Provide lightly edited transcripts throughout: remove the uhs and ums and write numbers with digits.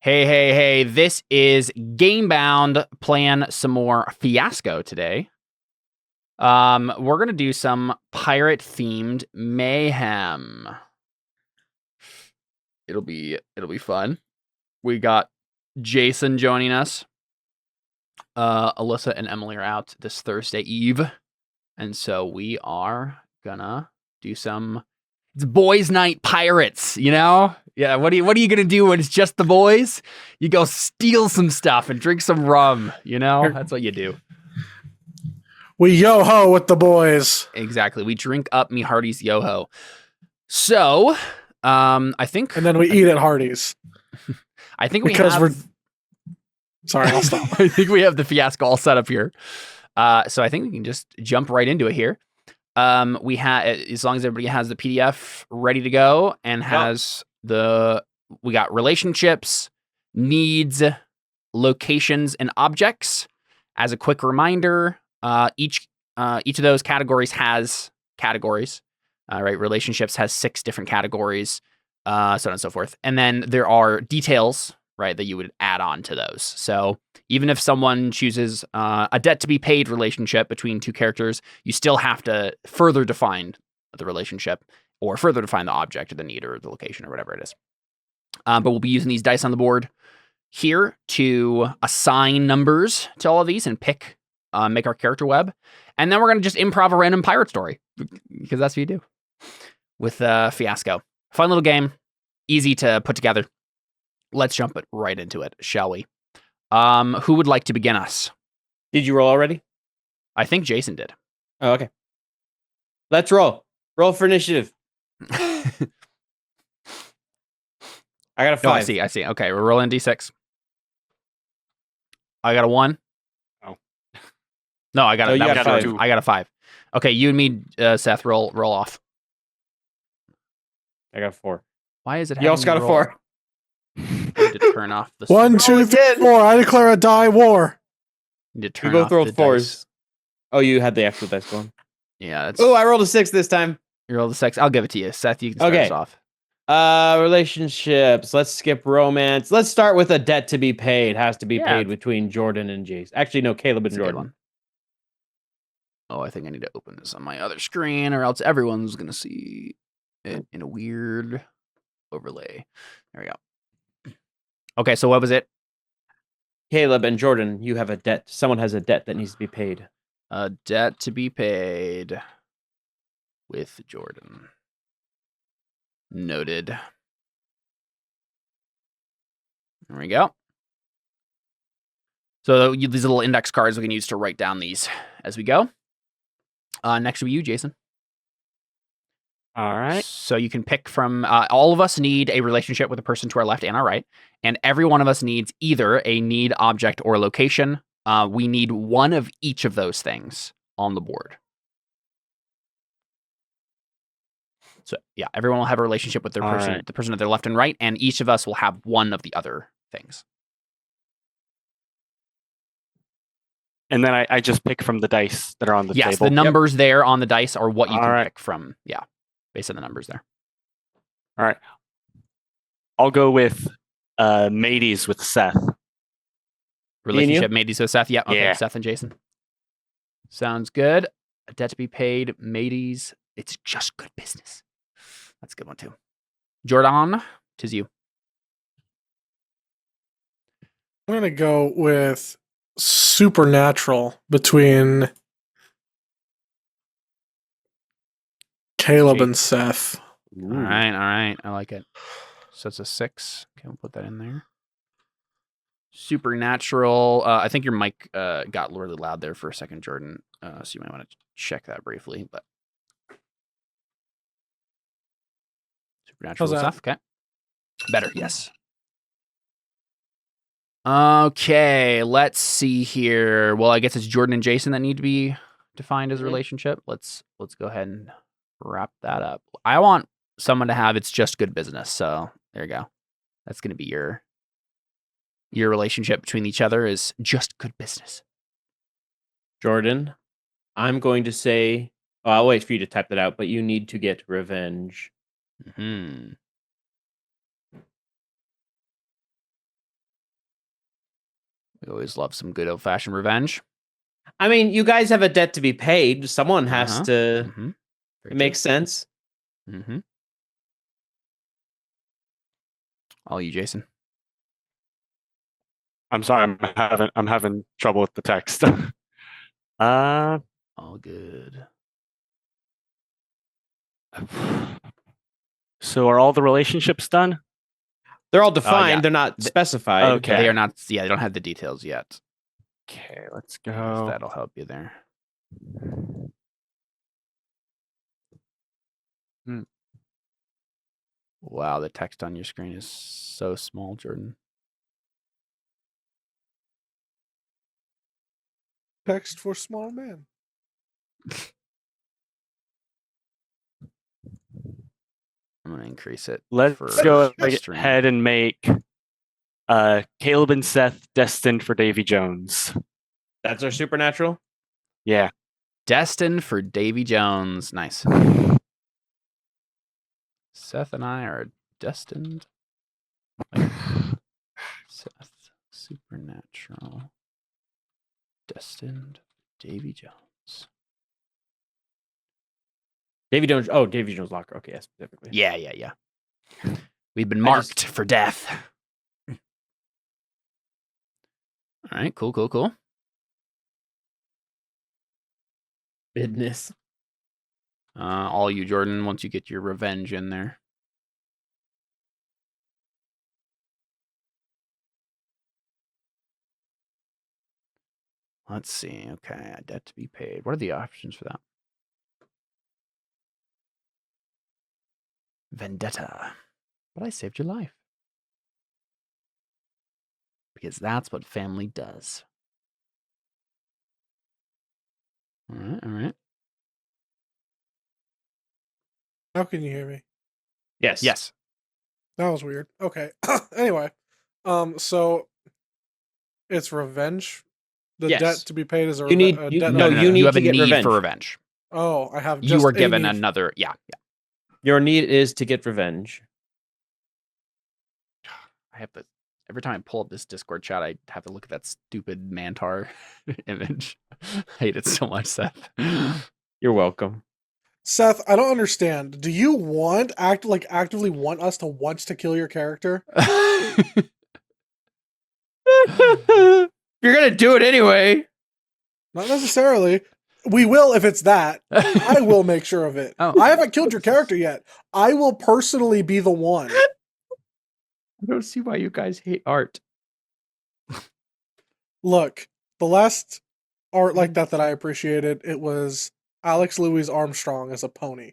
Hey, this is Gamebound playing some more Fiasco today. We're going to do some pirate-themed mayhem. It'll be fun. We got Jason joining us. Alyssa and Emily are out this Thursday Eve. And so we are gonna do some... It's boys' night pirates, you know? Yeah, what are you gonna do when it's just the boys? You go steal some stuff and drink some rum, you know? That's what you do. We yo-ho with the boys. Exactly. We drink up me Hearties yo-ho. So, I think... And then we eat at Hearties. I think Sorry, I'll stop. I think we have the Fiasco all set up here. So I think we can just jump right into it here. We have, as long as everybody has the PDF ready to go and has we got relationships, needs, locations, and objects. As a quick reminder, each of those categories has categories. Right, relationships has 6 different categories, so on and so forth. And then there are details, right, that you would add on to those. So even if someone chooses a debt to be paid relationship between 2 characters, you still have to further define the relationship or further define the object or the need or the location or whatever it is. But we'll be using these dice on the board here to assign numbers to all of these and make our character web. And then we're going to just improv a random pirate story because that's what you do with Fiasco. Fun little game, easy to put together. Let's jump right into it, shall we? Who would like to begin us? Did you roll already? I think Jason did. Oh, okay. Let's roll. Roll for initiative. I got a 5. No, I see. Okay, we're rolling D6. I got a 1. Oh. No, I got you got a 5. I got a 5. Okay, you and me, Seth, roll off. I got a 4. Why is it? You also got a 4. Need to turn off the 1, 2, 3, 4. I declare a die war. Need to turn We both off rolled the 4s. dice. Oh, you had the actual dice going. Yeah. Oh, I rolled a 6 this time. You roll the 6. I'll give it to you, Seth. You can start us off. Relationships. Let's skip romance. Let's start with a debt to be paid. Has to be paid between Jordan and Jace. Actually, no, Caleb and Jordan. Oh, I think I need to open this on my other screen, or else everyone's gonna see it in a weird overlay. There we go. Okay, so what was it? Caleb and Jordan, you have a debt. Someone has a debt that needs to be paid. A debt to be paid with Jordan. Noted. There we go. So these little index cards we can use to write down these as we go. Next will be you, Jason. All right. So you can pick from, all of us need a relationship with a person to our left and our right, and every one of us needs either a need, object, or location. We need one of each of those things on the board. So yeah, everyone will have a relationship with their person, right. the person at their left and right, and each of us will have one of the other things. And then I just pick from the dice that are on the table. Yes, the numbers there on the dice are what you can right. pick from. Yeah, based on the numbers there. All right. I'll go with mateys with Seth. Relationship mateys with Seth. Yeah, okay, Yeah. Seth and Jason. Sounds good. A debt to be paid, mateys. It's just good business. That's a good one too. Jordan, 'tis you. I'm going to go with supernatural between Caleb and Seth. All right. I like it. So it's a 6. Okay, we'll put that in there. Supernatural. I think your mic got really loud there for a second, Jordan. So you might want to check that briefly. But supernatural stuff. Okay. Better. Yes. Okay. Let's see here. Well, I guess it's Jordan and Jason that need to be defined as a relationship. Let's go ahead and wrap that up. I want someone to have it's just good business. So there you go. That's going to be your relationship between each other is just good business. Jordan, I'm going to say, I'll wait for you to type that out, but you need to get revenge. Hmm. We always love some good old-fashioned revenge. I mean, you guys have a debt to be paid. Someone has to. Mm-hmm. It makes sense. Mm-hmm. All you, Jason. I'm sorry, I'm having trouble with the text. All good. So are all the relationships done? They're all defined. yeah. They're not specified. Okay. They are not. Yeah, they don't have the details yet. Okay, let's If go. that'll help you there. Wow, the text on your screen is so small, Jordan. Text for small man. I'm gonna increase it. Let's for go the stream. ahead and make Caleb and Seth destined for Davy Jones. That's our supernatural. Yeah. Destined for Davy Jones. Nice. Seth and I are destined. Seth, supernatural. Destined Davy Jones. Davy Jones. Oh, Davy Jones Locker. Okay, yes, specifically. Yeah. We've been marked for death. All right, cool. Business. All you, Jordan, once you get your revenge in there. Let's see. Okay, a debt to be paid. What are the options for that? Vendetta. But I saved your life. Because that's what family does. All right. How can you hear me? Yes. That was weird. Okay. Anyway, so it's revenge. The Yes. debt to be paid is a You need- a you- debt. no, on- you need have to a get need revenge. for revenge. Oh, I have. You Just were a given need. another. Yeah. Your need is to get revenge. I have to. Every time I pull up this Discord chat, I have to look at that stupid Mantar image. I hate it so much, Seth. You're welcome. Seth, I don't understand. Do you actively want us to kill your character? You're gonna do it anyway. Not necessarily. We will if it's that. I will make sure of it. Oh. I haven't killed your character yet. I will personally be the one. I don't see why you guys hate art. Look, the last art like that I appreciated, it was Alex Louis Armstrong as a pony.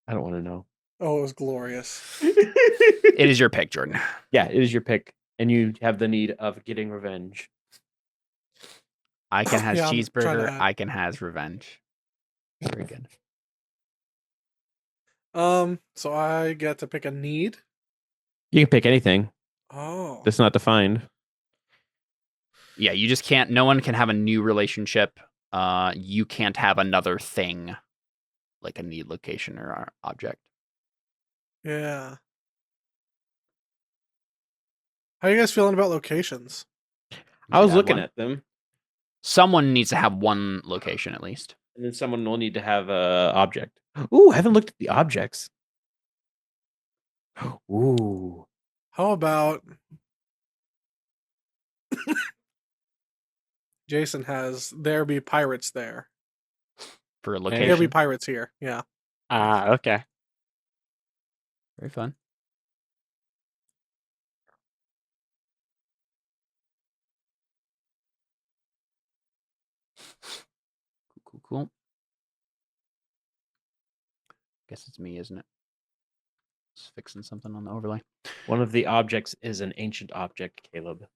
I don't want to know. Oh, it was glorious. It is your pick, Jordan. Yeah, it is your pick, and you have the need of getting revenge. Icon has Yeah, I'm trying cheeseburger. to- Icon has revenge. Very good. So I get to pick a need. You can pick anything Oh. that's not defined. Yeah, you just can't. No one can have a new relationship. You can't have another thing, like a need, location, or object. Yeah. How are you guys feeling about locations? I was Add looking one. at them, Someone needs to have one location at least. and then someone will need to have a object. Ooh, I haven't looked at the objects. Ooh, How about Jason has there be pirates there. For a There be location. pirates here. Yeah. Okay. Very fun. Cool. Guess it's me, isn't it? Just fixing something on the overlay. one of the objects is an ancient object, Caleb.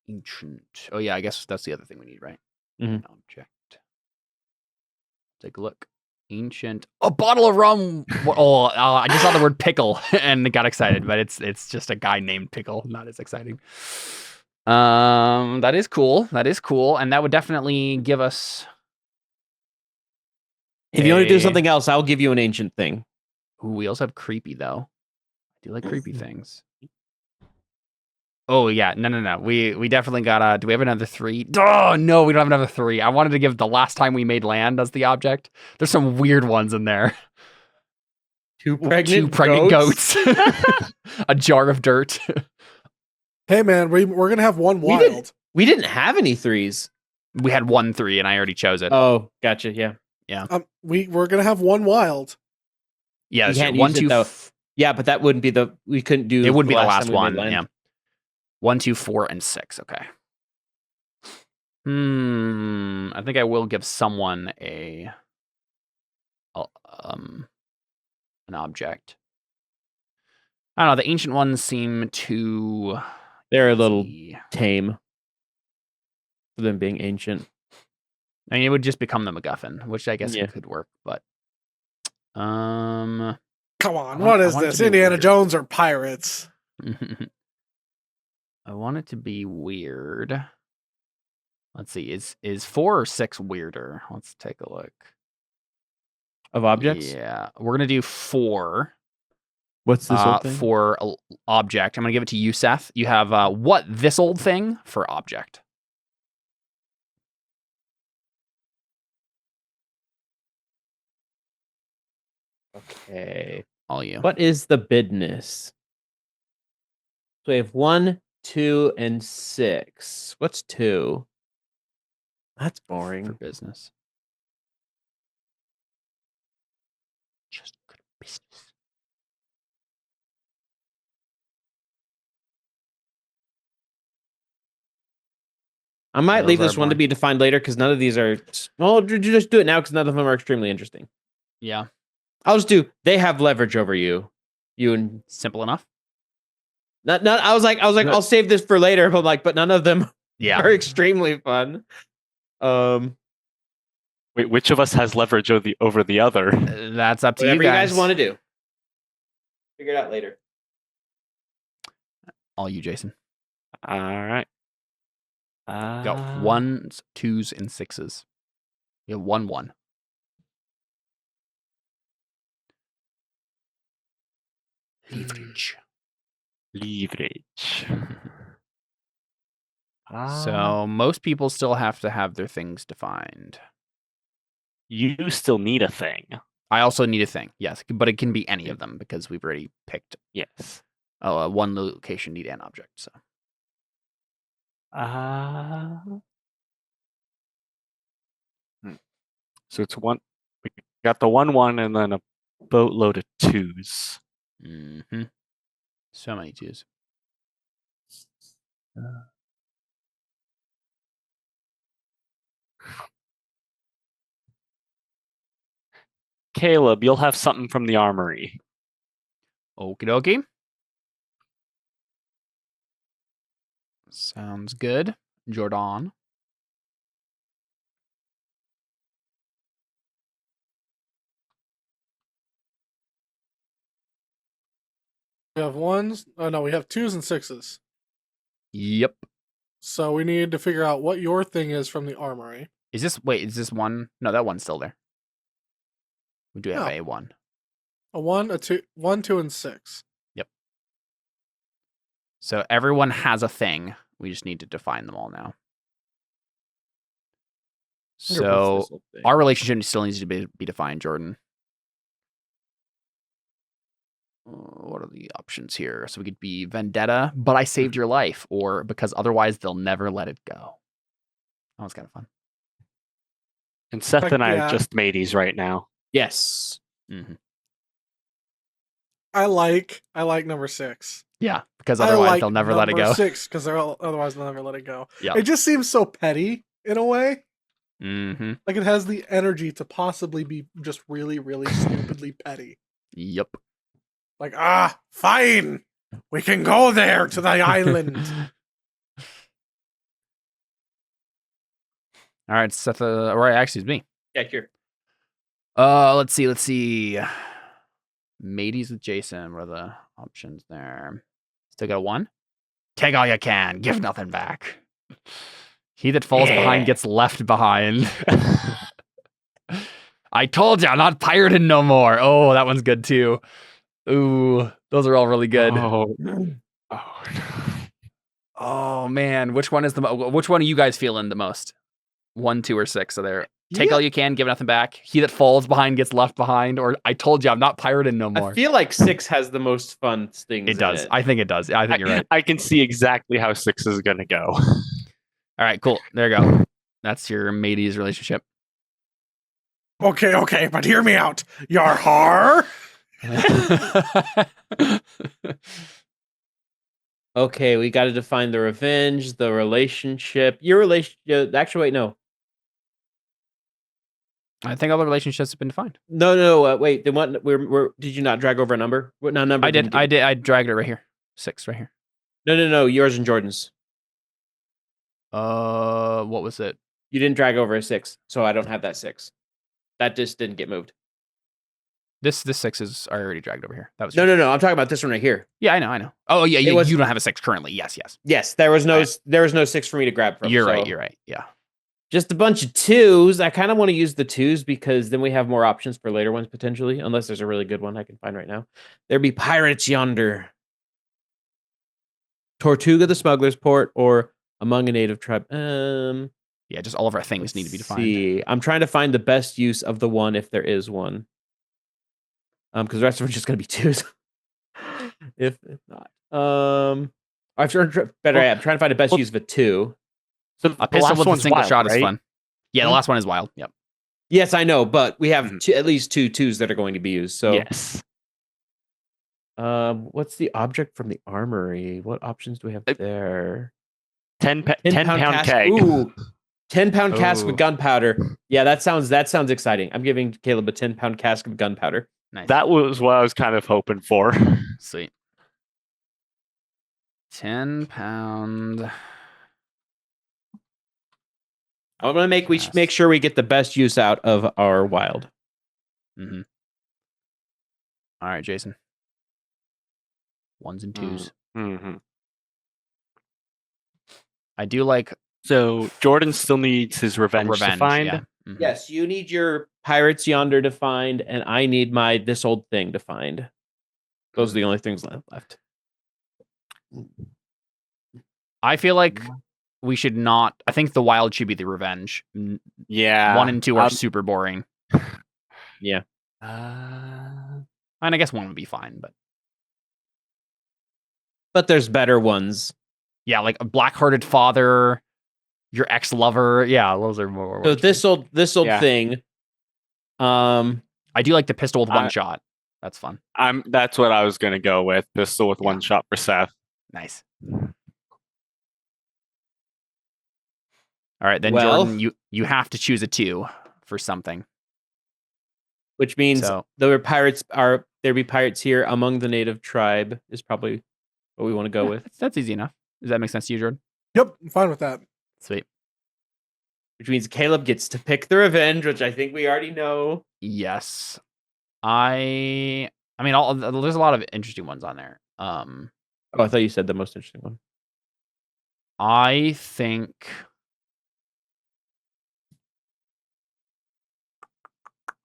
Ancient. Oh yeah, I guess that's the other thing we need, right? Mhm. Object. Take a look. Ancient. A bottle of rum. I just saw the word pickle and got excited, but it's just a guy named Pickle. Not as exciting. That is cool. And that would definitely give us. If you want to do a- something else, I'll give you an ancient thing. Ooh, we also have creepy though. I do like creepy things. Oh yeah, no. We definitely got. Do we have another 3? Oh no, we don't have another 3. I wanted to give the last time we made land as the object. There's some weird ones in there. 2 2 pregnant goats. A jar of dirt. Hey man, we're gonna have one wild. We didn't have any 3s. We had 1 3, and I already chose it. Oh, gotcha. Yeah. We're gonna have one wild. Yeah, You that's can't true. 1 use it, 2. though. Yeah, but that wouldn't be we couldn't do. It wouldn't be the last time we one. made land. Yeah. 1 2 4 and 6. Okay. I think I will give someone an object. I don't know. The ancient ones seem too. They're a little easy. tame for them being ancient. I mean, it would just become the MacGuffin, which I guess Yeah. it could work. But Come on, I what want is it to this? be Indiana weird. Jones or pirates? I want it to be weird. Let's see. Is 4 or 6 weirder? Let's take a look. Of objects? Yeah, we're gonna do 4. What's this old thing? For object. I'm gonna give it to you, Seth. You have what this old thing for object. Okay. All you. What is the bidness? So we have 1, 2, and 6. What's 2? That's For boring. business. Just good business. I might Those leave are this one to boring. be defined later because none of these are. Well, just do it now because none of them are extremely interesting. Yeah, I'll just do. They have leverage over you. You and simple enough. not. I was like, I'll save this for later. But but none of them Yeah. are extremely fun. Wait, which of us has leverage over the other? That's up to Whatever you guys. want to do. Figure it out later. All you, Jason. All right. Got 1s, 2s, and 6s. You have 1 1. Leverage. Leverage. So most people still have to have their things defined. You still need a thing. I also need a thing, yes, but it can be any of them because we've already picked Yes. one location need an object. So So it's one. We got the 1 and then a boatload of 2s. So many 2s. Caleb, you'll have something from the armory. Okie dokie. Sounds good. Jordan. We have 1s. Oh no, we have 2s and 6s. Yep. So we need to figure out what your thing is from the armory. Is this one? No, that one's still there. We do have No. a 1. A 1, a 2, 1, 2, and 6. Yep. So everyone has a thing. We just need to define them all now. So our relationship still needs to be defined, Jordan. What are the options here? So we could be vendetta, but I saved your life, or because otherwise they'll never let it go. That was kind of fun. And Seth Heck and I yeah. are just mateys right now. Yes. Mm-hmm. I like number 6. Yeah, because I otherwise like they'll never let it go. 6 because otherwise they'll never let it go. Yeah. It just seems so petty in a way. Mm-hmm. Like it has the energy to possibly be just really, really stupidly petty. Yep. Like, fine. We can go there to the island. All right, Seth. Right, actually, it's me. Yeah, sure. Let's see. Mateys with Jason. What are the options there? Still got a 1. Take all you can. Give nothing back. He that falls behind gets left behind. I told you, I'm not pirating no more. Oh, that one's good too. Ooh, those are all really good. Oh. Oh man, which one are you guys feeling the most? 1, 2, or 6? So there. Take all you can, give nothing back. He that falls behind gets left behind. Or I told you I'm not pirating no more. I feel like 6 has the most fun things. It does. In it. I think it does. I think you're right. I can see exactly how 6 is going to go. All right, cool. There you go. That's your mateys relationship. Okay, but hear me out. Yar har. Okay, we got to define the revenge, the relationship. Your relationship. Actually, wait, no. I think all the relationships have been defined. No. Wait, the one did you not drag over a number? What number? I did. I dragged it right here. 6 right here. No. Yours and Jordan's. What was it? You didn't drag over a 6, so I don't have that 6. That just didn't get moved. This 6 is already dragged over here. That was No. I'm talking about this one right here. Yeah, I know. Oh yeah, you don't have a 6 currently. Yes. Yes, there was no 6 for me to grab from. You're right. Yeah. Just a bunch of 2s. I kind of want to use the 2s because then we have more options for later ones potentially, unless there's a really good one I can find right now. There be pirates yonder. Tortuga the smuggler's port or among a native tribe. Yeah, just all of our things need to be defined. See. I'm trying to find the best use of the one if there is one. Because the rest of them are just going to be 2s. if not. I'm trying to find the best use of a 2. So a pistol with a single shot is fun. Yeah, the last one is wild. Yep. Yes, I know, but we have at least 2 2s that are going to be used. So yes. What's the object from the armory? What options do we have there? 10 pound keg. Ooh, 10-pound cask of gunpowder. Yeah, that sounds exciting. I'm giving Caleb a 10-pound cask of gunpowder. Nice. That was what I was kind of hoping for. Sweet. 10-pound. I'm gonna make sure we get the best use out of our wild. Mm-hmm. All right, Jason. 1s and 2s. Mm-hmm. I do like. So Jordan still needs his revenge defined. Yeah. Mm-hmm. Yes, you need your pirates yonder defined, and I need my this old thing defined. Those are the only things left. I feel like we should not. I think the wild should be the revenge. Yeah. 1 and 2 are super boring. Yeah. And I guess 1 would be fine, but there's better ones. Yeah, like a black-hearted father, your ex-lover. Yeah, those are more. So this old thing. I do like the pistol with 1 shot. That's fun. That's what I was gonna go with. Pistol with 1 shot for Seth. Nice. All right, then Jordan, you have to choose a 2 for something. Which means there be pirates here among the native tribe is probably what we want to go with. That's easy enough. Does that make sense to you, Jordan? Yep, I'm fine with that. Sweet. Which means Caleb gets to pick the revenge, which I think we already know. Yes. I mean, there's a lot of interesting ones on there. Oh, I thought you said the most interesting one. I think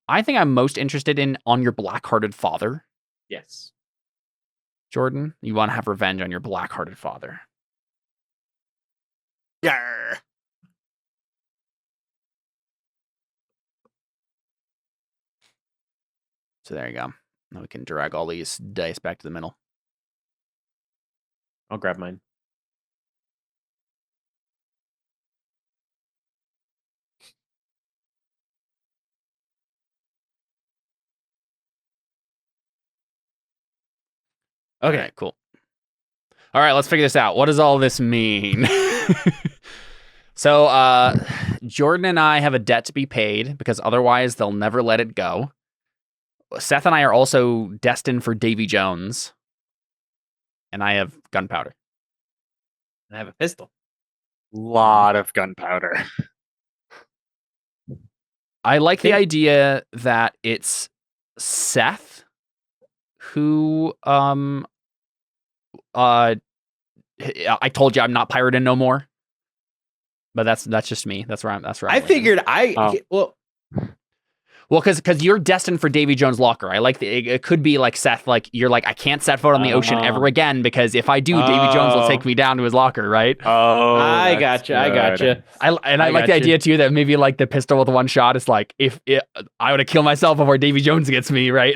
I'm most interested in on your black-hearted father. Yes. Jordan, you want to have revenge on your black-hearted father. Yeah. So there you go. Now we can drag all these dice back to the middle. I'll grab mine. Okay, right, cool. All right, let's figure this out. What does all this mean? So, Jordan and I have a debt to be paid because otherwise they'll never let it go. Seth and I are also destined for Davy Jones. And I have gunpowder. I have a pistol. Lot of gunpowder. I like the idea that it's Seth who I told you I'm not pirating no more. But that's just me. That's where I'm. I figured Well, because you're destined for Davy Jones' locker. I like it could be like Seth, like you're like, I can't set foot on the ocean ever again because if I do, Davy Jones will take me down to his locker, right? Oh, I gotcha. I like the idea too that maybe like the pistol with one shot is like I would have killed myself before Davy Jones gets me, right?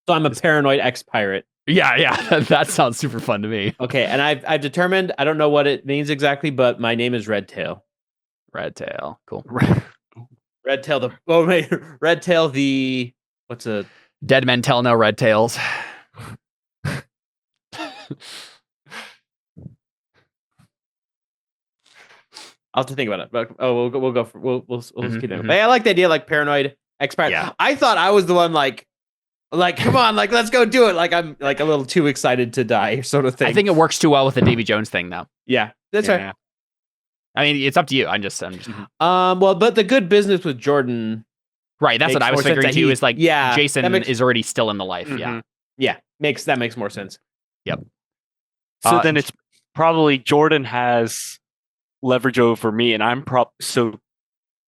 So I'm a paranoid ex-pirate. Yeah, that sounds super fun to me. Okay, and I've determined, I don't know what it means exactly, but my name is Redtail. Redtail, cool. Redtail the what's a Dead men tell no red tails. I'll have to think about it. But we'll go for we'll keep that. mhm. But I like the idea, like paranoid expert. Yeah. I thought I was the one like come on, like let's go do it. Like I'm like a little too excited to die, sort of thing. I think it works too well with the Davy Jones thing, though. yeah, that's right. I mean, it's up to you. I'm just Well, but the good business with Jordan, right. That's what makes I was more sense figuring that too. he- Is like, yeah, Jason that makes- is already still in the life. Mhm. Yeah. that makes more sense. So then it's probably Jordan has leverage over me, and so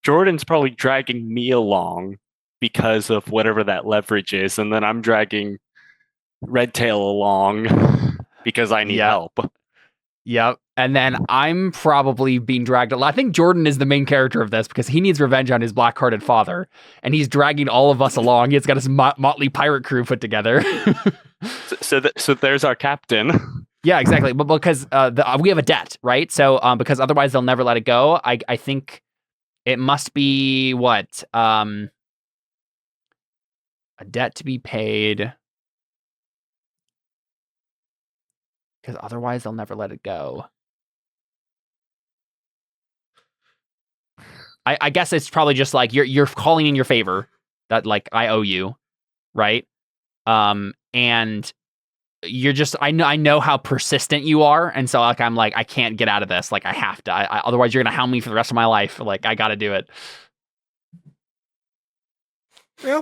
Jordan's probably dragging me along because of whatever that leverage is, and then I'm dragging Redtail along because I need help. Yep. And then I'm probably being dragged. I think Jordan is the main character of this because he needs revenge on his black-hearted father, and he's dragging all of us along. He's got his motley pirate crew put together. So there's our captain. Yeah, exactly. But because we have a debt, right? So because otherwise they'll never let it go. I think it must be what a debt to be paid. Because otherwise they'll never let it go. I guess it's probably just like you're calling in your favor that like I owe you, right? And you're just I know how persistent you are, and so like I'm like I can't get out of this. Like I have to. Otherwise you're gonna hound me for the rest of my life. Like I got to do it. Yeah.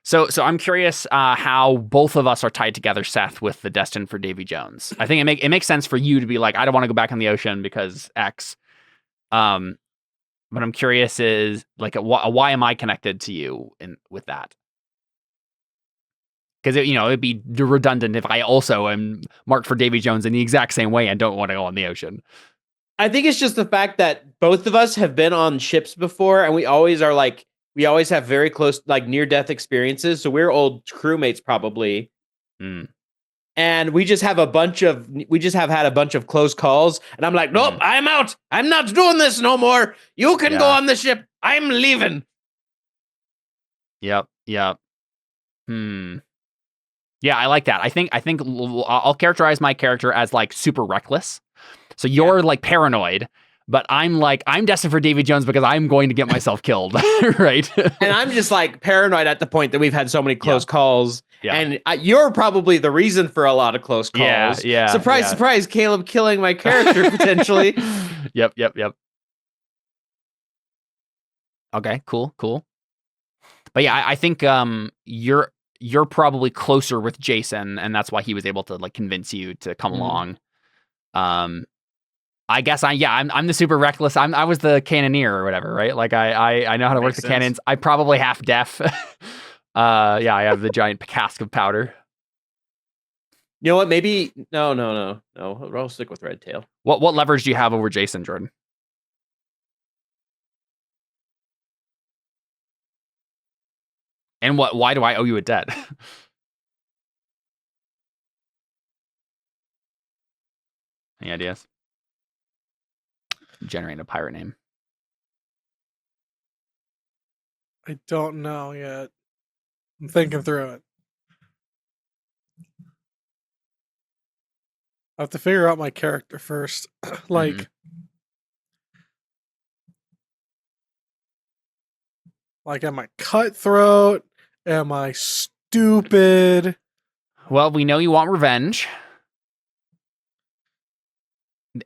So I'm curious how both of us are tied together, Seth, with the destined for Davy Jones. I think it makes sense for you to be like, I don't want to go back on the ocean because X. But I'm curious is like, why am I connected to you with that? Because it'd be redundant if I also am marked for Davy Jones in the exact same way and don't want to go on the ocean. I think it's just the fact that both of us have been on ships before, and we always have very close, like near-death experiences. So we're old crewmates, probably. And we just have had a bunch of close calls. And I'm like, nope, I'm out. I'm not doing this no more. You can go on the ship. I'm leaving. Yep. Yeah, I like that. I think I'll characterize my character as like super reckless. So you're like paranoid. But I'm destined for Davy Jones because I'm going to get myself killed, right? And I'm just like paranoid at the point that we've had so many close calls. Yeah. And you're probably the reason for a lot of close calls. Yeah. Surprise, surprise, Caleb killing my character potentially. Yep. Okay, cool. But yeah, I think you're probably closer with Jason, and that's why he was able to like convince you to come along. I guess I'm the super reckless. I was the cannoneer or whatever, right? Like I know how to work the cannons. I probably half deaf. I have the giant cask of powder. You know what? Maybe no. I'll stick with Redtail. What leverage do you have over Jason, Jordan? And why do I owe you a debt? Any ideas? Generate a pirate name. I don't know yet. I'm thinking through it. I have to figure out my character first. Like am I cutthroat? Am I stupid? Well, we know you want revenge.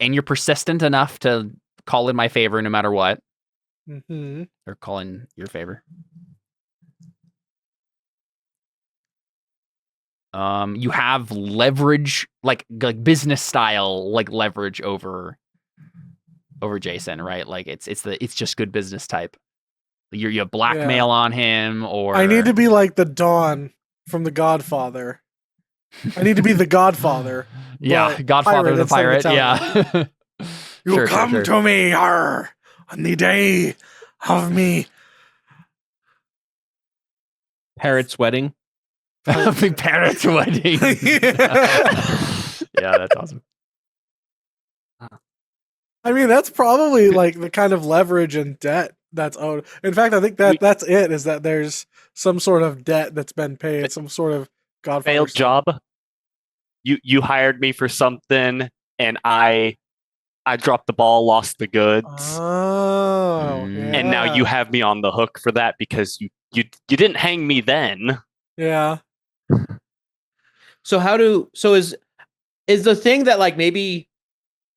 And you're persistent enough to call in my favor no matter what. Or call in your favor. You have leverage, like business style, like leverage over Jason, right? Like it's just good business type. You have blackmail on him, or I need to be like the Dawn from The Godfather. I need to be the Godfather. yeah, but Godfather the instead of pirate. Italian. Yeah, You Sure, come to me, on the day of me. Parrot's wedding. big parrot's wedding. Yeah, that's awesome. I mean, that's probably like the kind of leverage and debt that's owed. In fact, I think that's it. Is that there's some sort of debt that's been paid, some sort of Godfather Failed stuff. job. You hired me for something, and I dropped the ball, lost the goods, Oh, and now you have me on the hook for that because you didn't hang me then. yeah. So is the thing that like maybe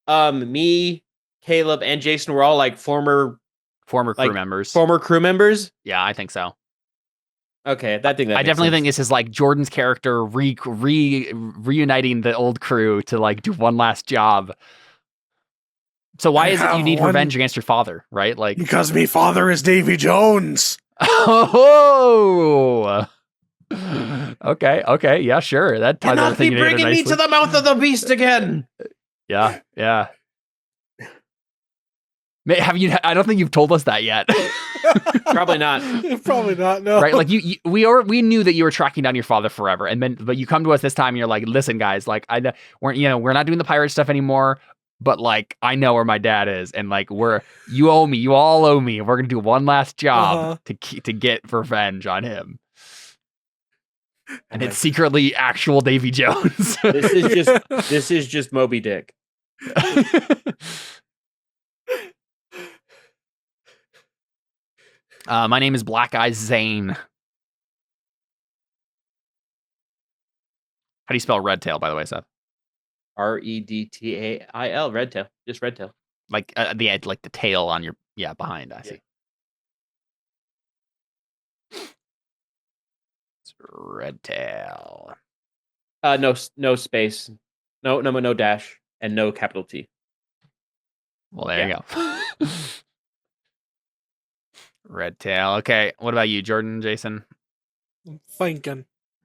me, Caleb, and Jason were all like former crew like, members. Former crew members? Yeah, I think so. Okay, I definitely think this is like Jordan's character reuniting the old crew to like do one last job. So why is it you need revenge against your father, right? Like because me father is Davy Jones. Oh. Okay, yeah, sure. That ties Cannot be everything together bringing me to nicely. the mouth of the beast again. Yeah. I don't think you've told us that yet. Probably not. Probably not. No. Right? Like we knew that you were tracking down your father forever, but you come to us this time. And you're like, listen, guys, like we're not doing the pirate stuff anymore. But like, I know where my dad is, and like you owe me, you all owe me. We're gonna do one last job to get revenge on him. And it's secretly actual Davy Jones. This is just Moby Dick. My name is Black Eyes Zane. How do you spell red tail, by the way, Seth? Redtail. Redtail. Just redtail. Like the edge, like the tail on your behind. I see. It's red tail. No space. No dash and no capital T. Well, there you go. Red tail. Okay, what about you, Jordan, Jason? I'm thinking.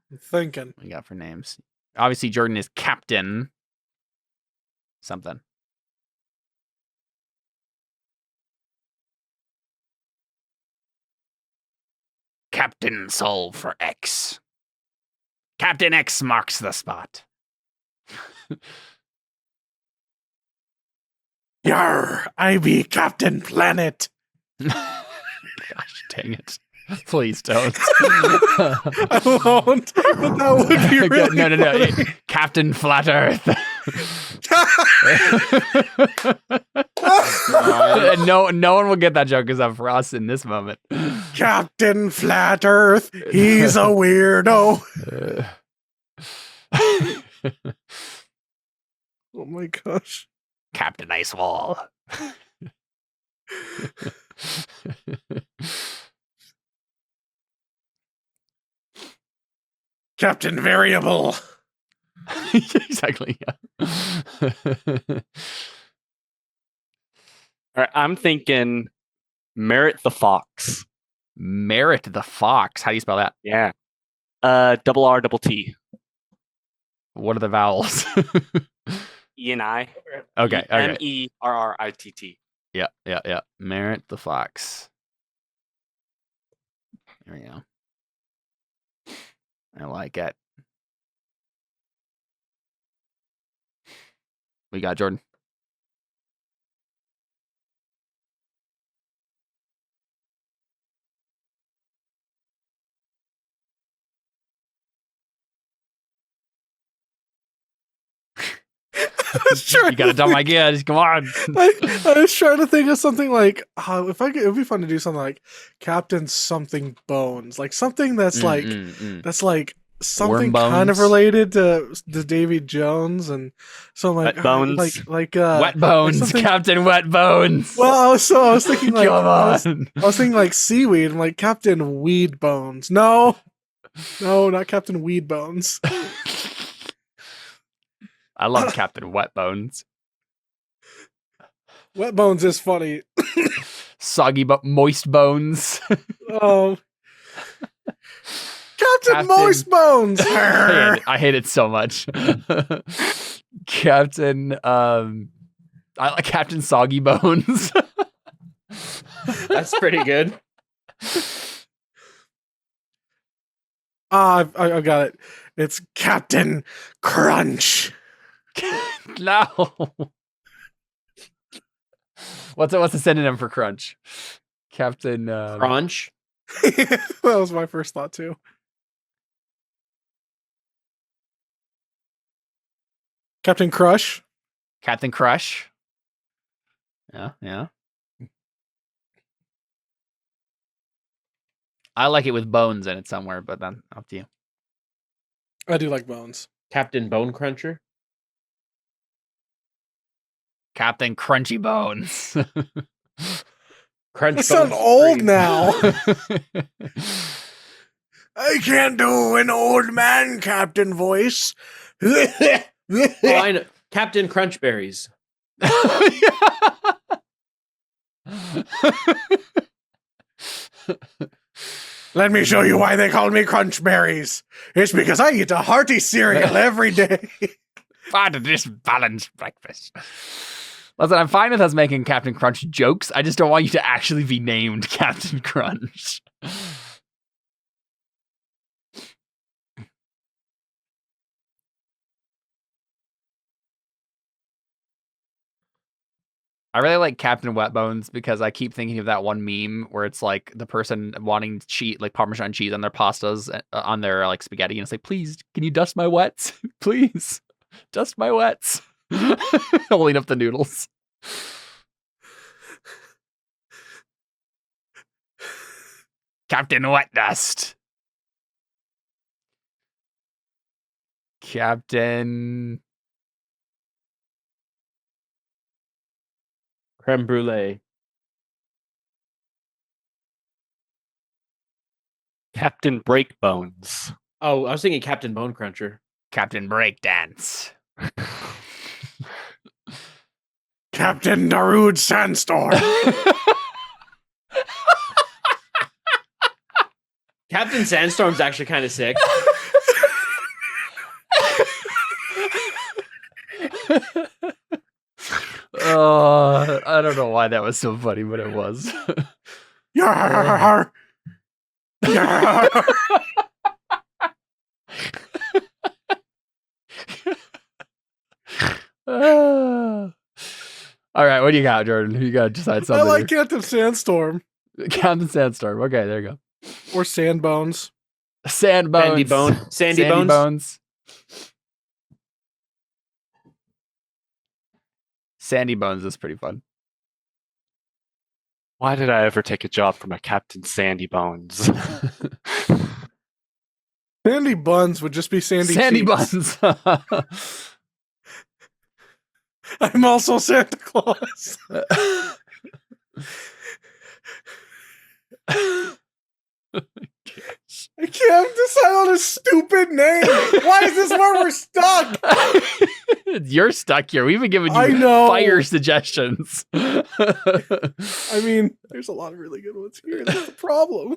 What we got for names? Obviously, Jordan is Captain something. Captain Soul for X. Captain X marks the spot. Yarr, I be Captain Planet. Gosh dang it. Please don't. I won't. But that would be really No. Captain Flat Earth. No one will get that joke because I'm for us in this moment. Captain Flat Earth. He's a weirdo. Oh my gosh. Captain Ice Wall. Captain Variable. Exactly. Yeah. All right, I'm thinking Merritt the Fox. Merritt the Fox. How do you spell that? Yeah. RRT. What are the vowels? E and I. Okay. MERRITT. Yeah. Merritt the Fox. There we go. I like it. We got Jordan. You got a dumb idea. Just come on. I was trying to think of something like it would be fun to do something like Captain something Bones, like something that's that's like something kind of related to Davy Jones, and so I'm like Wet Bones, Wet Bones, Captain Wet Bones. Well, I was thinking like Come on. I was thinking like seaweed, and like Captain Weed Bones. No, not Captain Weed Bones. I love Captain Wet Bones. Wet Bones is funny. Moist Bones. Oh. Captain Moist Bones. I hate it so much. Captain I like Captain Soggy Bones. That's pretty good. I got it. It's Captain Crunch. No. What's a synonym for crunch? Captain Crunch. That was my first thought too. Captain Crush. Captain Crush. Yeah. I like it with bones in it somewhere, but then up to you. I do like bones. Captain Bone Cruncher. Captain Crunchy Bones. Crunch. I sound old now. I can't do an old man captain voice. Oh, I know. Captain Crunchberries. Let me show you why they call me Crunchberries. It's because I eat a hearty cereal every day. Fine to this balanced breakfast. Listen, I'm fine with us making Captain Crunch jokes. I just don't want you to actually be named Captain Crunch. I really like Captain Wet Bones because I keep thinking of that one meme where it's like the person wanting to cheat like Parmesan cheese on their pastas, on their like spaghetti, and it's like, please, can you dust my wets? Please, dust my wets. Holding up the noodles. Captain Wet Dust. Captain Creme brulee. Captain Breakbones. Oh, I was thinking Captain Bone Cruncher. Captain Breakdance. Captain Darude Sandstorm. Captain Sandstorm's actually kind of sick. I don't know why that was so funny, but it was. Yarr. Yarr. All right, what do you got, Jordan? You got to decide something. I like Captain Sandstorm. Captain Sandstorm. Okay, there you go. Or Sandbones. Sandbones. Sandy Bones. Sandy Bones is pretty fun. Why did I ever take a job from a Captain Sandy Bones? Sandy Buns would just be Sandy Buns. I'm also Santa Claus. I can't decide on a stupid name. Why is this where we're stuck? You're stuck here. We've been giving I you know. fire suggestions. I mean, there's a lot of really good ones here. That's the problem.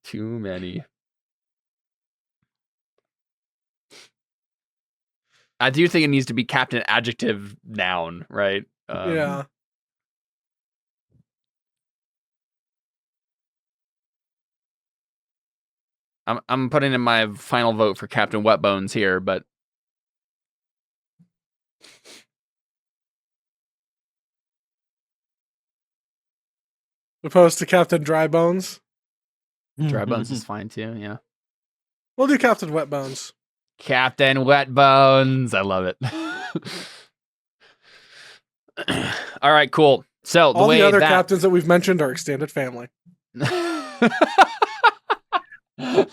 Too many. I do think it needs to be Captain Adjective Noun, right? Yeah. I'm putting in my final vote for Captain Wet Bones here, but Opposed to Captain Dry Bones. Dry Bones is fine too. Yeah. We'll do Captain Wet Bones. Captain Wet Bones. I love it. All right, cool. So all the other captains that we've mentioned are extended family. Well,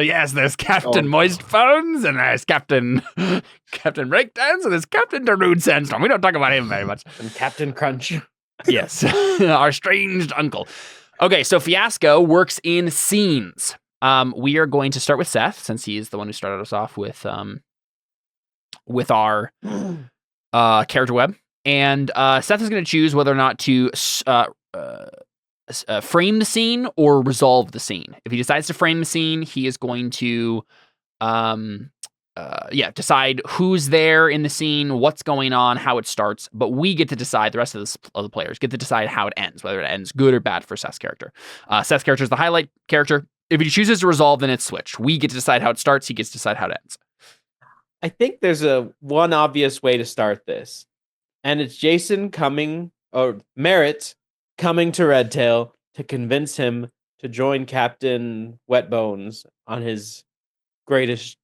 yes, there's Captain Moist Bones, and there's Captain Breakdance, and there's Captain Darude Sandstorm. We don't talk about him very much. And Captain Crunch. Yes, our estranged uncle. Okay, so Fiasco works in scenes. We are going to start with Seth, since he is the one who started us off with our character web. And Seth is going to choose whether or not to frame the scene or resolve the scene. If he decides to frame the scene, he is going to decide who's there in the scene, what's going on, how it starts. But we get to decide, the rest of the players get to decide how it ends, whether it ends good or bad for Seth's character. Seth's character is the highlight character. If he chooses to resolve, then it's switched. We get to decide how it starts. He gets to decide how it ends. I think there's one obvious way to start this. And it's Merritt coming to Redtail to convince him to join Captain Wetbones on his greatest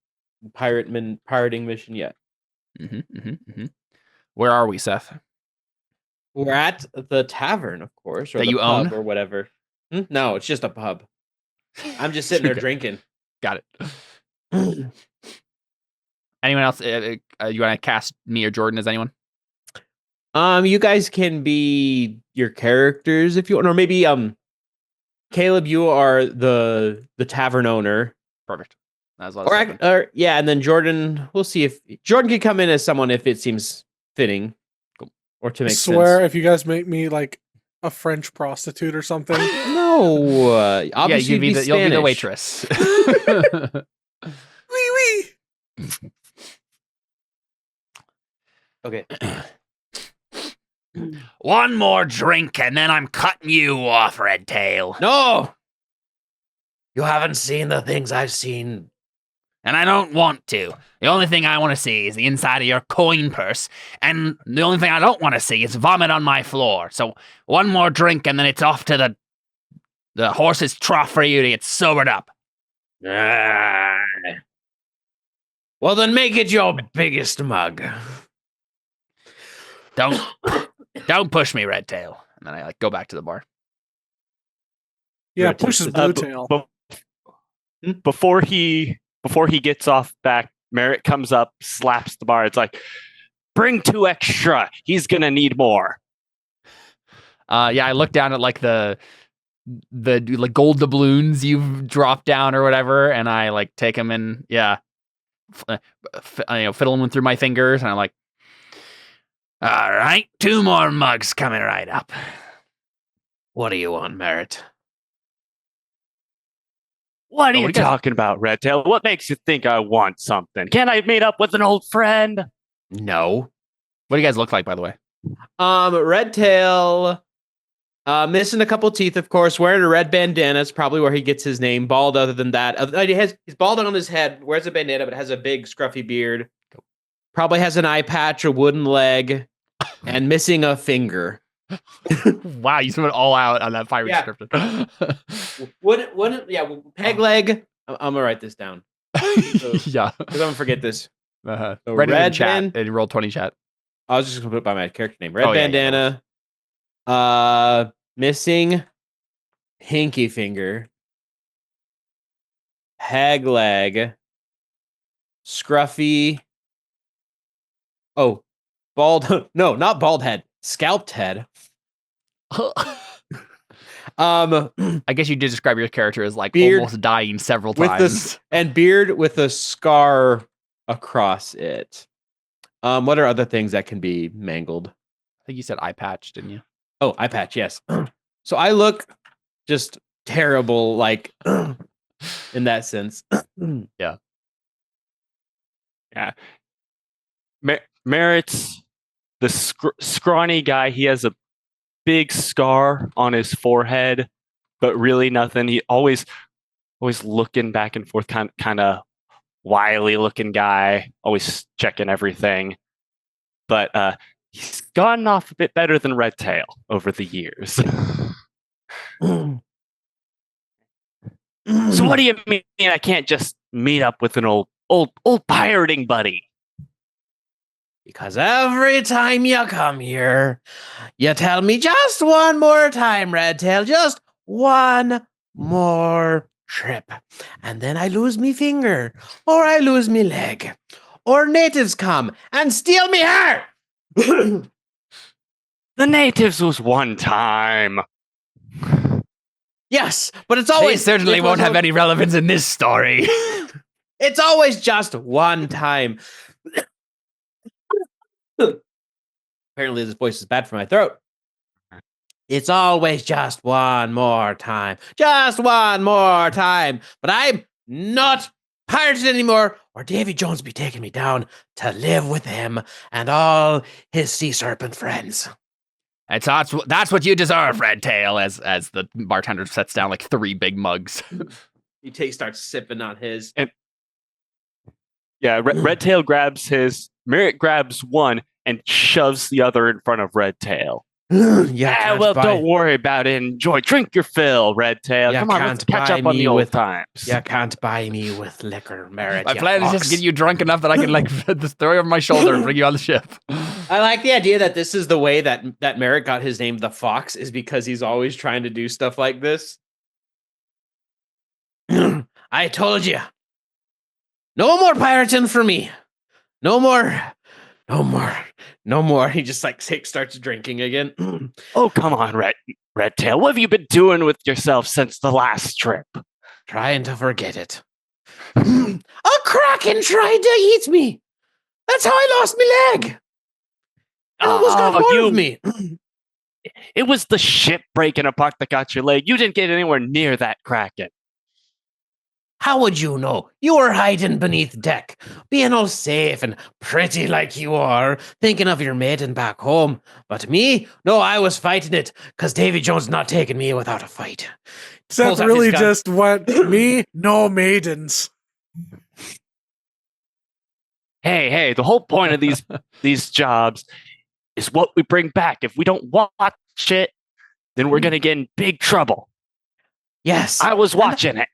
pirating mission yet. Where are we, Seth? We're at the tavern, of course, or that the you pub own, or whatever. No, it's just a pub. I'm just sitting there drinking. Got it. Anyone else? You want to cast me or Jordan as anyone? You guys can be your characters if you want, or maybe Caleb, you are the tavern owner. Perfect. That's and then Jordan. We'll see if Jordan can come in as someone if it seems fitting, cool. Or to make sense. I swear, if you guys make me like a French prostitute or something, no, obviously you'll be the waitress. Oui. Okay. One more drink and then I'm cutting you off, Redtail. No! You haven't seen the things I've seen. And I don't want to. The only thing I want to see is the inside of your coin purse. And the only thing I don't want to see is vomit on my floor. So one more drink and then it's off to the horse's trough for you to get sobered up. Well, then make it your biggest mug. Don't push me, Redtail. And then I go back to the bar. Yeah, push his blue tail. Before he gets off back, Merritt comes up, slaps the bar. It's like, bring 2 extra. He's gonna need more. I look down at like the like gold doubloons you've dropped down or whatever, and I like take them and fiddle them through my fingers, and I'm like, all right, 2 more mugs coming right up. What do you want, Merritt? What are you talking about, Redtail? What makes you think I want something? Can't I meet up with an old friend? No. What do you guys look like, by the way? Redtail, missing a couple teeth, of course, wearing a red bandana. It's probably where he gets his name. Bald, other than that. He's bald on his head, wears a bandana, but has a big, scruffy beard. Probably has an eye patch, a wooden leg, and missing a finger. Wow, you went all out on that pirate description. Peg leg. I'm gonna write this down. Because I'm gonna forget this. So red in chat. And roll 20 chat. I was just gonna put it by my character name. Red bandana. Missing pinky finger. Peg leg. Scruffy. Oh, bald. No, not bald head. Scalped head. I guess you did describe your character as like beard almost dying several times. And beard with a scar across it. What are other things that can be mangled? I think you said eye patch, didn't you? Oh, eye patch, yes. So I look just terrible, like in that sense. Yeah. Merritt's the scrawny guy. He has a big scar on his forehead, but really nothing. He always looking back and forth, kind of wily looking guy, always checking everything. But he's gotten off a bit better than Redtail over the years. So what do you mean I can't just meet up with an old pirating buddy? Because every time you come here, you tell me just one more time, Redtail, just one more trip. And then I lose me finger, or I lose me leg, or natives come and steal me hair. The natives was one time. Yes, but it's always... They certainly won't have any relevance in this story. It's always just one time. Apparently this voice is bad for my throat. It's always just one more time. Just one more time. But I'm not pirated anymore, or Davy Jones be taking me down to live with him and all his sea serpent friends. That's what you deserve, Red Tail, as the bartender sets down like 3 big mugs. He starts sipping on his. And Red Tail grabs his. Merritt grabs one and shoves the other in front of Red Tail. Don't worry about it. Enjoy. Drink your fill, Red Tail. Come on, let's catch up on the old times. You can't buy me with liquor, Merritt. My plan is just get you drunk enough that I can just throw you over my shoulder and bring you on the ship. I like the idea that this is the way that Merritt got his name, the Fox, is because he's always trying to do stuff like this. I told you. No more pirating for me. No more. He just starts drinking again. Oh, come on, Red Tail. What have you been doing with yourself since the last trip? Trying to forget it. A kraken tried to eat me. That's how I lost my leg. Almost got more of me. It was the ship breaking apart that got your leg. You didn't get anywhere near that kraken. How would you know? You were hiding beneath deck, being all safe and pretty like you are, thinking of your maiden back home. But me? No, I was fighting it, because Davy Jones not taking me without a fight. Seth really just went, me, no maidens. Hey, the whole point of these jobs is what we bring back. If we don't watch it, then we're going to get in big trouble. Yes. I was watching it.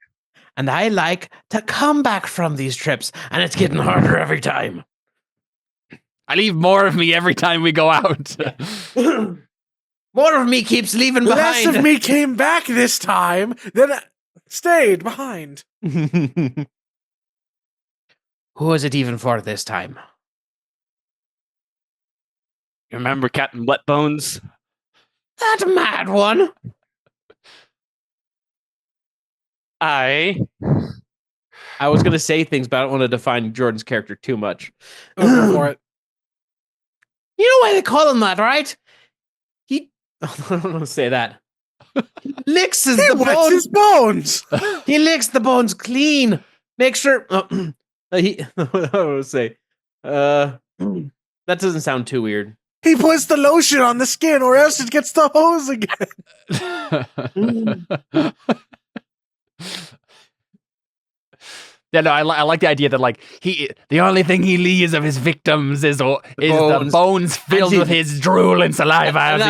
And I like to come back from these trips, and it's getting harder every time. I leave more of me every time we go out. More of me keeps leaving behind. Less of me came back this time than stayed behind. Who is it even for this time? You remember Captain Wetbones? That mad one. I was going to say things, but I don't want to define Jordan's character too much. Go for it. You know why they call him that, right? I don't want to say that. He licks his bones. He licks the bones clean. Make sure. I would say. That doesn't sound too weird. He puts the lotion on the skin, or else it gets the hose again. Yeah, no, I like the idea that the only thing he leaves of his victims is the bones filled with his drool and saliva. And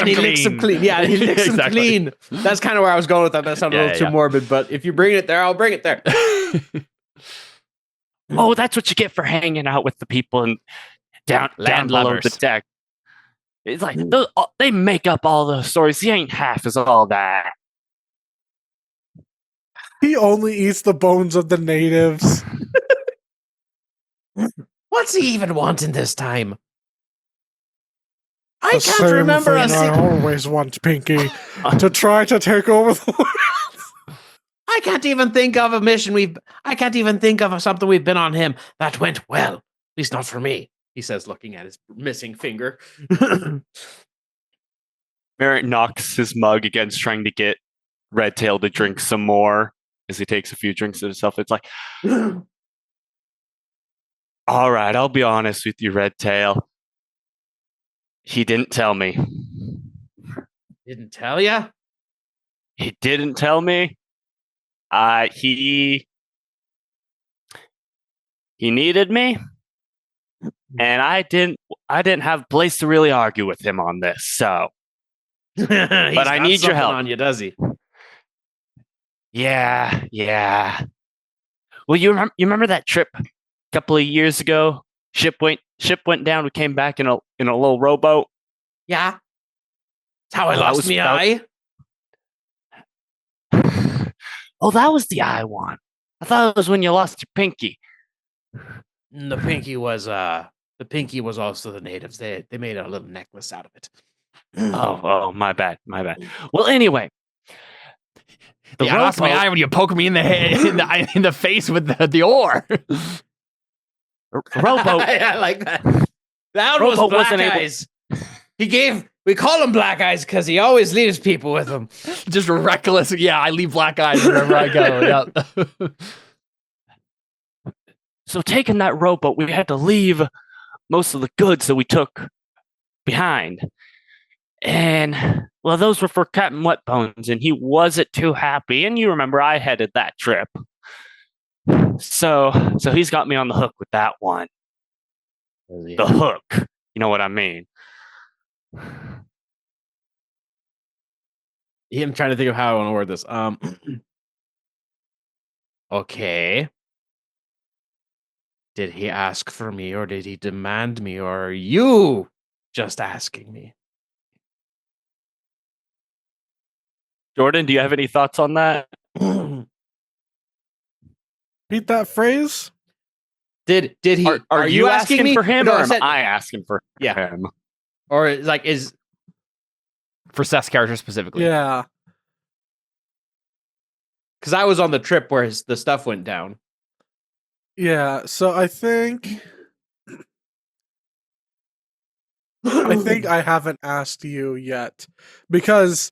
he licks them clean. Yeah, he licks them clean. That's kind of where I was going with that. That sounded a little too morbid, but if you bring it there, I'll bring it there. Oh, that's what you get for hanging out with the people and down below the deck. It's like they make up all those stories. He ain't half as all that. He only eats the bones of the natives. What's he even wanting this time? I can't remember I always want Pinky to try to take over the world. I can't even think of a mission I can't even think of something we've been on him that went well. At least not for me, he says, looking at his missing finger. Merritt knocks his mug against trying to get Red Tail to drink some more. As he takes a few drinks of himself, it's like, all right, I'll be honest with you, Red Tail. He didn't tell me. Didn't tell ya? He didn't tell me. He needed me, and I didn't have a place to really argue with him on this. So, but I need your help. On you, does he? Yeah. Well, you remember that trip a couple of years ago? Ship went down. We came back in a little rowboat. Yeah. That's how I lost my eye. Oh, that was the eye one. I thought it was when you lost your pinky. The pinky was also the natives. They made a little necklace out of it. Oh, my bad. Well, anyway. I lost my eye when you poke me in the head, in the face with the oar. Rowboat. I like that. That was black eyes. We call him Black Eyes because he always leaves people with him. Just reckless. Yeah, I leave black eyes wherever I go. Yeah. So taking that rowboat, we had to leave most of the goods that we took behind. And, well, those were for Captain Wetbones, and he wasn't too happy. And you remember I headed that trip. So he's got me on the hook with that one. The hook. You know what I mean? I'm trying to think of how I want to word this. Okay. Did he ask for me, or did he demand me, or are you just asking me? Jordan, do you have any thoughts on that? Repeat that phrase. Did he? Are you asking me for him, no, or am I asking for him? Or is for Seth's character specifically? Yeah. Because I was on the trip where the stuff went down. Yeah. So I think I haven't asked you yet because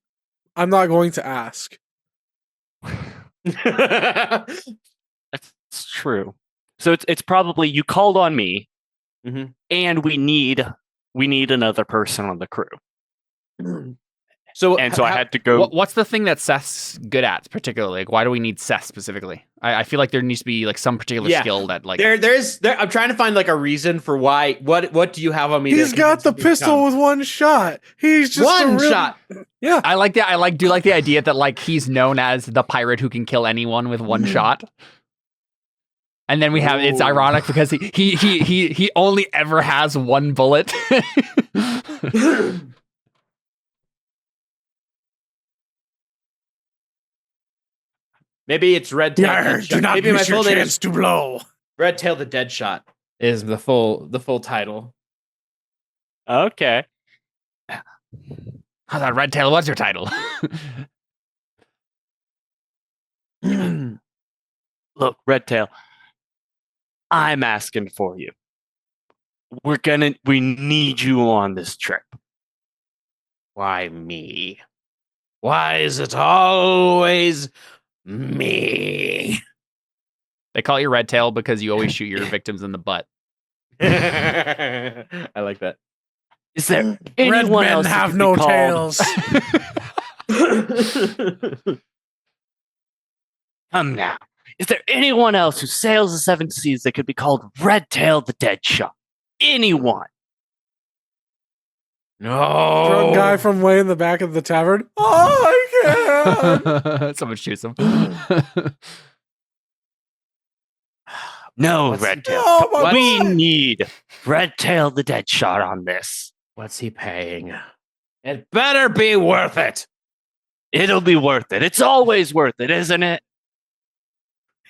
I'm not going to ask. That's true. So it's probably you called on me, and we need another person on the crew. So I had to go. What's the thing that Seth's good at particularly? Like, why do we need Seth specifically? I feel like there needs to be like some particular skill that like there's I'm trying to find like a reason for why. What do you have on me? He's got the pistol with one shot. He's just one shot. Yeah, I like that. I do like the idea that like he's known as the pirate who can kill anyone with one shot. And then we have it's ironic because he only ever has one bullet. Maybe it's Red Tail. Yeah, do not miss your chance to blow. Red Tail the Dead Shot is the full title. Okay. I thought Red Tail was your title. Look, Red Tail, I'm asking for you. We need you on this trip. Why me? Why is it always me? They call you Red Tail because you always shoot your victims in the butt. I like that. Is there anyone else have no tails? Come now. Is there anyone else who sails the seven seas that could be called Red Tail the Dead Shot? Anyone? No. Drunk guy from way in the back of the tavern. Oh, I can. Someone shoots him. No, Red Tail. No, we need Red Tail the Dead Shot on this. What's he paying? It better be worth it. It'll be worth it. It's always worth it, isn't it?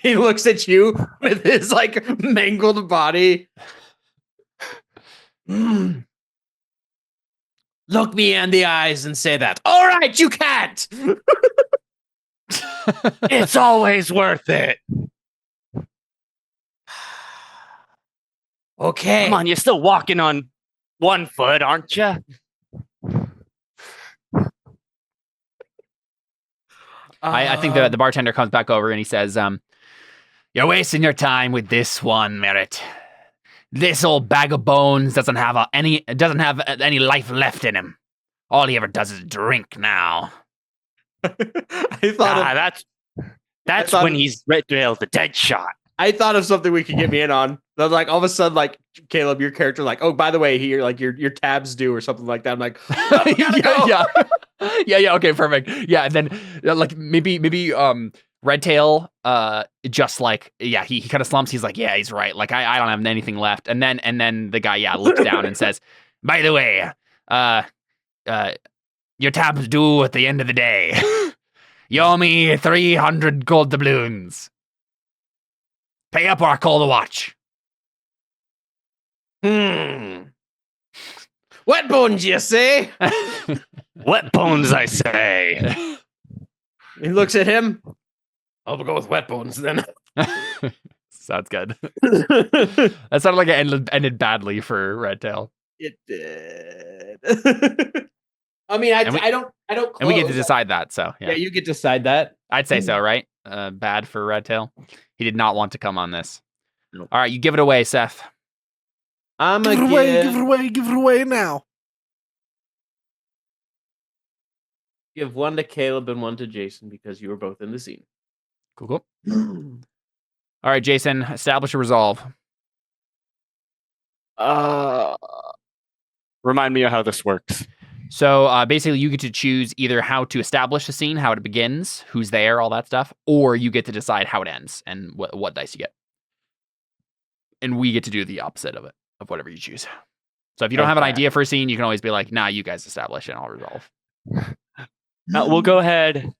He looks at you with his like mangled body. Look me in the eyes and say that. All right, you can't. It's always worth it. Okay. Come on, you're still walking on one foot, aren't you? I think the bartender comes back over and he says, "You're wasting your time with this one, Merritt. This old bag of bones doesn't have any life left in him. All he ever does is drink now." I thought that's when he's Red Tail the Dead Shot. I thought of something we could get me in on. But like all of a sudden, like Caleb, your character, like, oh, by the way, here, like your tabs due or something like that. I'm like, yeah. Okay, perfect. Yeah, and then like maybe Red Tail, just like he kind of slumps. He's like, yeah, he's right. Like I don't have anything left. And then the guy looks down and says, by the way, your tab's due at the end of the day. You owe me 300 gold doubloons. Pay up or I'll call the watch. Wet bones, you say? Wet bones, I say. He looks at him. I'll go with wet bones then. Sounds good. That sounded like it ended badly for Red Tail. It did. I mean, I don't. And we get to decide that. So yeah, you get to decide that. I'd say so, right? Bad for Red Tail. He did not want to come on this. Nope. All right, you give it away, Seth. Give it away now. Give one to Caleb and one to Jason because you were both in the scene. Cool. All right, Jason, establish a resolve. Remind me of how this works. So basically, you get to choose either how to establish a scene, how it begins, who's there, all that stuff, or you get to decide how it ends and what dice you get. And we get to do the opposite of it, of whatever you choose. So if you don't have an idea for a scene, you can always be like, nah, you guys establish and I'll resolve. We'll go ahead.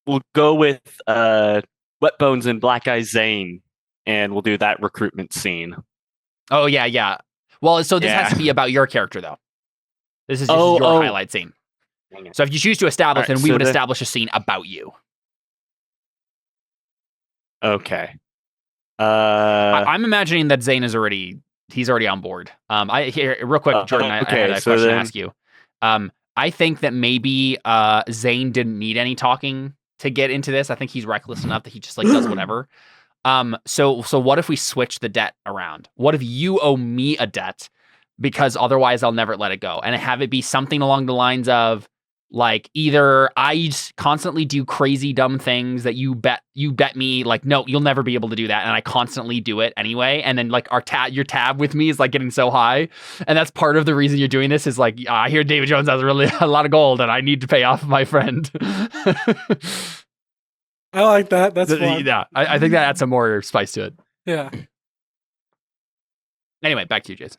We'll go with Wet Bones and Black Eye Zane, and we'll do that recruitment scene. Oh, yeah. Well, so this has to be about your character, though. This is your highlight scene. So if you choose to establish, then we would establish a scene about you. Okay. I'm imagining that Zane is he's already on board. Real quick, Jordan, I had a question to ask you. I think that maybe Zane didn't need any talking to get into this. I think he's reckless enough that he just does whatever. So what if we switch the debt around? What if you owe me a debt because otherwise I'll never let it go, and have it be something along the lines of either I constantly do crazy dumb things that you bet me no, you'll never be able to do that, and I constantly do it anyway, and then your tab with me is getting so high, and that's part of the reason you're doing this is I hear David Jones has a lot of gold and I need to pay off my friend. I like that. That's fun. Yeah, I think that adds some more spice to it. Yeah. Anyway, back to you, Jason.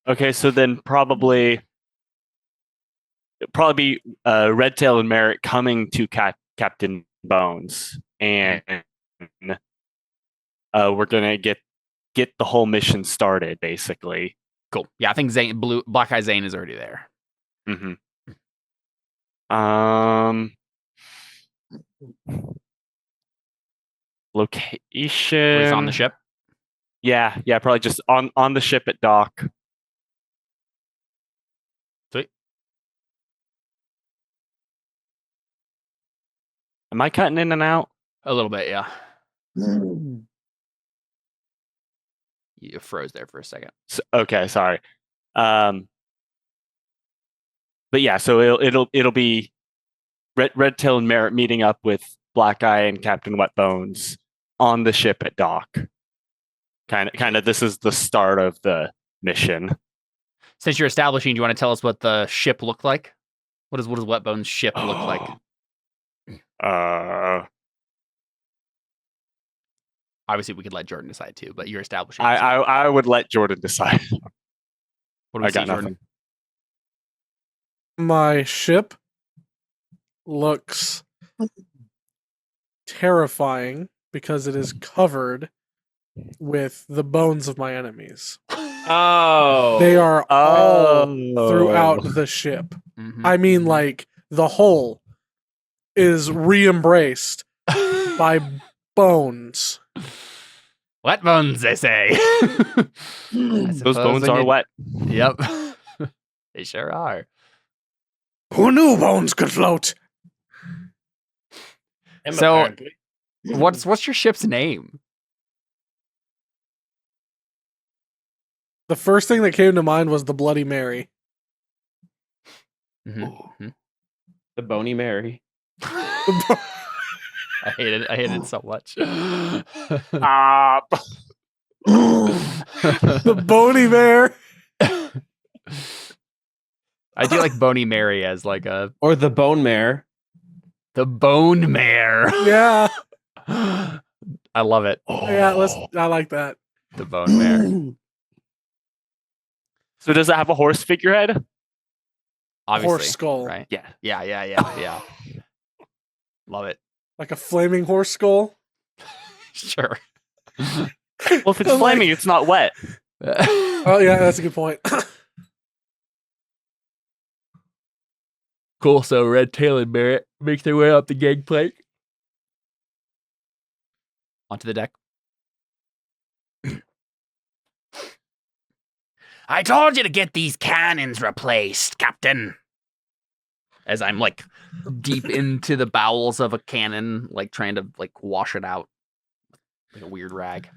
Okay, so then probably be Red Tail and Merritt coming to Captain Bones, and we're gonna get the whole mission started, basically. Cool. Yeah, I think Black Eye Zane is already there. Mm-hmm. Location. He's on the ship. Yeah, probably just on the ship at dock. Sweet. Am I cutting in and out? A little bit, yeah. You froze there for a second. Okay, sorry. But yeah, so it'll be Red Tail and Merritt meeting up with Black Eye and Captain Wet Bones on the ship at dock. Kind of. This is the start of the mission. Since you're establishing, do you want to tell us what the ship looked like? What does Wet Bones' ship look like? Obviously, we could let Jordan decide too, but you're establishing. I would let Jordan decide. What do we see, Jordan? My ship looks terrifying because it is covered with the bones of my enemies. Oh. They are all throughout the ship. Mm-hmm. I mean, the whole is re-embraced by bones. Wet bones, they say. Those bones are wet. Yep. They sure are. Who knew bones could float? So, what's your ship's name? The first thing that came to mind was the Bloody Mary. Mm-hmm. The Bony Mary. I hate it so much. The Bony Bear. I do like Bony Mary as or the Bone Mare. The Bone Mare. Yeah. I love it. Yeah, I like that. The Bone Mare. So does it have a horse figurehead? Obviously, horse skull. Right? Yeah. Love it. Like a flaming horse skull? Sure. Well, if it's flaming, it's not wet. Oh, yeah, that's a good point. Cool. So Red Tail and Merritt make their way up the gangplank. onto the deck. I told you to get these cannons replaced, Captain. As I'm like deep into the bowels of a cannon, like trying to like wash it out like a weird rag.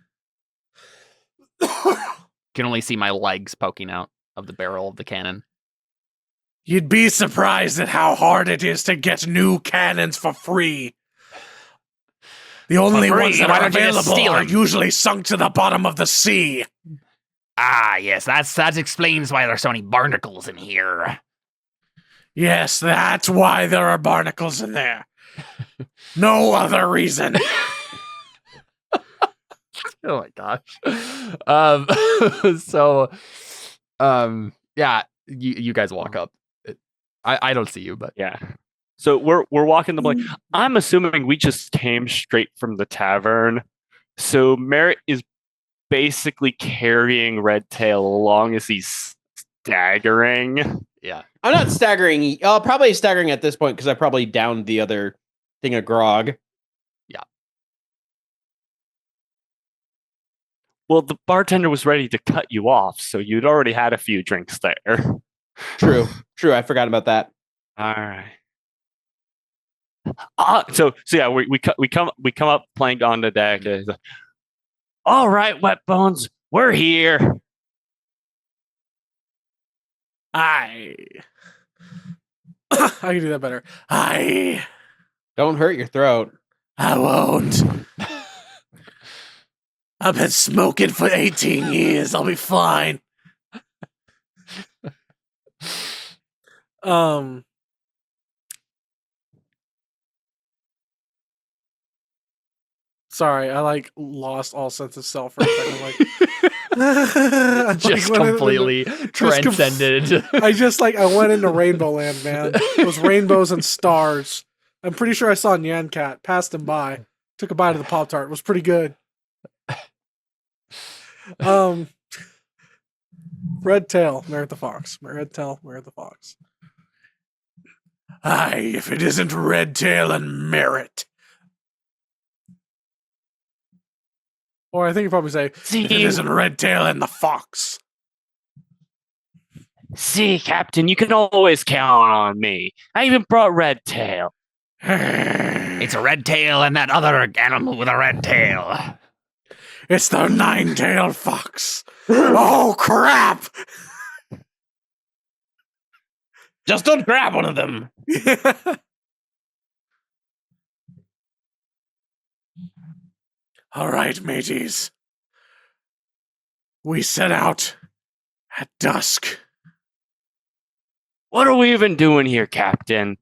Can only see my legs poking out of the barrel of the cannon. You'd be surprised at how hard it is to get new cannons for free. The only ones that are available are usually sunk to the bottom of the sea. Ah, yes, that explains why there's so many barnacles in here. Yes, that's why there are barnacles in there. No other reason. Oh my gosh. Yeah, you guys walk up. I don't see you, but yeah. So we're walking the block. I'm assuming we just came straight from the tavern. So Merritt is basically carrying Redtail along as he's staggering. Yeah. I'm not staggering. Probably staggering at this point because I probably downed the other thing of grog. Yeah. Well, the bartender was ready to cut you off, so you'd already had a few drinks there. True. I forgot about that. All right. So yeah, we come up planked on the deck. All right, wet bones, we're here. I can do that better. Don't hurt your throat. I won't. I've been smoking for 18 years. I'll be fine. Sorry, I lost all sense of self for a second. Just completely transcended. I went into Rainbow Land, man. It was rainbows and stars. I'm pretty sure I saw Nyan Cat, passed him by, took a bite of the Pop-Tart. It was pretty good. Redtail, Merritt the Fox. Redtail, Merritt the Fox. Aye, if it isn't Redtail and Merritt. Or I think you probably say, if it isn't Redtail and the Fox. See, Captain, you can always count on me. I even brought Redtail. It's a Redtail and that other animal with a red tail. It's the nine-tailed fox. Oh, crap! Just don't grab one of them. All right, mateys. We set out at dusk. What are we even doing here, Captain?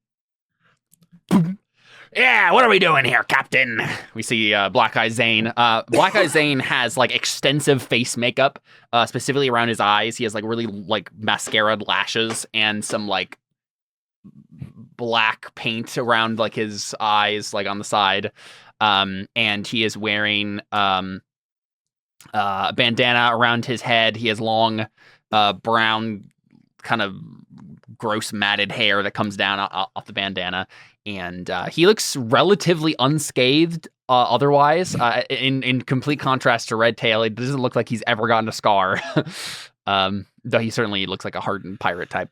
Yeah, what are we doing here, Captain? We see Black Eye Zane. Black Eye Zane has extensive face makeup, specifically around his eyes. He has really mascaraed lashes and some black paint around his eyes, on the side. And he is wearing a bandana around his head. He has long, brown, kind of gross matted hair that comes down off the bandana. And he looks relatively unscathed otherwise. In complete contrast to Redtail, it doesn't look like he's ever gotten a scar. Though he certainly looks like a hardened pirate type.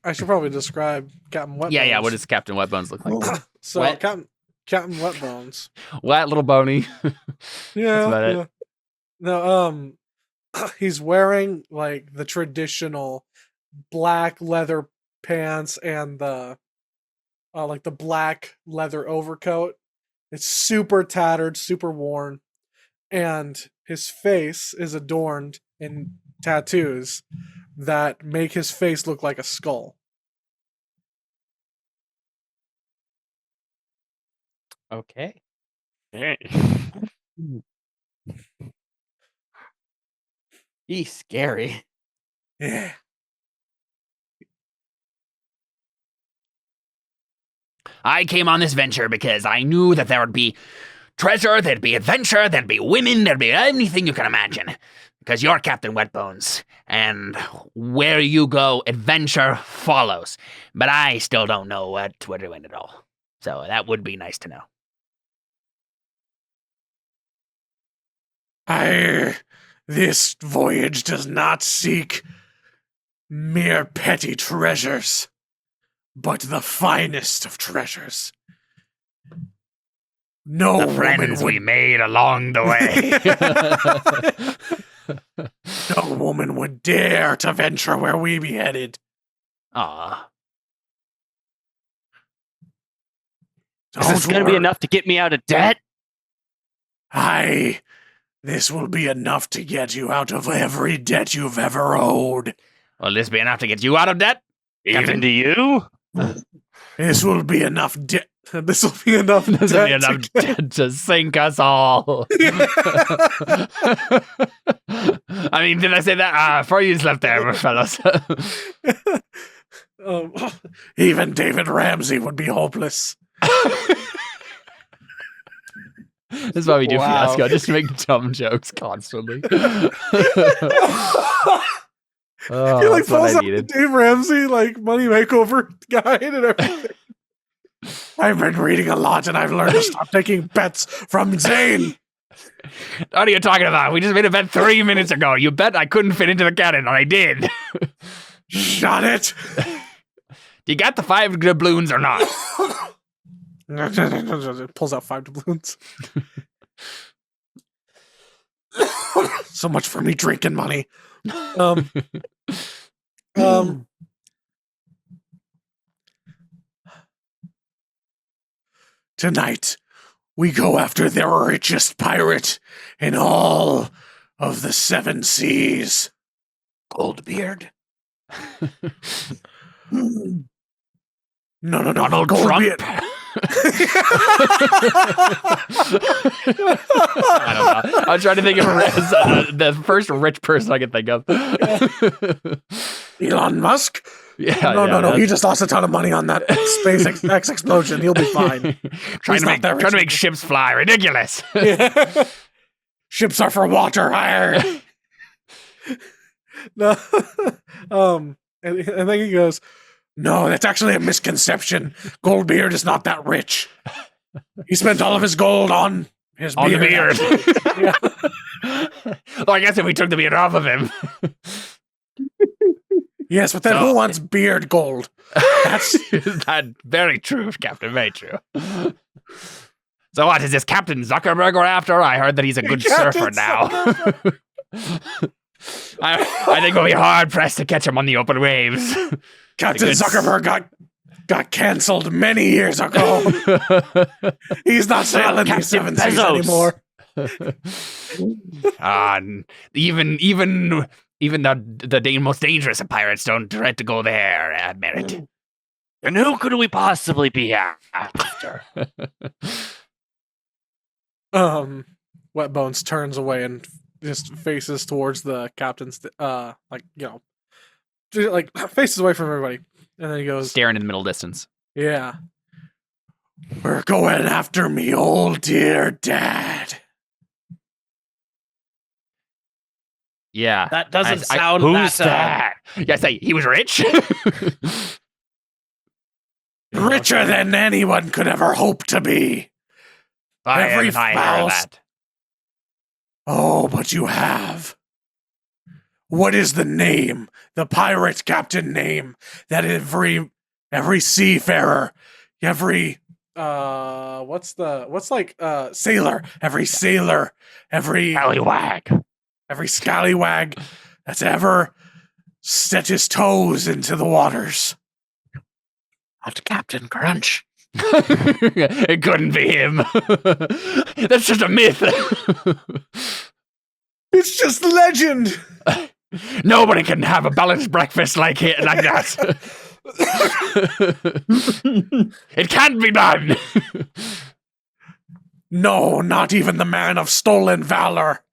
I should probably describe Captain Wetbones. Yeah. What does Captain Wetbones look like? So Captain Wetbones. Wet little bony. Yeah. That's about it. No, he's wearing the traditional black leather pants and the the black leather overcoat. It's super tattered, super worn, and his face is adorned in tattoos that make his face look like a skull. Okay. Hey. He's scary. Yeah. I came on this venture because I knew that there would be treasure, there'd be adventure, there'd be women, there'd be anything you can imagine. Because you're Captain Wetbones, and where you go, adventure follows. But I still don't know what we're doing at all. So that would be nice to know. This voyage does not seek mere petty treasures, but the finest of treasures. No the friends we made along the way. No woman would dare to venture where we be headed. Ah. Is this going to be enough to get me out of debt? This will be enough to get you out of every debt you've ever owed. Will this be enough to get you out of debt? Even to you? This will be enough debt. This will be enough debt to sink us all. I mean, did I say that? 4 years left there, fellas. Even David Ramsey would be hopeless. This is why we do Fiasco, just to make dumb jokes constantly. He like falls out the Dave Ramsey like money makeover guide and everything. I've been reading a lot and I've learned to stop taking bets from Zane. What are you talking about? We just made a bet 3 minutes ago. You bet I couldn't fit into the cannon, and I did. Shut it. You got the 5 doubloons or not? Pulls out 5 doubloons. So much for me drinking money. Tonight, we go after the richest pirate in all of the 7 seas. Goldbeard. No. Donald Trump. I don't know. I'm trying to think of the first rich person I can think of. Elon Musk? Yeah, no. He just lost a ton of money on that SpaceX explosion. He'll be fine. trying to make ships fly. Ridiculous. Yeah. Ships are for water. No. And then he goes, no, that's actually a misconception. Goldbeard is not that rich. He spent all of his gold on his beard. The beard. Well, I guess if we took the beard off of him. Yes, but then who wants beard gold? That's very true, Captain. Very true. So what, is this Captain Zuckerberg we're after? I heard that he's a good surfer now. I think we'll be hard pressed to catch him on the open waves. Captain Zuckerberg got canceled many years ago. He's not sailing these 7 seas anymore. Even the most dangerous of pirates don't try to go there, I admit it. And who could we possibly be after? Wetbones turns away and just faces towards the captain's, faces away from everybody. And then he goes, staring in the middle distance. Yeah. We're going after me old dear dad. Yeah. That doesn't sound who's that? Yeah, say he was rich. Richer than anyone could ever hope to be. I heard that. Oh, but you have. What is the name, the pirate captain name, that every seafarer, sailor, every scallywag that's ever set his toes into the waters? That's Captain Crunch. It couldn't be him. That's just a myth. It's just legend. Nobody can have a balanced breakfast like that. It can't be done. No, not even the man of stolen valor.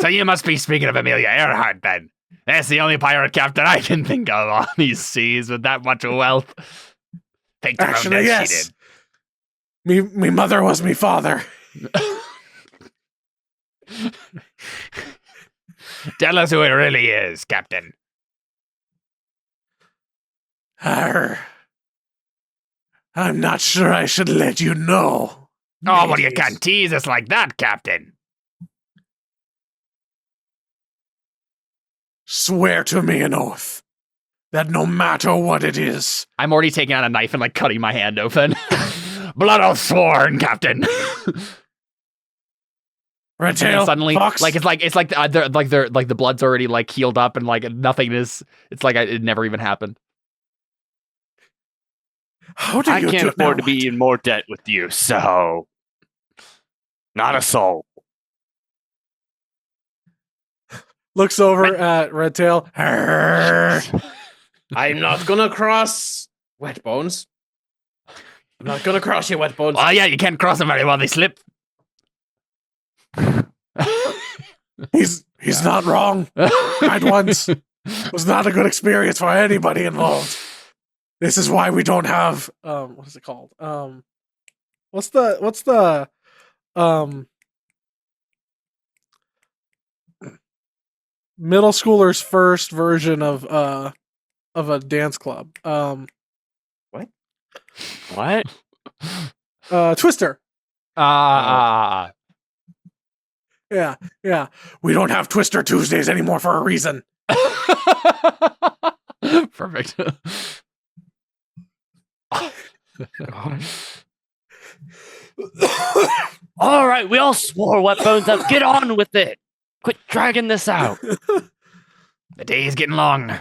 So you must be speaking of Amelia Earhart, then. That's the only pirate captain I can think of on these seas with that much wealth. Actually, yes. Me mother was me father. Tell us who it really is, Captain. I'm not sure I should let you know. Oh, well, you can't tease us like that, Captain. Swear to me an oath that no matter what it is... I'm already taking out a knife and, like, cutting my hand open. Blood oath sworn, Captain. Redtail, suddenly, Fox. like the blood's already like healed up and like nothing is. It's like it never even happened. How do I you can't afford to be in more debt with you, so not a soul. Looks over at Redtail. I'm not gonna cross Wet Bones. I'm not gonna cross you, Wet Bones. Oh yeah, you can't cross them very well. They slip. He's not wrong. Tried once. Was not a good experience for anybody involved. This is why we don't have what is it called? What's the middle schooler's first version of a dance club? What? Twister. Yeah. We don't have Twister Tuesdays anymore for a reason. Perfect. All right, we all swore Wet Bones up. Get on with it. Quit dragging this out. The day is getting long.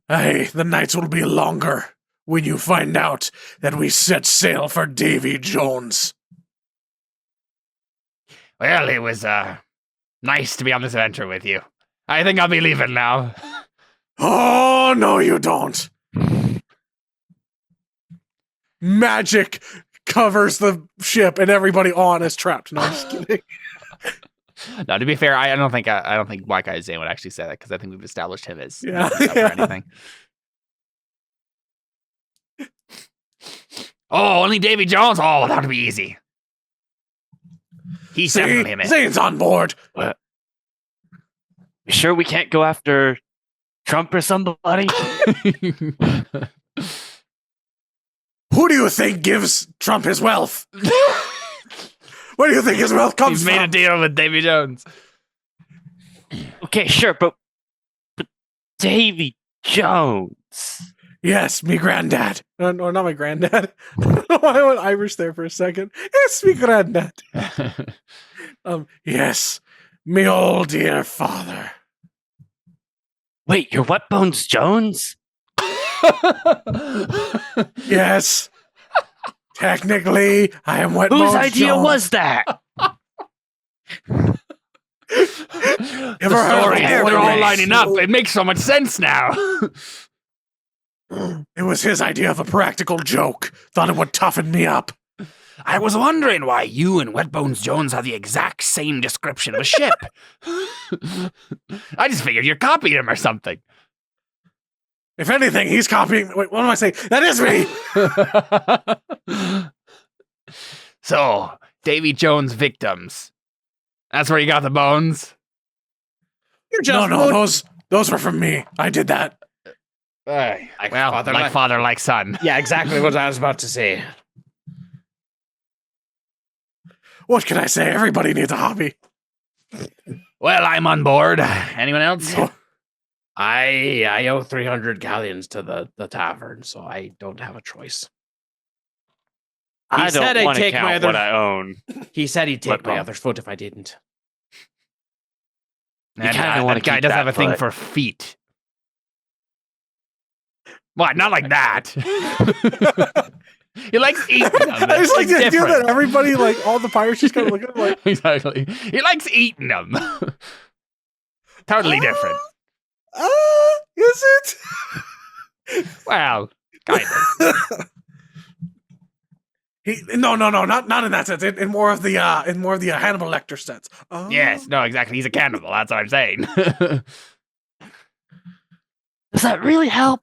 Hey, the nights will be longer when you find out that we set sail for Davy Jones. Well, it was nice to be on this adventure with you. I think I'll be leaving now. Oh, no, you don't. Magic covers the ship and everybody on is trapped. No, I'm just kidding. No, to be fair, I don't think White Guy Zane would actually say that because I think we've established him as Yeah. or anything. Oh, only Davy Jones? Oh, that would be easy. He's definitely him. Zane's on board. What? You sure we can't go after Trump or somebody? Who do you think gives Trump his wealth? Where do you think his wealth comes He's from? made a deal with Davy Jones. Okay, sure, but Davy Jones. Yes, me granddad. Or not my granddad. I went Irish there for a second. It's me granddad. Yes, me old dear father. Wait, you're Wet Bones Jones? Yes. Technically, I am Wet Whose Bones idea Jones. was that? The stories, they're all lining up. It makes so much sense now. It was his idea of a practical joke. Thought it would toughen me up. I was wondering why you and Wet Bones Jones have the exact same description of a ship. I just figured you copied him or something. If anything, he's copying. Wait, what am I saying? That is me. So, Davy Jones victims. That's where you got the bones? You're just No, those were from me. I did that. Like Father, like son. Yeah, exactly what I was about to say. What can I say? Everybody needs a hobby. Well, I'm on board. Anyone else? I owe 300 galleons to the tavern, so I don't have a choice. I said don't I'd want to take my count other- what I own. He said he'd take What my wrong? other foot if I didn't. And kinda wanna that guy keep does that have a thing foot. for feet. What? Not like that. He likes eating them. I just like It's the idea different. that everybody, like all the pirates, just kind of look at him like, Exactly. He likes eating them. Totally different. Is it? Well, kind of. No, not in that sense. In more of the Hannibal Lecter sense. Oh. Yes, no, exactly. He's a cannibal. That's what I'm saying. Does that really help?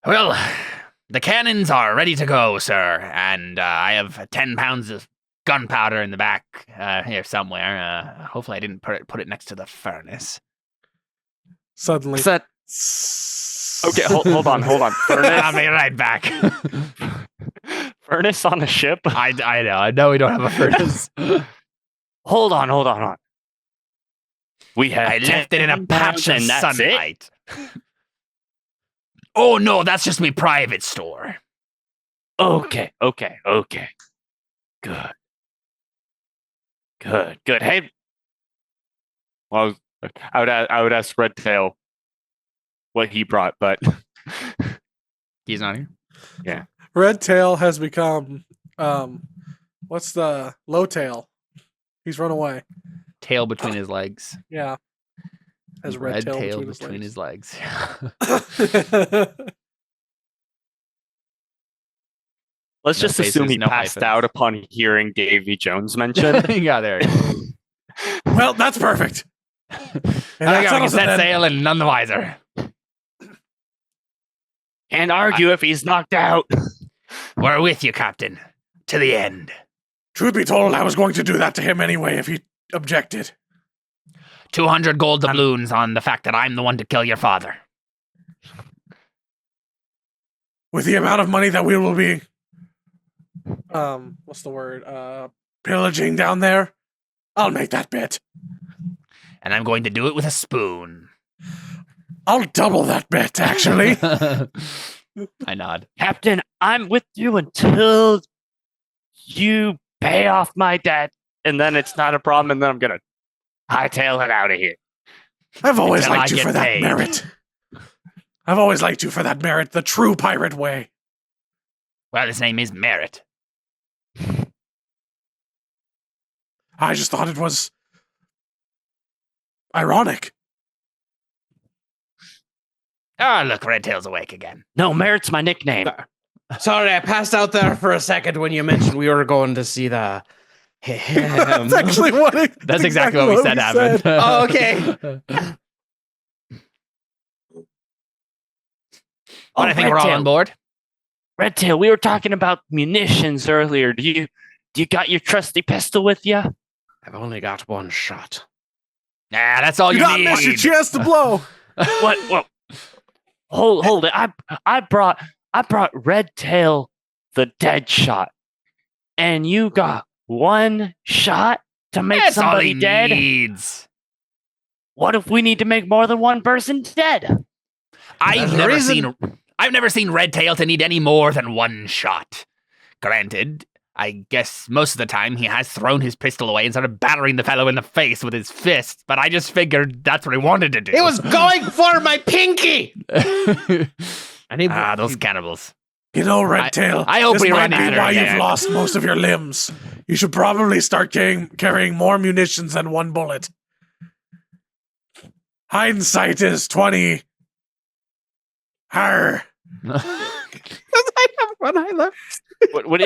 Well, the cannons are ready to go, sir, and I have 10 pounds of gunpowder in the back here somewhere. Hopefully, I didn't put it next to the furnace. Suddenly. Set. Okay, hold on. Furnace. I'll be right back. Furnace on a ship? I know we don't have a furnace. Hold on. I left it in a patch of sunlight. Oh no, that's just my private store. Okay. Good. Hey, well, I would ask Redtail what he brought, but he's not here. Yeah, Redtail has become what's the low tail? He's run away. Tail between his legs. Yeah. Has red tail between his legs. Let's just assume he passed out upon hearing Davy Jones mentioned. Yeah, there you go. Well, that's perfect. And I gotta set sail and none the wiser. Can't argue if he's knocked out. We're with you, Captain. To the end. Truth be told, I was going to do that to him anyway if he objected. 200 gold doubloons on the fact that I'm the one to kill your father. With the amount of money that we will be what's the word? Pillaging down there, I'll make that bet. And I'm going to do it with a spoon. I'll double that bet, actually. I nod. Captain, I'm with you until you pay off my debt, and then it's not a problem, and then I'm gonna hightail it out of here. I've always liked you for that merit. I've always liked you for that merit, the true pirate way. Well, his name is Merit. I just thought it was ironic. Ah, look, Redtail's awake again. No, Merit's my nickname. Sorry, I passed out there for a second when you mentioned we were going to see the... That's actually what That's exactly what we said happened. Oh, okay. But I think we're all on board. Redtail, we were talking about munitions earlier. Do you got your trusty pistol with you? I've only got one shot. Nah, that's all you need. Miss your chance to blow. What? Hold it. I brought Redtail the dead shot, and you got one shot to make that's somebody all he dead. Needs. What if we need to make more than one person dead? I've never seen Redtail to need any more than one shot. Granted, I guess most of the time he has thrown his pistol away and started battering the fellow in the face with his fist, but I just figured that's what he wanted to do. It was going for my pinky! Those cannibals. You know, Redtail, I hope this we might run be into why it you've again. lost most of your limbs. You should probably start carrying more munitions than one bullet. Hindsight is 20. Arr. I have one eye left. What do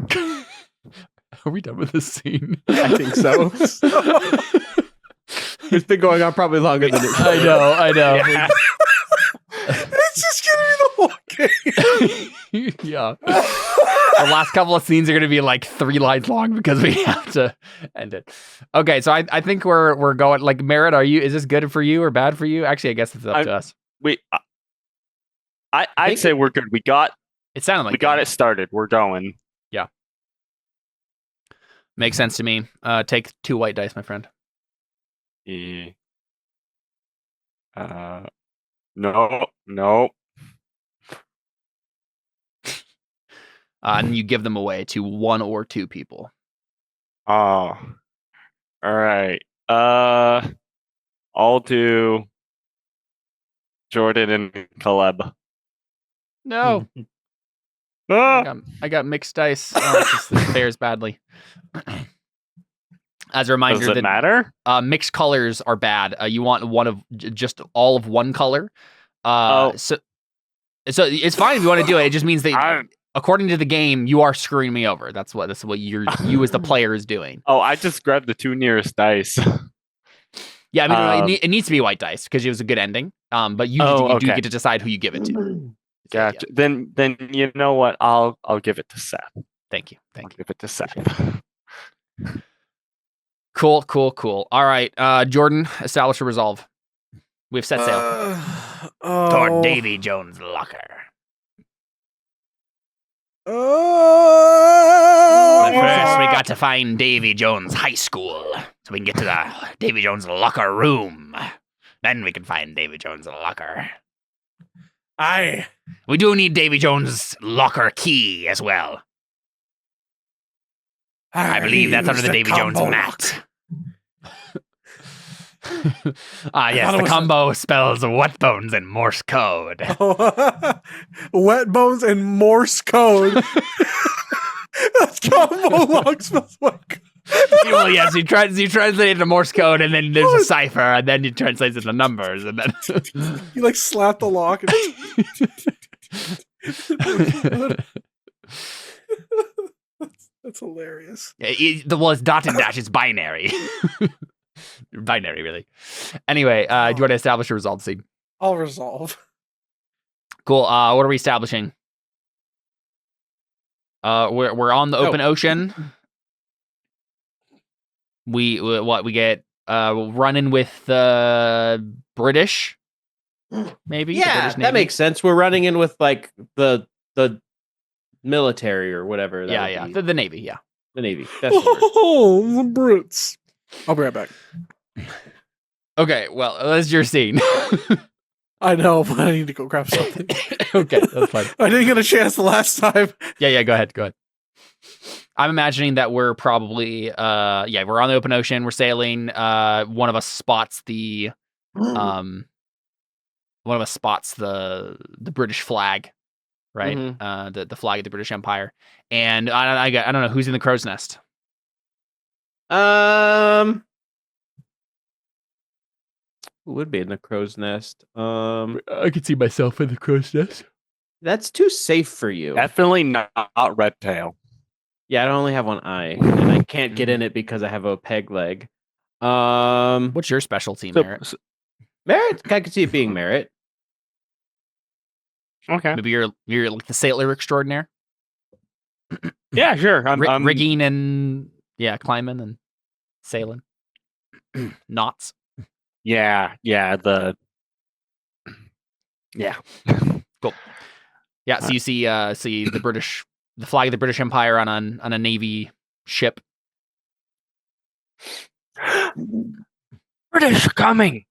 you... Are we done with this scene? I think so. It's been going on probably longer than it should. I know. Yeah. It's just gonna be the whole game. Yeah. The last couple of scenes are going to be like 3 lines long because we have to end it. Okay, so I think we're going like Merit. Is this good for you or bad for you? Actually, I guess it's up to us. I'd say we're good. It sounded like we got it started. We're going. Yeah. Makes sense to me. Take 2 white dice, my friend. No. And you give them away to 1 or 2 people. Oh, all right. I'll do Jordan and Caleb. No. I got mixed dice. This fares badly. As a reminder, does it matter? Mixed colors are bad. You want one of just all of one color. So it's fine if you want to do it. It just means that according to the game, you are screwing me over. That's what you as the player is doing. Oh, I just grabbed the 2 nearest dice. Yeah, I mean, it needs to be white dice because it was a good ending. But you do get to decide who you give it to. Gotcha. Then you know what? I'll give it to Seth. Thank you. I'll give it to Seth. Cool. All right, Jordan, establish a resolve. We've set sail toward Davy Jones' locker. But first, we got to find Davy Jones High School, so we can get to the Davy Jones locker room. Then we can find Davy Jones' locker. Aye. We do need Davy Jones' locker key as well. I believe that's under the Davy Jones mat. Yes, the combo spells wet bones and Morse code. Wet bones and Morse code. That's combo lock spells wet code. Well, yes, you translate it into Morse code, and then there's a cipher, and then you translate it into numbers, and then you like slap the lock. And that's hilarious. It's dot and dash. It's binary. Binary, really. Anyway, do you want to establish a result scene? I'll resolve. Cool. What are we establishing? We're on the open ocean. We get running with the British, maybe. Yeah, British that makes sense. We're running in with like the military or whatever. The Navy. Yeah, the Navy. That's the Brits. I'll be right back. Okay, well, that's your scene. I know, but I need to go grab something. Okay, that's fine. I didn't get a chance the last time. Yeah, go ahead. I'm imagining that we're probably, we're on the open ocean, we're sailing. One of us spots the British flag, right? Mm-hmm. The flag of the British Empire. And I don't know who's in the crow's nest. Who would be in the crow's nest? I could see myself in the crow's nest. That's too safe for you. Definitely not Red Tail. Yeah, I only have one eye, and I can't get in it because I have a peg leg. What's your specialty, Merritt? Merritt? I could see it being Merritt. Okay. Maybe you're like the sailor extraordinaire. Yeah, sure. I'm rigging and climbing and sailing. Knots. Yeah. Cool. Yeah, so you see the flag of the British Empire on a Navy ship. British are coming.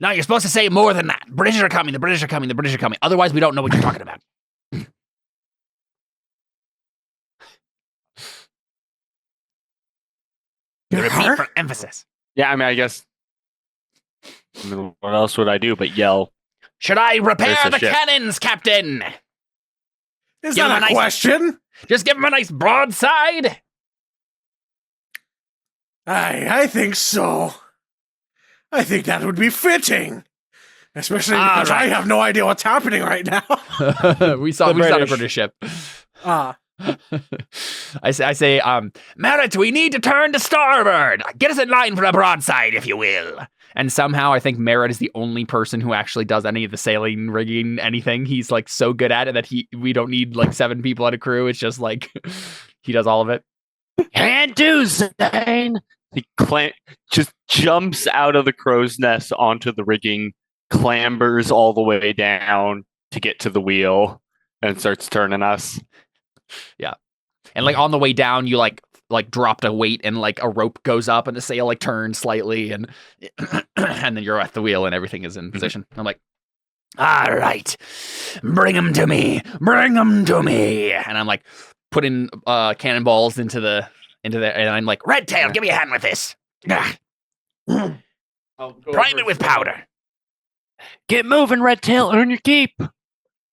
No, you're supposed to say more than that. British are coming. The British are coming. The British are coming. Otherwise, we don't know what you're talking about. Repeat for emphasis. Yeah, I mean, I guess. What else would I do but yell? Should I repair the cannons, Captain? Is that a question? Just give him a nice broadside. I think so. I think that would be fitting. Especially because I have no idea what's happening right now. we saw a British ship. I say, Merritt, we need to turn to starboard. Get us in line for a broadside, if you will. And somehow I think Merritt is the only person who actually does any of the sailing, rigging, anything. He's like so good at it that we don't need like 7 people on a crew. It's just like he does all of it. Can do, Zane. He just jumps out of the crow's nest onto the rigging, clambers all the way down to get to the wheel, and starts turning us. Yeah. And like on the way down, you like dropped a weight and like a rope goes up and the sail like turns slightly and and then you're at the wheel and everything is in position. I'm like, all right, bring them to me. And I'm like putting cannonballs into there and I'm like, Red Tail, give me a hand with this. Prime it with powder. Get moving, Red Tail, earn your keep.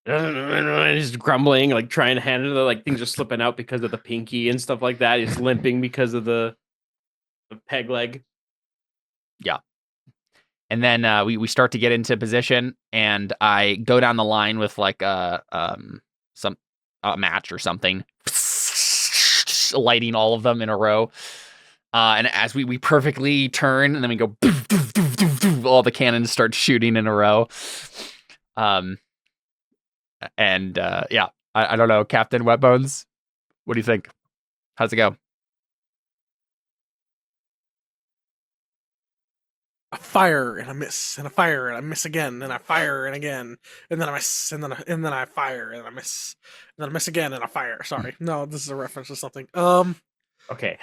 He's grumbling, like trying to hand it, like things are slipping out because of the pinky and stuff like that. He's limping because of the peg leg. Yeah. And then we start to get into position, and I go down the line with like a match or something, lighting all of them in a row. And as we perfectly turn, and then we go, all the cannons start shooting in a row. I don't know, Captain Wetbones, what do you think? How's it go? I fire and I miss and I fire and I miss again and I fire and again and then I miss and then I fire and I miss and then I miss again and I fire. Sorry, no, this is a reference to something. Okay.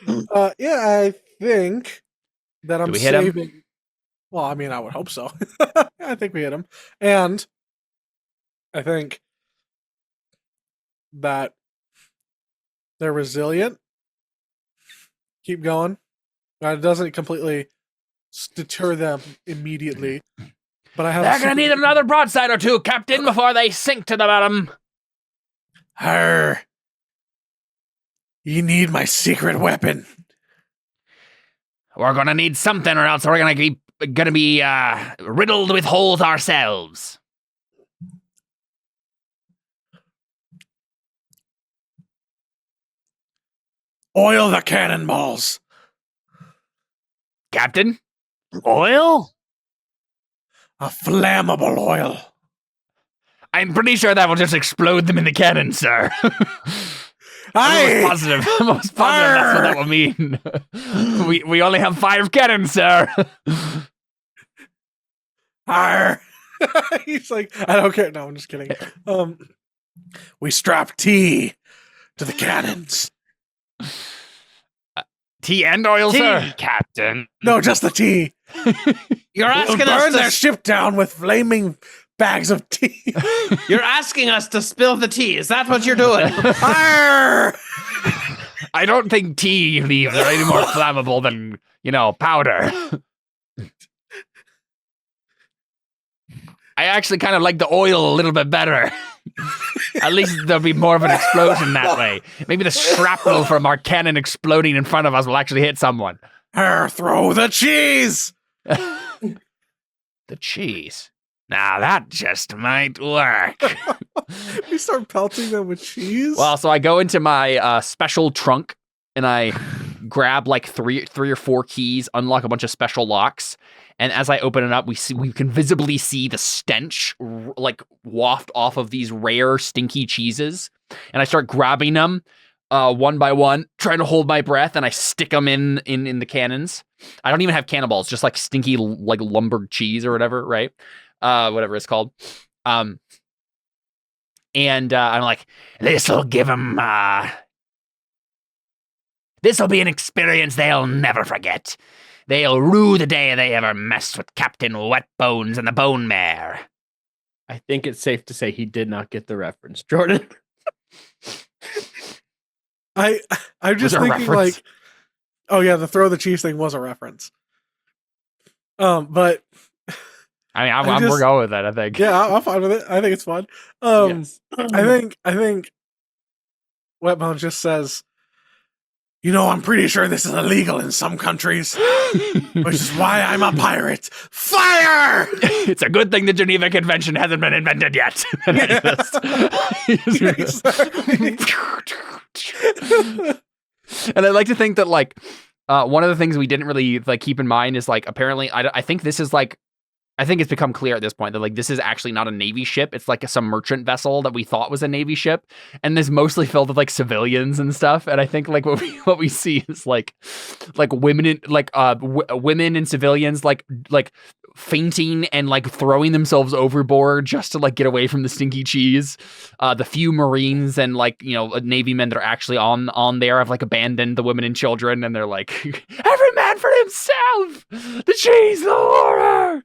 Yeah, I think that I'm we hit him? saving. Well, I mean, I would hope so. I think we hit him, and I think that they're resilient. Keep going. It doesn't completely deter them immediately. But I have. They're gonna need another broadside or two, Captain, before they sink to the bottom. Arr! You need my secret weapon. We're gonna need something, or else we're gonna be riddled with holes ourselves. Oil the cannonballs. Captain? Oil? A flammable oil. I'm pretty sure that will just explode them in the cannon, sir. I'm almost positive that's what that will mean. we only have 5 cannons, sir. Arr! He's like, I don't care. No, I'm just kidding. We strap tea to the cannons. Tea and oil, Tea, sir. Captain. No, just the tea. You're asking We'll us burn to their ship down with flaming bags of tea. You're asking us to spill the tea. Is that what you're doing? Arr! I don't think tea leaves are any more flammable than, powder. I actually kind of like the oil a little bit better. At least there'll be more of an explosion that way. Maybe the shrapnel from our cannon exploding in front of us will actually hit someone. Arr, throw the cheese! The cheese. Now that just might work. We start pelting them with cheese? Well, so I go into my special trunk and I grab like three or four keys, unlock a bunch of special locks. And as I open it up, we can visibly see the stench like waft off of these rare stinky cheeses. And I start grabbing them one by one, trying to hold my breath, and I stick them in the cannons. I don't even have cannonballs, just like stinky like lumbered cheese or whatever, right? Whatever it's called. And I'm like, this'll give them. This'll be an experience they'll never forget. They'll rue the day they ever messed with Captain Wetbones and the Bone Mare. I think it's safe to say he did not get the reference, Jordan. I'm just thinking like, oh yeah, the throw the cheese thing was a reference. But I mean, we're going with that. I think. Yeah, I'm fine with it. I think it's fun. Yes. I think Wetbones just says, I'm pretty sure this is illegal in some countries, which is why I'm a pirate. Fire! It's a good thing the Geneva Convention hasn't been invented yet. And I like to think that like one of the things we didn't really like keep in mind is like apparently I think this is like I think it's become clear at this point that like this is actually not a Navy ship. It's like some merchant vessel that we thought was a Navy ship, and is mostly filled with like civilians and stuff. And I think like what we see is like women in, women and civilians like fainting and like throwing themselves overboard just to like get away from the stinky cheese. The few Marines and like Navy men that are actually on there have like abandoned the women and children, and they're like, every man for himself. The cheese, the horror.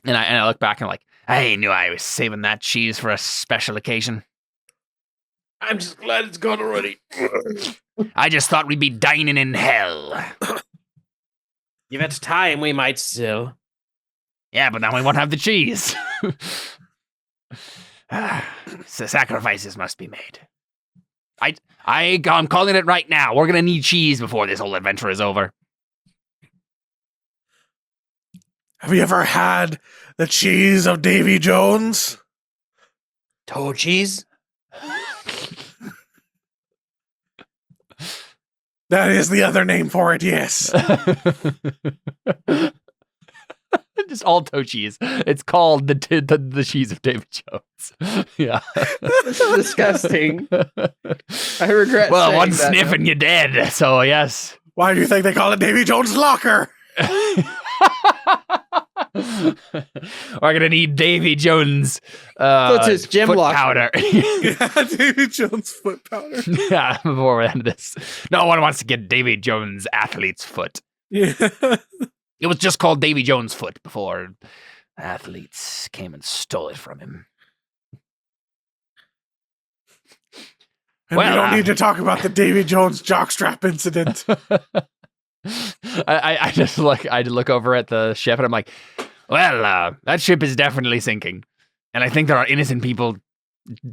And I look back and like, I knew I was saving that cheese for a special occasion. I'm just glad it's gone already. I just thought we'd be dining in hell. If it's time, we might still. Yeah, but now we won't have the cheese. So sacrifices must be made. I'm calling it right now. We're gonna need cheese before this whole adventure is over. Have you ever had the cheese of Davy Jones? Toe cheese? That is the other name for it, yes. Just all toe cheese. It's called the cheese of Davy Jones. Yeah. This is disgusting. I regret Well, saying one that sniff now. and you're dead. So, yes. Why do you think they call it Davy Jones' locker? We're gonna need Davy Jones That's his gym foot locker. powder. Yeah, Davy Jones' foot powder. Yeah, before we end this. No one wants to get Davy Jones' athlete's foot. Yeah. It was just called Davy Jones' foot before athletes came and stole it from him. And Well, we don't need to talk about the Davy Jones jockstrap incident. I just look over at the ship and I'm like, well, that ship is definitely sinking. And I think there are innocent people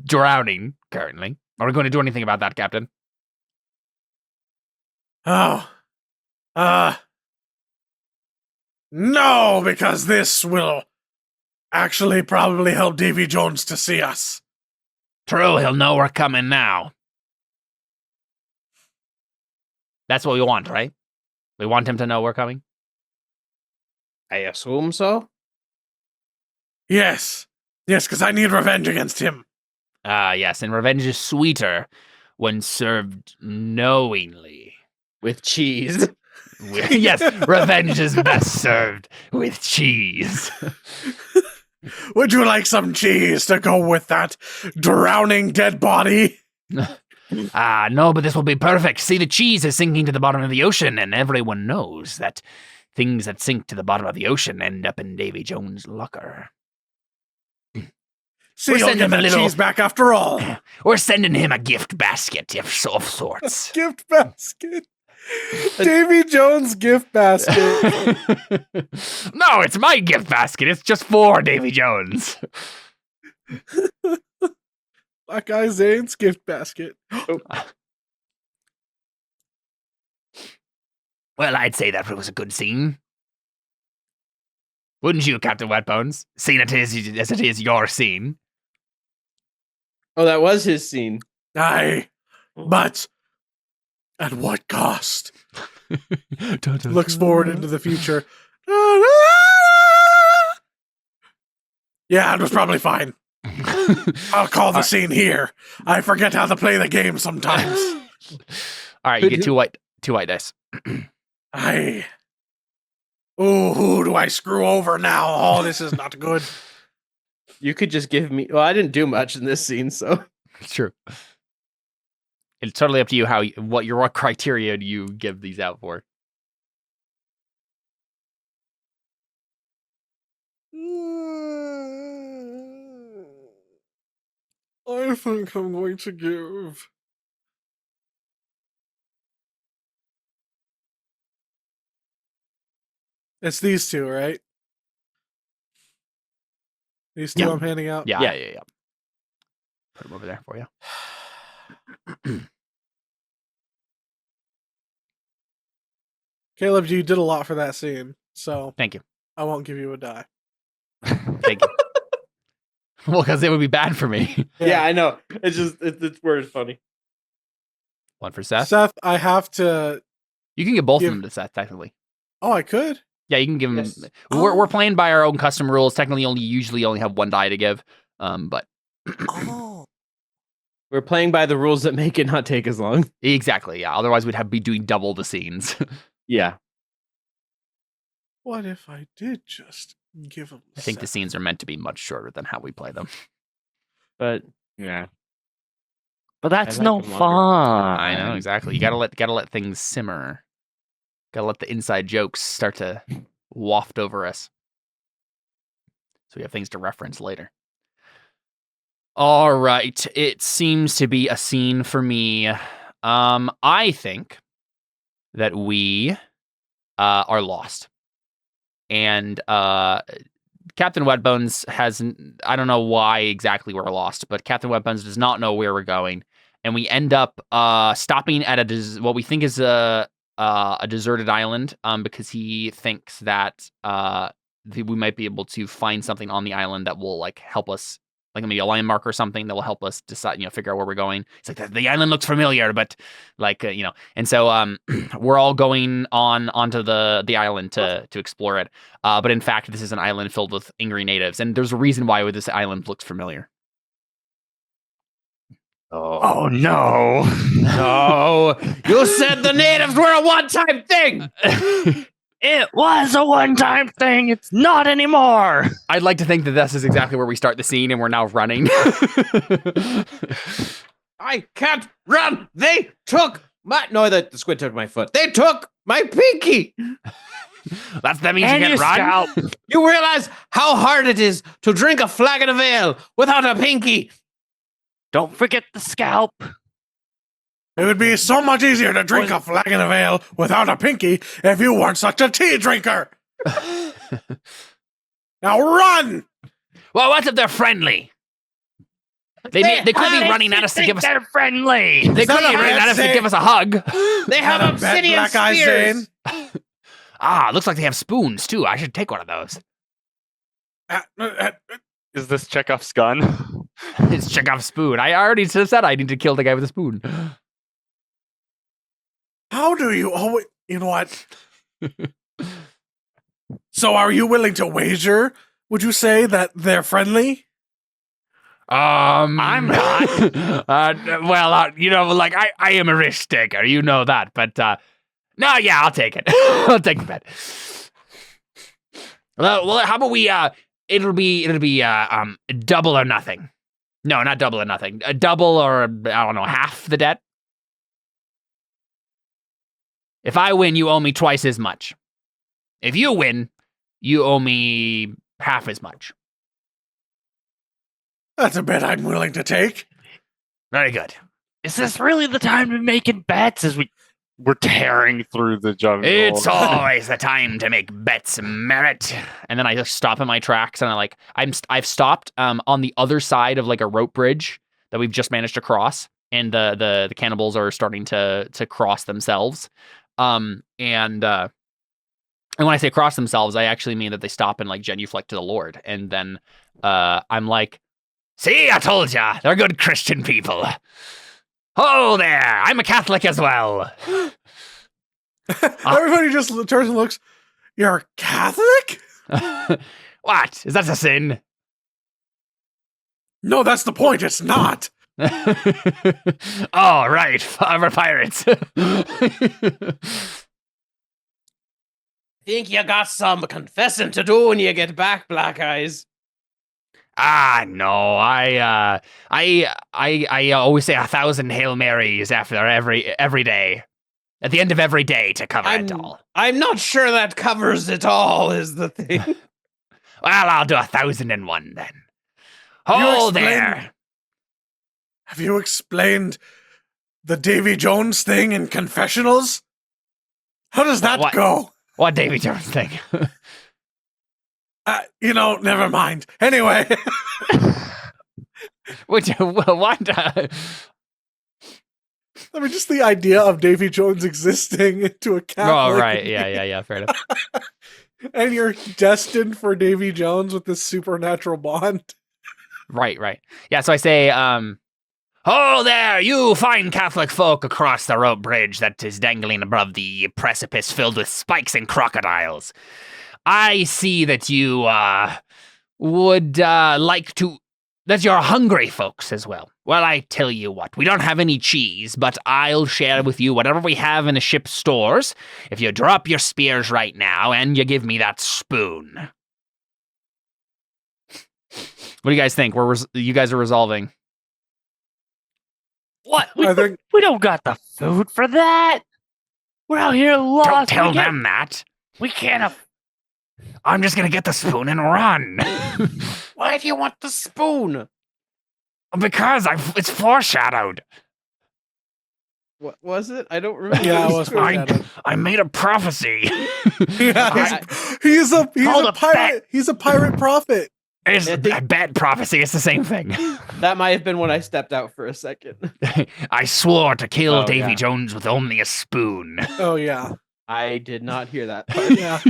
drowning currently. Are we going to do anything about that, Captain? Oh. No, because this will actually probably help Davy Jones to see us. True, he'll know we're coming now. That's what we want, right? We want him to know we're coming? I assume so. Yes. Yes, because I need revenge against him. Yes, and revenge is sweeter when served knowingly. With cheese. Yes, revenge is best served with cheese. Would you like some cheese to go with that drowning dead body? No, but this will be perfect. See, the cheese is sinking to the bottom of the ocean, and everyone knows that things that sink to the bottom of the ocean end up in Davy Jones' locker. See, We're you'll sending get him a that little- cheese back after all. We're sending him a gift basket of sorts. Gift basket. Davy Jones gift basket. No, it's my gift basket. It's just for Davy Jones. Black Guy Zane's gift basket. Well, I'd say that was a good scene. Wouldn't you, Captain Wetbones? Seeing it as it is your scene. Oh, that was his scene. Aye, but at what cost? Looks forward into the future. Yeah, it was probably fine. I'll call the scene here. I forget how to play the game sometimes. All right, you get two white dice. Aye. Oh, who do I screw over now? Oh, this is not good. You could just give me. Well, I didn't do much in this scene, so. It's true. It's totally up to you what criteria do you give these out for. I think I'm going to give. It's these two, right? These two Yeah. I'm handing out? Yeah. Yeah. Put them over there for you. Caleb, you did a lot for that scene, so Thank you. I won't give you a die. Thank you. Well, because it would be bad for me. Yeah, I know. It's just, it's where it's funny. One for Seth. Seth, I have to. You can give both give- of them to Seth, technically. Oh, I could? Yeah, you can give Yes. them. We're playing by our own custom rules. Technically, usually only have one die to give. But Oh. We're playing by the rules that make it not take as long. exactly, yeah. Otherwise, we'd be doing double the scenes. Yeah. What if I did just give him? I think the scenes are meant to be much shorter than how we play them. But Yeah. But that's I like no them fun. longer. I know exactly. You gotta let things simmer. Gotta let the inside jokes start to waft over us, so we have things to reference later. All right, it seems to be a scene for me. I think that we are lost, and Captain Wetbones hasn't. I don't know why exactly we're lost, but Captain Wetbones does not know where we're going, and we end up stopping at what we think is a deserted island, because he thinks that we might be able to find something on the island that will like help us like maybe a landmark or something that will help us decide, figure out where we're going. It's like the island looks familiar, but like and so we're all going onto the island to explore it. But in fact, this is an island filled with angry natives, and there's a reason why this island looks familiar. Oh no! No, you said the natives were a one-time thing. It was a one-time thing. It's not anymore. I'd like to think that this is exactly where we start the scene, and we're now running. I can't run. They took my the squid took my foot. They took my pinky. That means you can run. Scalp. You realize how hard it is to drink a flagon of ale without a pinky. Don't forget the scalp. It would be so much easier to drink a flagon of ale without a pinky if you weren't such a tea drinker. Now run! Well, what if they're friendly? They could be running at us to give us. They're friendly. They could be running at us to give us a hug. They have obsidian spears. Looks like they have spoons too. I should take one of those. Is this Chekhov's gun? It's Chekhov's spoon. I already said I need to kill the guy with the spoon. How do you always... You know what? So are you willing to wager? Would you say that they're friendly? I'm not. I am a risk taker. You know that. But, no, yeah, I'll take it. I'll take the bet. Well, how about we, it'll be double or nothing. No, not double or nothing. A double or, I don't know, half the debt. If I win, you owe me twice as much. If you win, you owe me half as much. That's a bet I'm willing to take. Very good. Is this really the time to be making bets as we're tearing through the jungle? It's always the time to make bets, Merritt. And then I just stop in my tracks, and I've stopped on the other side of like a rope bridge that we've just managed to cross, and the cannibals are starting to cross themselves. And when I say cross themselves, I actually mean that they stop and like genuflect to the Lord, and then I'm like, "See, I told ya, they're good Christian people." Oh, there! I'm a Catholic as well. Everybody just turns and looks. You're Catholic? What? Is that a sin? No, that's the point. It's not. Oh, right. We're pirates. Think you got some confessing to do when you get back, Black Eyes. No. I always say 1,000 Hail Marys after every day. At the end of every day to cover it all. I'm not sure that covers it all, is the thing. Well, I'll do 1,001 then. Oh, there. Have you explained the Davy Jones thing in confessionals? How does that go? What Davy Jones thing? Never mind. Anyway. What? I mean, just the idea of Davy Jones existing to a Catholic. Oh, right. Yeah. Fair enough. And you're destined for Davy Jones with this supernatural bond. Right. Yeah, so I say, oh, there, you fine Catholic folk across the rope bridge that is dangling above the precipice filled with spikes and crocodiles. I see that you, would, like to... that you're hungry folks as well. Well, I tell you what, we don't have any cheese, but I'll share with you whatever we have in the ship's stores if you drop your spears right now and you give me that spoon. What do you guys think? You guys are resolving. What? We don't got the food for that. We're out here lost. Don't tell them that. We can't. I'm just gonna get the spoon and run. Why do you want the spoon? Because it's foreshadowed. What was it? I don't remember. Yeah, it was foreshadowed. I made a prophecy. Yeah, he's a pirate. He's a pirate prophet. It's a bad prophecy. It's the same thing. That might have been when I stepped out for a second. I swore to kill Davy Jones with only a spoon. Oh, yeah. I did not hear that part. Yeah.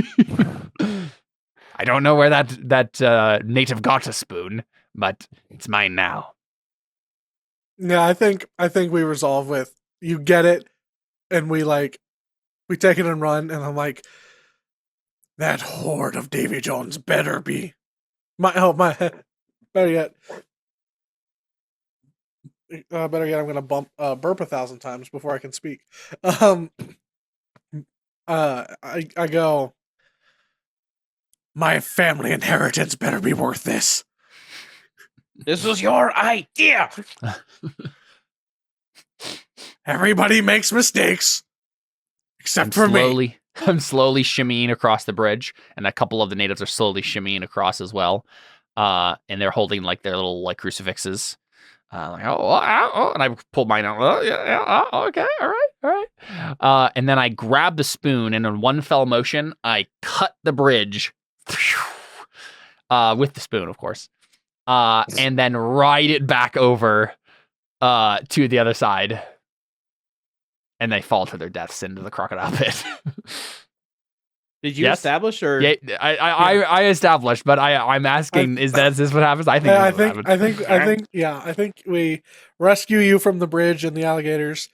I don't know where that native got a spoon, but it's mine now. Yeah, I think we resolve with you get it, and we take it and run, and I'm like, that horde of Davy Jones better be better yet, I'm gonna burp 1,000 times before I can speak. I go, my family inheritance better be worth this. This was your idea. Everybody makes mistakes, except for me. I'm slowly shimmying across the bridge, and a couple of the natives are slowly shimmying across as well. And they're holding like their little like crucifixes. And I pulled mine out. Okay, all right. And then I grab the spoon, and in one fell motion, I cut the bridge with the spoon, of course, and then ride it back over to the other side, and they fall to their deaths into the crocodile pit. Did you establish, or yeah? I established, but I'm asking: is this what happens? I think we rescue you from the bridge and the alligators,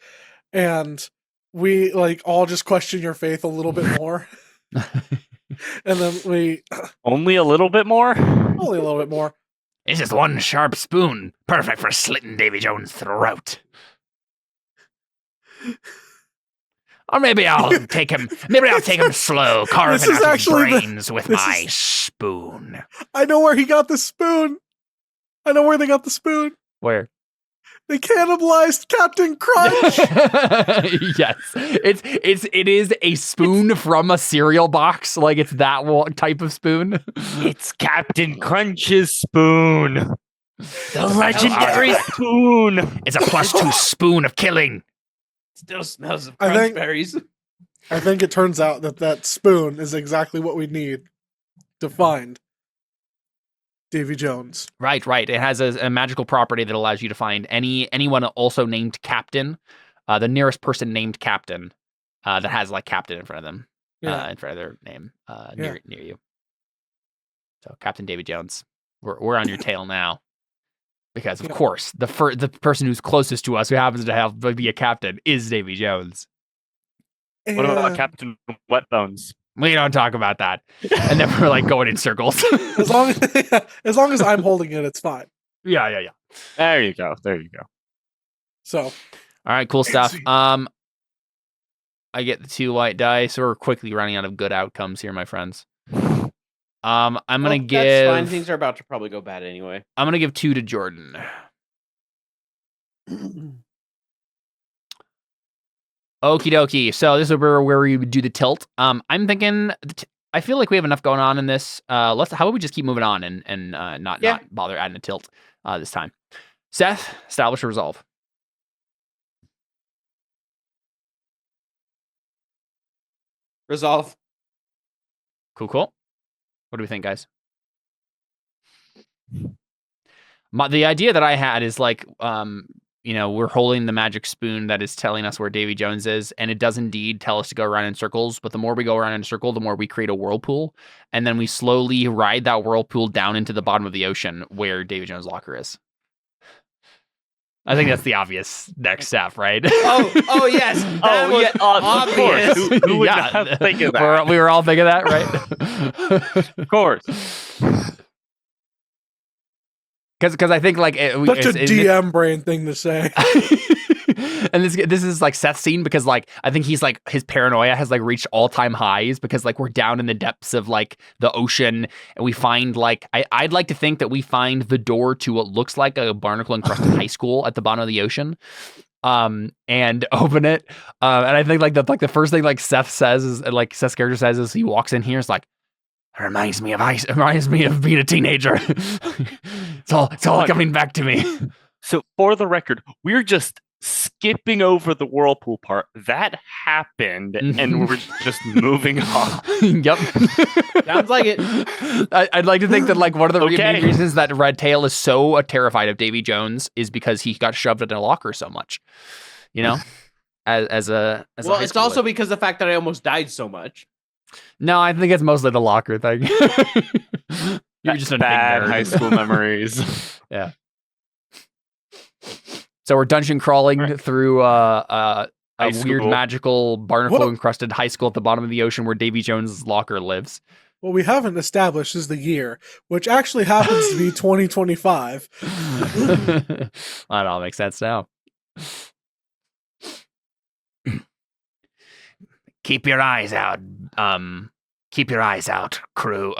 and we all just question your faith a little bit more, and then we only a little bit more. Only a little bit more. It's just one sharp spoon, perfect for slitting Davy Jones' throat. Or maybe I'll take him. Maybe I'll take him slow, carving out his brains with my spoon. I know where he got the spoon. I know where they got the spoon. Where? They cannibalized Captain Crunch. Yes, it is a spoon from a cereal box. Like it's that type of spoon. It's Captain Crunch's spoon. The legendary spoon. It's a +2 spoon of killing. Still smells of crunch berries. I think it turns out that spoon is exactly what we need to find Davy Jones. Right. It has a magical property that allows you to find anyone also named Captain, the nearest person named Captain, that has like Captain in front of them, in front of their name, near you. So Captain Davy Jones, we're on your tail now. Because of course, the person who's closest to us, who happens to be a captain, is Davy Jones. What about Captain Wetbones? We don't talk about that. And then we're like going in circles. as long as I'm holding it, it's fine. Yeah. There you go. So, all right, cool stuff. I get the 2 white dice. We're quickly running out of good outcomes here, my friends. I'm gonna give. That's fine. Things are about to probably go bad anyway. I'm gonna give 2 to Jordan. Okie dokie. So this is where we would do the tilt. I'm thinking. I feel like we have enough going on in this. How about we just keep moving on and not bother adding a tilt this time. Seth, establish a resolve. Resolve. Cool. What do we think, guys? The idea that I had is like, we're holding the magic spoon that is telling us where Davy Jones is, and it does indeed tell us to go around in circles. But the more we go around in a circle, the more we create a whirlpool, and then we slowly ride that whirlpool down into the bottom of the ocean where Davy Jones' locker is. I think that's the obvious next step, right? Oh yes. That was obvious. Who would not think of that? We were all thinking that, right? Of course. Because I think like that's a DM brain thing to say. And this is like Seth's scene, because like I think he's like his paranoia has like reached all-time highs, because like we're down in the depths of like the ocean, and we find like I'd like to think that we find the door to what looks like a barnacle encrusted high school at the bottom of the ocean, and open it, and I think like the first thing like Seth's character says is he walks in here, is like, it reminds me of being a teenager. It's all coming back to me. So for the record, we're just skipping over the whirlpool part. That happened, and we're just moving on. Yep. Sounds like it. I'd like to think that like one of the main reasons that Red Tail is so terrified of Davy Jones is because he got shoved in a locker so much. As a it's also because of the fact that I almost died so much. No, I think it's mostly the locker thing. You're just a bad big nerd. high school memories. Yeah. So we're dungeon crawling through a weird magical barnacle encrusted high school at the bottom of the ocean where Davy Jones' locker lives. What we haven't established is the year, which actually happens to be 2025. That all makes sense now. Keep your eyes out. Keep your eyes out, crew.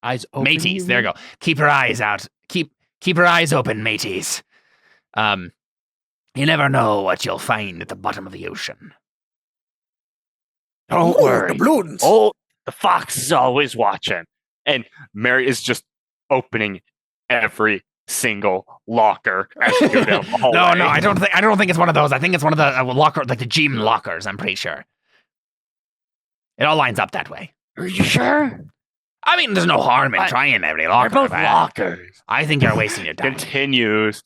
Eyes open. Mateys, there you go. Keep your eyes out. Keep your eyes open, mateys. You never know what you'll find at the bottom of the ocean. Don't worry. The balloons. Oh, the fox is always watching. And Mary is just opening every single locker as you go down the hallway. No, I don't think it's one of those. I think it's one of the locker, like the gym lockers. I'm pretty sure. It all lines up that way. Are you sure? I mean, there's no harm in trying every locker. They're both lockers. I think you're wasting your time. Continues.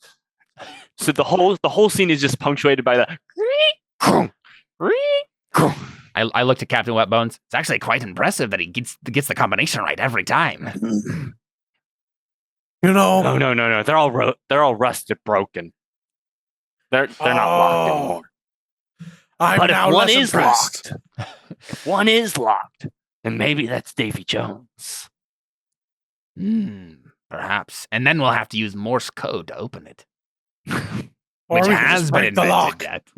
So the whole scene is just punctuated by the. I looked at Captain Wetbones. It's actually quite impressive that he gets the combination right every time. You know. No. They're all rusted, broken. They're not locked anymore. But if one is locked, if one is locked, then maybe that's Davy Jones. Perhaps. And then we'll have to use Morse code to open it. Which has been invented yet.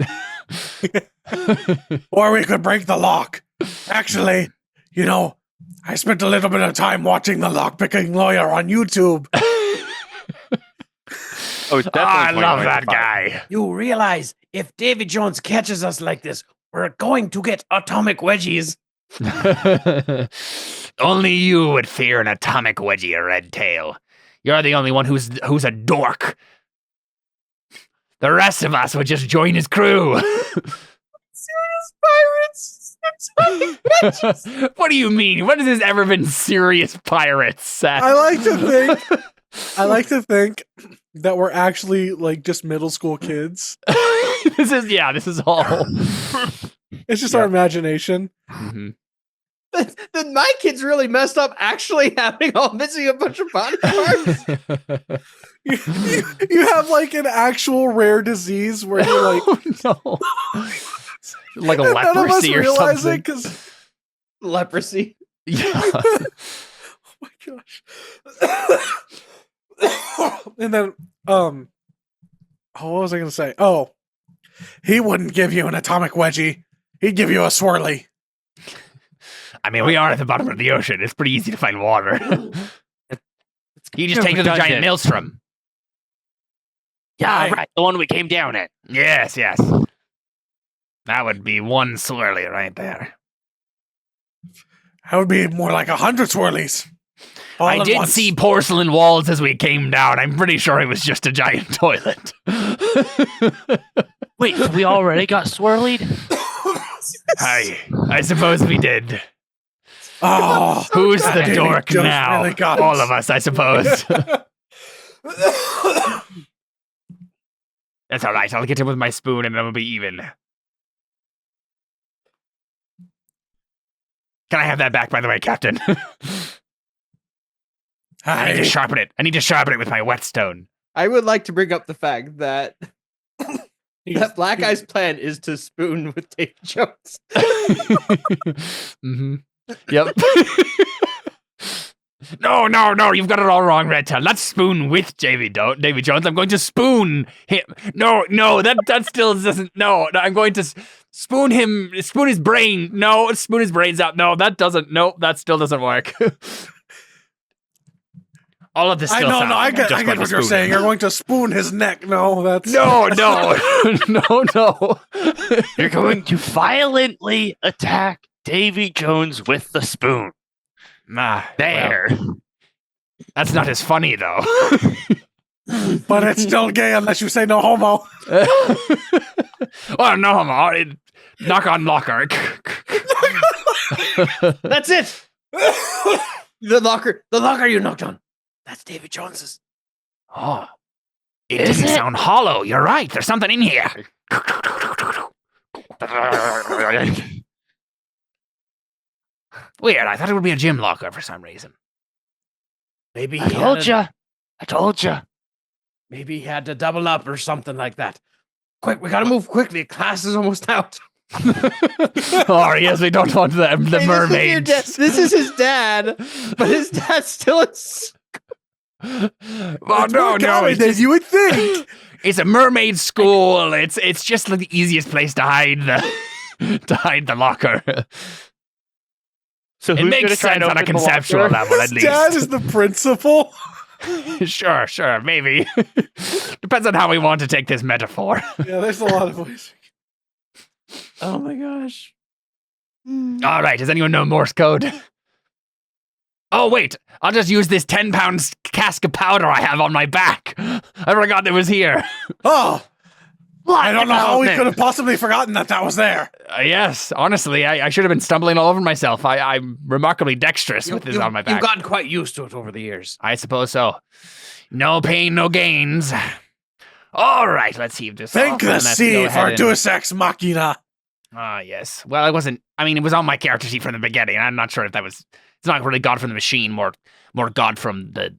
Or we could break the lock. Actually, I spent a little bit of time watching the lockpicking lawyer on YouTube. I love that guy. You realize if Davy Jones catches us like this, we're going to get atomic wedgies. Only you would fear an atomic wedgie, Red Tail. You're the only one who's a dork. The rest of us would just join his crew. Serious pirates. What do you mean? When has this ever been serious pirates, Seth? I like to think that we're actually like just middle school kids. This is all. It's just our imagination. Mm-hmm. Then my kid's really messed up actually missing a bunch of body parts. You have like an actual rare disease where you're like, no. Like a leprosy or something. Because leprosy. Yeah. Oh my gosh. And then, what was I going to say? Oh, he wouldn't give you an atomic wedgie. He'd give you a swirly. I mean, we are at the bottom of the ocean. It's pretty easy to find water. You just take to the giant maelstrom. Yeah, right. The one we came down in. Yes. That would be one swirly right there. That would be more like 100 swirlies. I did see porcelain walls as we came down. I'm pretty sure it was just a giant toilet. Wait, so we already got swirlied? I suppose we did. Oh, who's the dork now? Really all of us, I suppose. That's all right. I'll get him with my spoon and then we'll be even. Can I have that back, by the way, Captain? I need to sharpen it. With my whetstone. I would like to bring up the fact that Black Eye's plan is to spoon with Davy Jones. Mm-hmm. Yep. No, you've got it all wrong, Red Tail. Not spoon with Davy Jones. I'm going to spoon him. No, that still doesn't. No, I'm going to spoon his brain. No, spoon his brains out. No, that still doesn't work. All of this still sounds I get what you're saying. You're going to spoon his neck. No, that's... No. No. You're going to violently attack Davy Jones with the spoon. There. Well, that's not as funny, though. But it's still gay unless you say no homo. Oh, no homo. Knock on locker. That's it. The locker you knocked on. That's Davy Jones's. Oh. It didn't sound hollow. You're right. There's something in here. Weird. I thought it would be a gym locker for some reason. Maybe I told you. Maybe he had to double up or something like that. Quick, we gotta move quickly. Class is almost out. Oh, yes, we don't want the mermaids. This is his dad, but his dad's still in... Oh, no, than you would think. It's a mermaid school. It's just like the easiest place to hide the locker. So it makes sense on a conceptual level, at least. Dad is the principal. Sure, maybe. Depends on how we want to take this metaphor. Yeah, there's a lot of ways. Oh my gosh. All right, does anyone know Morse code? Oh, wait, I'll just use this 10-pound cask of powder I have on my back. I forgot it was here. Oh, I don't know how we could have possibly forgotten that was there. Yes, honestly, I should have been stumbling all over myself. I'm remarkably dexterous with this on my back. You've gotten quite used to it over the years. I suppose so. No pain, no gains. All right, let's heave this Think off, the and let's sea go ahead for and- Deus Ex Machina. Ah, yes. Well, it wasn't. I mean, it was on my character sheet from the beginning. I'm not sure if that was. It's not really God from the machine, more God from the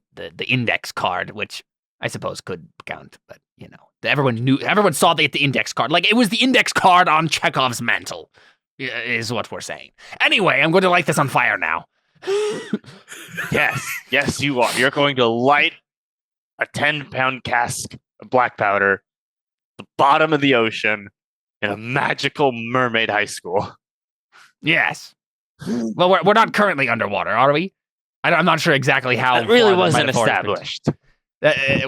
index card, which I suppose could count. But you know, everyone saw the index card. Like it was the index card on Chekhov's mantle, is what we're saying. Anyway, I'm going to light this on fire now. Yes, you are. You're going to light a 10-pound cask of black powder, the bottom of the ocean, in a magical mermaid high school. Yes. Well, we're not currently underwater, are we? I'm not sure exactly how. It really far the wasn't metaphor has been- established.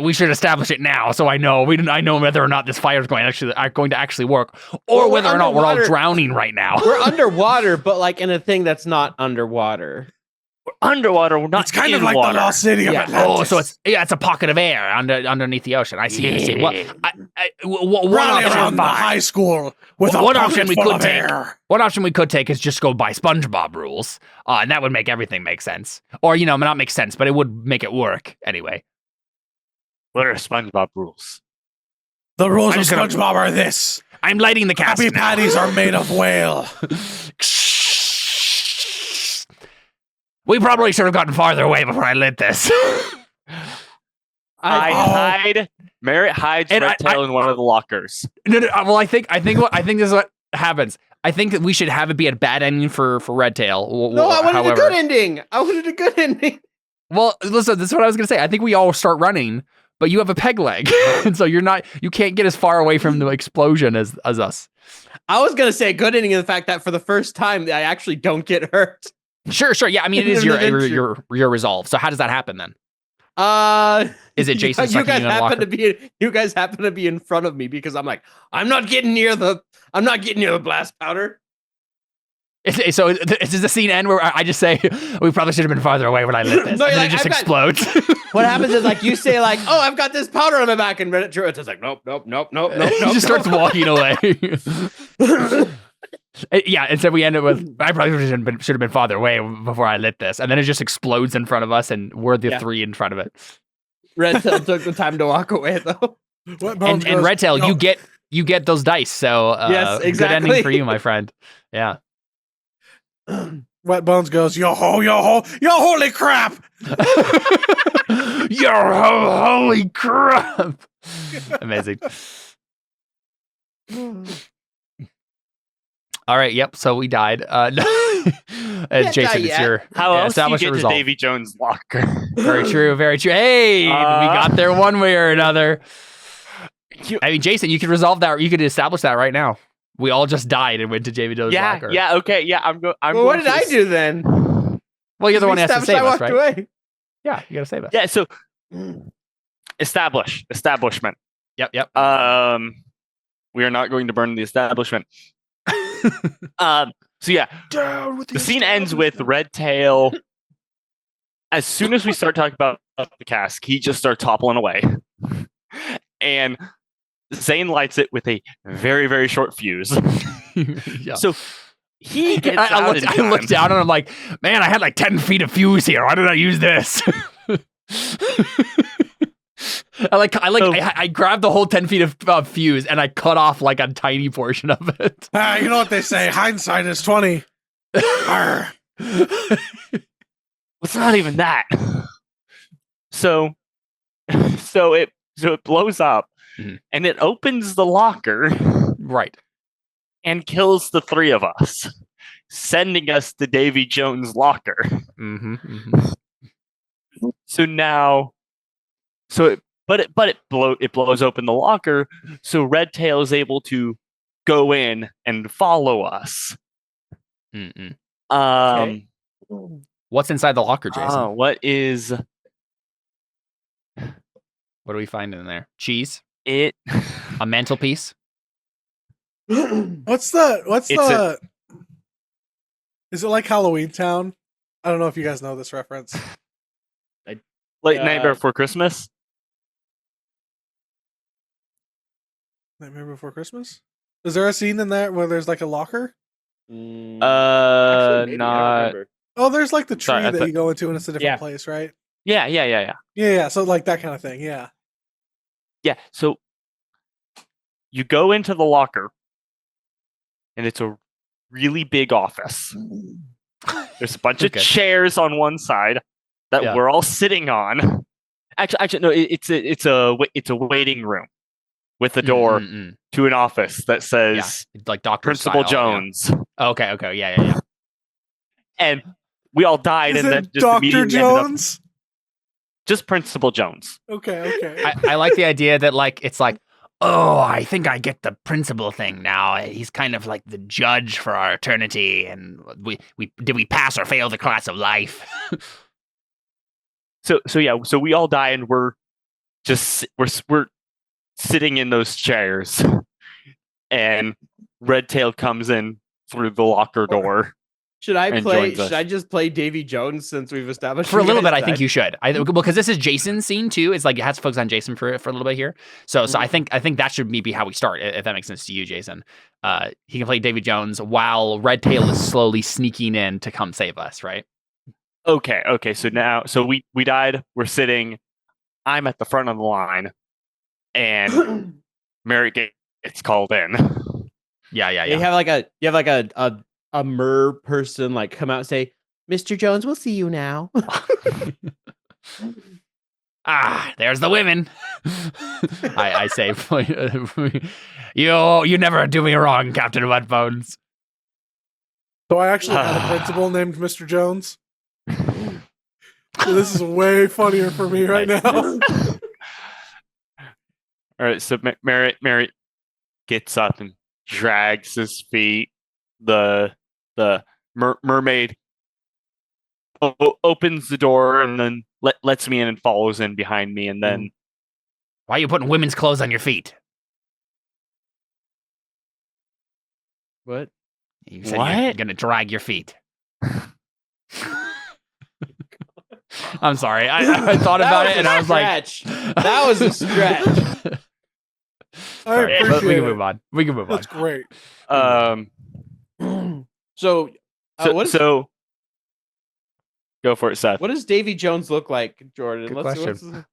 We should establish it now, so I know I know whether or not this fire is going to actually work, or Well, whether or not we're all underwater. drowning right now. We're underwater, but like in a thing that's not underwater. We're underwater. We're not. It's kind in of like water. the lost city of Yeah. Atlantis. Oh, so it's a pocket of air underneath the ocean. I see. I see. Well, one rally option. around the high school with a One pocket option we full could of take. air. One option we could take is just go by SpongeBob rules, and that would make everything make sense. Or not make sense, but it would make it work anyway. What are SpongeBob rules? The rules I'm of just gonna- SpongeBob are this: I'm lighting the cask Krabby now. Patties are made of whale. We probably should have gotten farther away before I lit this. Merritt hides And Red Tail in one of the lockers. No, well, I think this is what happens. I think that we should have it be a bad ending for Red Tail. No, I wanted however. a good ending. I wanted a good ending. Well, listen, this is what I was gonna say. I think we all start running, but you have a peg leg, and so you can't get as far away from the explosion as us. I was gonna say a good ending in the fact that for the first time I actually don't get hurt. Sure. Yeah, I mean, it is your resolve. So how does that happen then? Is it Jason? You guys happen to be in front of me because I'm like, I'm not getting near the blast powder. So does the scene end where I just say we probably should have been farther away when I lit this, No, and then like, it just I've got- explodes? What happens is like you say like, oh, I've got this powder on my back, and Reddit it's like, nope. He just starts walking away. Yeah, and so we end it with I probably should have been farther away before I lit this, and then it just explodes in front of us, and we're the three in front of it. Red Tail took the time to walk away though. And Red Tail, you get those dice. So Yes, good exactly. ending for you, my friend. Yeah. Wet Bones goes, yo ho, holy crap! Holy crap! Amazing. All right. Yep. So we died. Jason, it's your How else do you establish get your to resolve. Davy Jones' locker? Very true. Very true. Hey, we got there one way or another. I mean, Jason, you could resolve that. You could establish that right now. We all just died and went to Davy Jones' locker. Okay, I'm going. Well, what did I do then? Well, you're the one who has to save I us, walked right? away. Yeah, you gotta save us. Yeah. So establishment. Yep. We are not going to burn the establishment. So yeah, the scene ends with Red Tail. As soon as we start talking about the cask, he just starts toppling away, and Zane lights it with a very, very short fuse. Yeah. So he gets I looked down and I'm like, man, I had like 10 feet of fuse here. Why did I use this? I grabbed the whole 10 feet of fuse and I cut off like a tiny portion of it. You know what they say, hindsight is 20. Arr. It's not even that. So it blows up, and it opens the locker, right, and kills the three of us, sending us to Davy Jones' locker. So now, it blows open the locker, so Red Tail is able to go in and follow us. Okay. What's inside the locker, Jason? What do we find in there? Cheese? A mantelpiece? Is it like Halloween Town? I don't know if you guys know this reference. Nightmare Before Christmas? Nightmare Before Christmas? Is there a scene in that where there's like a locker? Actually, not. Oh, there's like the tree that you go into and it's a different place, right? Yeah. So like that kind of thing, yeah. Yeah, so you go into the locker, and it's a really big office. There's a bunch of chairs on one side that we're all sitting on. Actually, no, it's a waiting room with a door to an office that says like Dr. Principal style, Jones. Yeah. Okay, yeah. And we all died, and then just Dr. Jones? Just Principal Jones. Okay. I like the idea that like it's like, oh, I think I get the principal thing now. He's kind of like the judge for our eternity, and did we pass or fail the class of life? So we all die, and we're sitting in those chairs, and Red Tail comes in through the locker door. Should I just play Davy Jones since we've established for a little bit? I think you should. Because this is Jason's scene too. It's like it has to focus on Jason for a little bit here. So I think that should maybe how we start, if that makes sense to you, Jason. He can play Davy Jones while Red Tail is slowly sneaking in to come save us, right? Okay. So we died. We're sitting. I'm at the front of the line, and Mary gets called in. Yeah. You have like a mer person like come out and say, "Mr. Jones, we'll see you now." There's the women. I say, you never do me wrong, Captain Wetbones. So I actually had a principal named Mr. Jones. So this is way funnier for me right now. All right, so Mary gets up and drags his feet. The mermaid opens the door and then lets me in and follows in behind me. And then, why are you putting women's clothes on your feet? What? You said you're gonna drag your feet. I'm sorry. I thought about it and I was like, that was a stretch. We can move on. That's great. So go for it, Seth. What does Davy Jones look like, Jordan? Good question.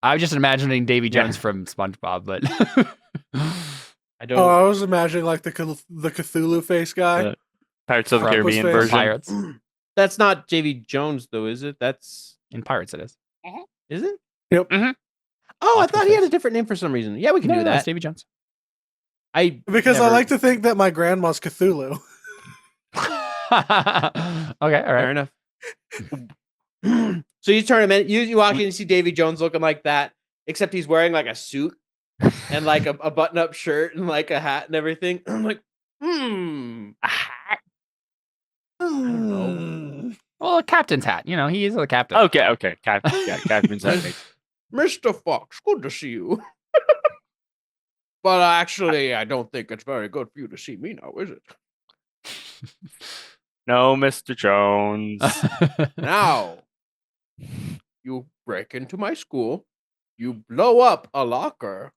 I was just imagining Davy Jones from SpongeBob, but I don't. Oh, I was imagining like the Cthulhu face guy. Pirates of the Caribbean version. Pirates. That's not Davy Jones, though, is it? That's in Pirates. It is. Is it? Yep. Mm-hmm. Oh, I thought he had a different name for some reason. Yeah, we can do that. That's Davy Jones. I like to think that my grandma's Cthulhu. Okay, all right, fair enough. So you turn him in. You walk in and see Davy Jones looking like that, except he's wearing like a suit and like a button-up shirt and like a hat and everything. I'm like, a hat. I don't know. Well, a captain's hat. You know, he is a captain. Okay. Captain's hat. Mr. Fox, good to see you. But actually, I don't think it's very good for you to see me now, is it? No, Mr. Jones. Now, you break into my school, you blow up a locker.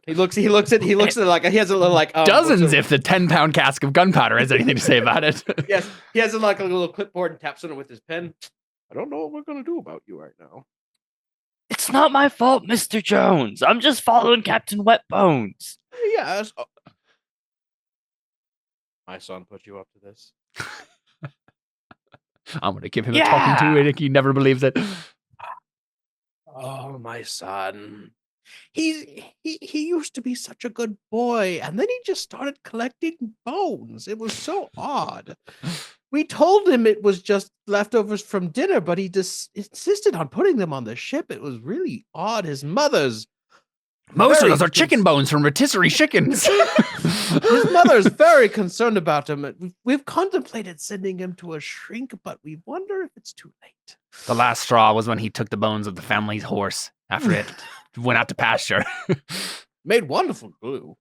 He looks at it like he has a little like dozens if the 10-pound cask of gunpowder has anything to say about it. Yes, he has like a little clipboard and taps on it with his pen. I don't know what we're gonna do about you right now. It's not my fault, Mr. Jones. I'm just following Captain Wetbones. Yes. my son put you up to this? I'm going to give him a talking to, and he never believes it. Oh, my son. He used to be such a good boy, and then he just started collecting bones. It was so odd. We told him it was just leftovers from dinner, but he just insisted on putting them on the ship. It was really odd. His mother's most of those are chicken bones from rotisserie chickens. His mother's very concerned about him. We've contemplated sending him to a shrink, but we wonder if it's too late. The last straw was when he took the bones of the family's horse after it went out to pasture. Made wonderful glue.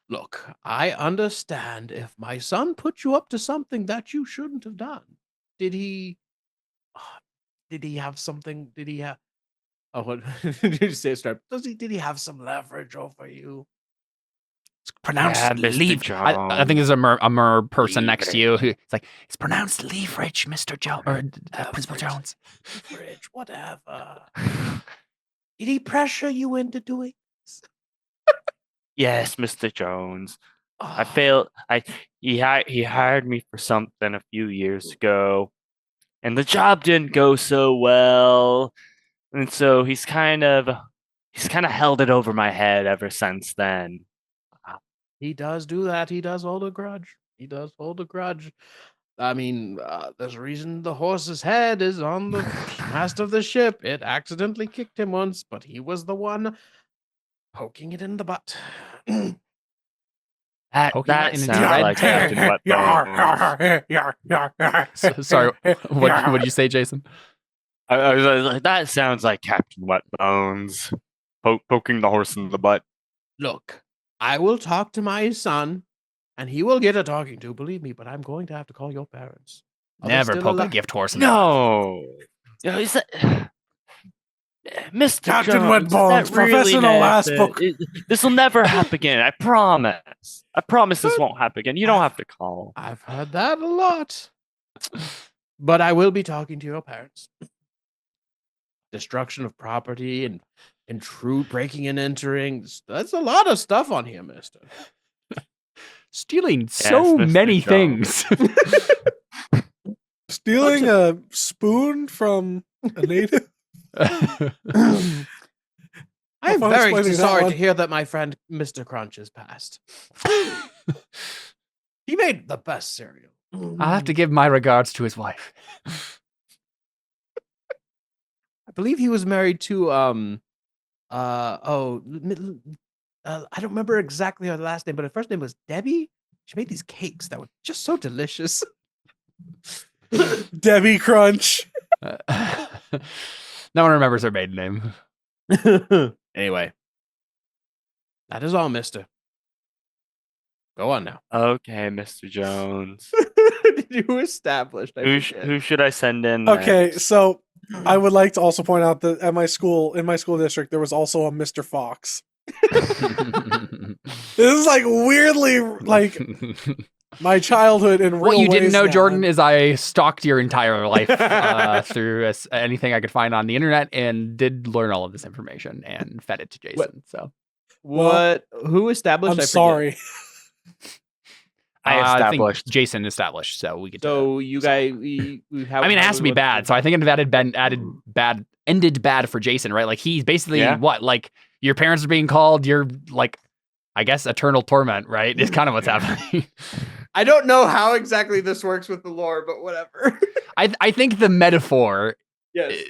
Look, I understand if my son put you up to something that you shouldn't have done. Did he have something? Did he have? Oh, what did you say, Strap? Did he have some leverage over you? It's pronounced leave. I think there's a mer person next to you. It's like, it's pronounced leverage, Mr. Jones, or Principal Jones. Leverage, whatever. Did he pressure you into doing this? Yes, Mr. Jones. I failed. He hired me for something a few years ago, and the job didn't go so well, and so he's kind of held it over my head ever since then. He does do that. He does hold a grudge. I mean, there's a reason the horse's head is on the mast of the ship. It accidentally kicked him once, but he was the one poking it in the butt. That sounds like Captain Wetbones. Sorry, what did you say, Jason? I was like, that sounds like Captain Wetbones poking the horse in the butt. Look, I will talk to my son, and he will get a talking to, believe me, but I'm going to have to call your parents. Never poke a gift horse in the butt. Is that... Mr. Captain Jones, Wetbones, professional last book. This will never happen again. I promise. I promise this won't happen again. You don't have to call. I've heard that a lot. But I will be talking to your parents. Destruction of property and true breaking and entering. That's a lot of stuff on here, mister. Stealing so many things. Stealing a spoon from a native? I am very sorry to hear that my friend Mr. Crunch has passed. He made the best cereal. I'll have to give my regards to his wife. I believe he was married to I don't remember exactly her last name, but her first name was Debbie. She made these cakes that were just so delicious. Debbie Crunch. No one remembers her maiden name. Anyway, that is all, mister. Go on now. Okay, Mr. Jones. Did you establish? Who should I send in? Okay, so I would like to also point out that in my school district, there was also a Mr. Fox. This is like weirdly like my childhood in real What you didn't know, now. Jordan, is I stalked your entire life through anything I could find on the internet and did learn all of this information and fed it to Jason. So, Who established? I'm sorry. I established. think Jason established, so we could. So you guys, we have. I mean, it has to be bad. So I think it ended bad for Jason, right? Like he's basically what? Like your parents are being called. You're like, I guess, eternal torment, right? Is kind of what's happening. I don't know how exactly this works with the lore, but whatever. I think the metaphor. Yes.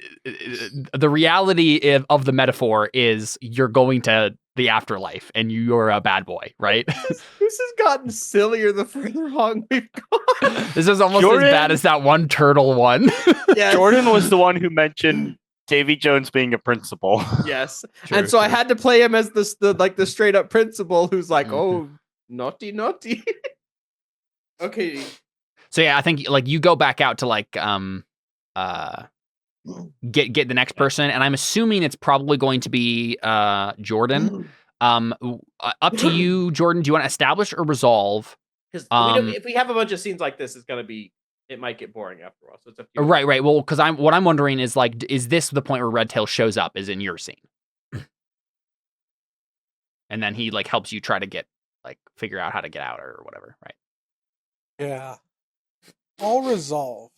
The reality of the metaphor is you're going to the afterlife and you're a bad boy, right? This has gotten sillier the further along we've gone. This is almost as bad as that one turtle one. Yeah. Jordan was the one who mentioned Davy Jones being a principal. Yes. And so I had to play him as the straight up principal who's like, oh, naughty. Okay. So yeah, I think like you go back out to like get the next person, and I'm assuming it's probably going to be Jordan. Up to you, Jordan. Do you want to establish or resolve? Because if we have a bunch of scenes like this, it might get boring after all. So it's up to you. Right. Well, because what I'm wondering is like, is this the point where Red Tail shows up? Is in your scene? and then he like helps you try to get like figure out how to get out or whatever, right? Yeah. All resolve.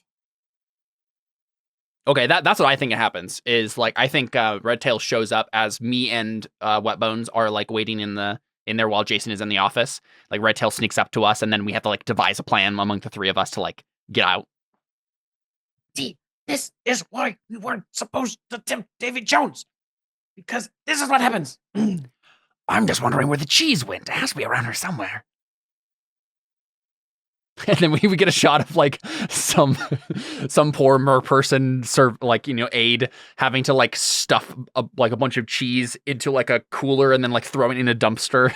Okay, that's what I think it happens. Is like I think Redtail shows up as me and Wetbones are like waiting in there while Jason is in the office. Like Redtail sneaks up to us, and then we have to like devise a plan among the three of us to like get out. See, this is why we weren't supposed to tempt Davy Jones, because this is what happens. I'm just wondering where the cheese went. It has to be around here somewhere. And then we get a shot of like some poor mer person aide having to like stuff a bunch of cheese into like a cooler and then like throw it in a dumpster.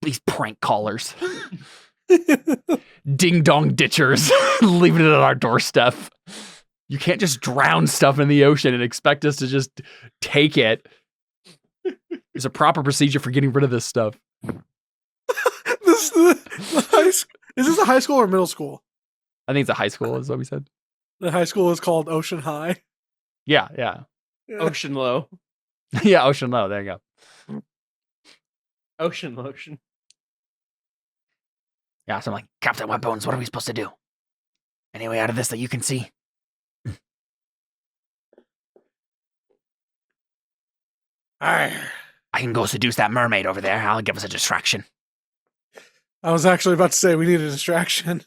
These prank callers, ding dong ditchers, leaving it at our doorstep. You can't just drown stuff in the ocean and expect us to just take it. There's a proper procedure for getting rid of this stuff. Is this a high school or middle school? I think it's a high school, is what we said. The high school is called Ocean High. Yeah. Ocean Low. Yeah, Ocean Low. There you go. Ocean Lotion. Yeah, so I'm like, Captain Wetbones, what are we supposed to do? Any way out of this that you can see? I can go seduce that mermaid over there. I'll give us a distraction. I was actually about to say we need a distraction.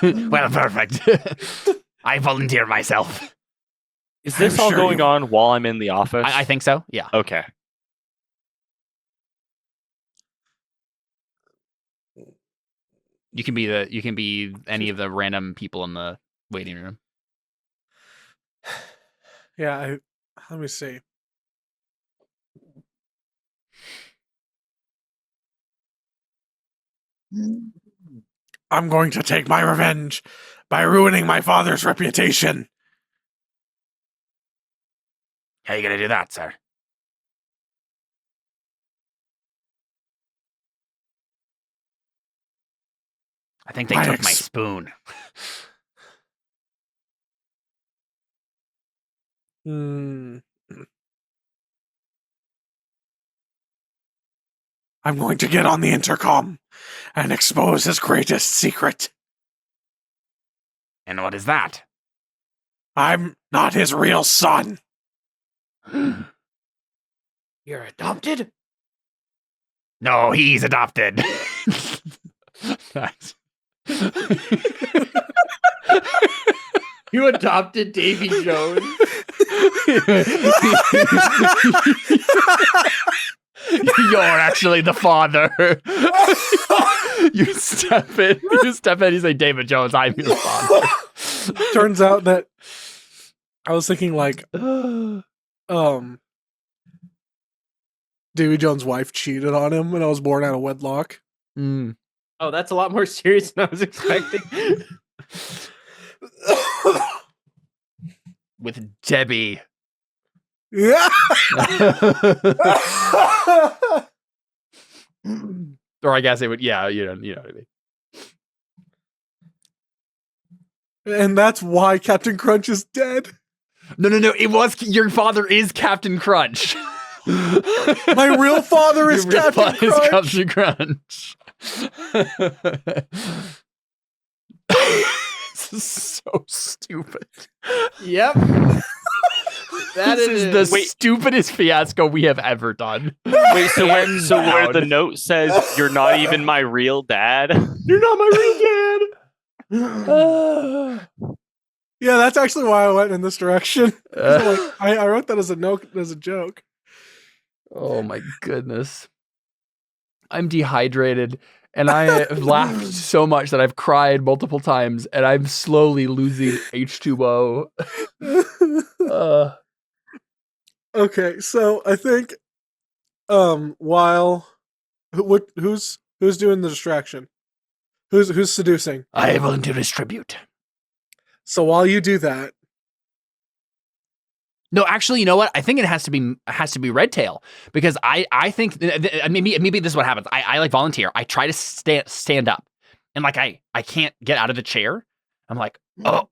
Well, perfect. I volunteer myself. Is this all going on while I'm in the office? I think so. Yeah. Okay. You can be any of the random people in the waiting room. Yeah, let me see. I'm going to take my revenge by ruining my father's reputation. How are you going to do that, sir? I think they took my spoon. I'm going to get on the intercom and expose his greatest secret. And what is that? I'm not his real son. You're adopted? No, he's adopted. Nice. You adopted Davy Jones? You're actually the father. You step in, you say, David Jones, I'm your father. Turns out that I was thinking like, Davy Jones' wife cheated on him when I was born out of wedlock. Oh, that's a lot more serious than I was expecting. With Debbie. Yeah. Or I guess it would, yeah, you know what I mean. And that's why Captain Crunch is dead. No, it was, your father is Captain Crunch. My real father is Captain Crunch. This is so stupid. Yep. This is the stupidest fiasco we have ever done. Wait, so where the note says you're not even my real dad? You're not my real dad. Yeah, that's actually why I went in this direction. I wrote that as a note, as a joke. Oh my goodness. I'm dehydrated and I have laughed so much that I've cried multiple times and I'm slowly losing H2O. Okay, so I think while who's doing the distraction? Who's seducing? I will to distribute. So while you do that, no, actually, you know what? I think it has to be Redtail because I think maybe this is what happens. I like volunteer. I try to stand up, and like I can't get out of the chair. I'm like, well,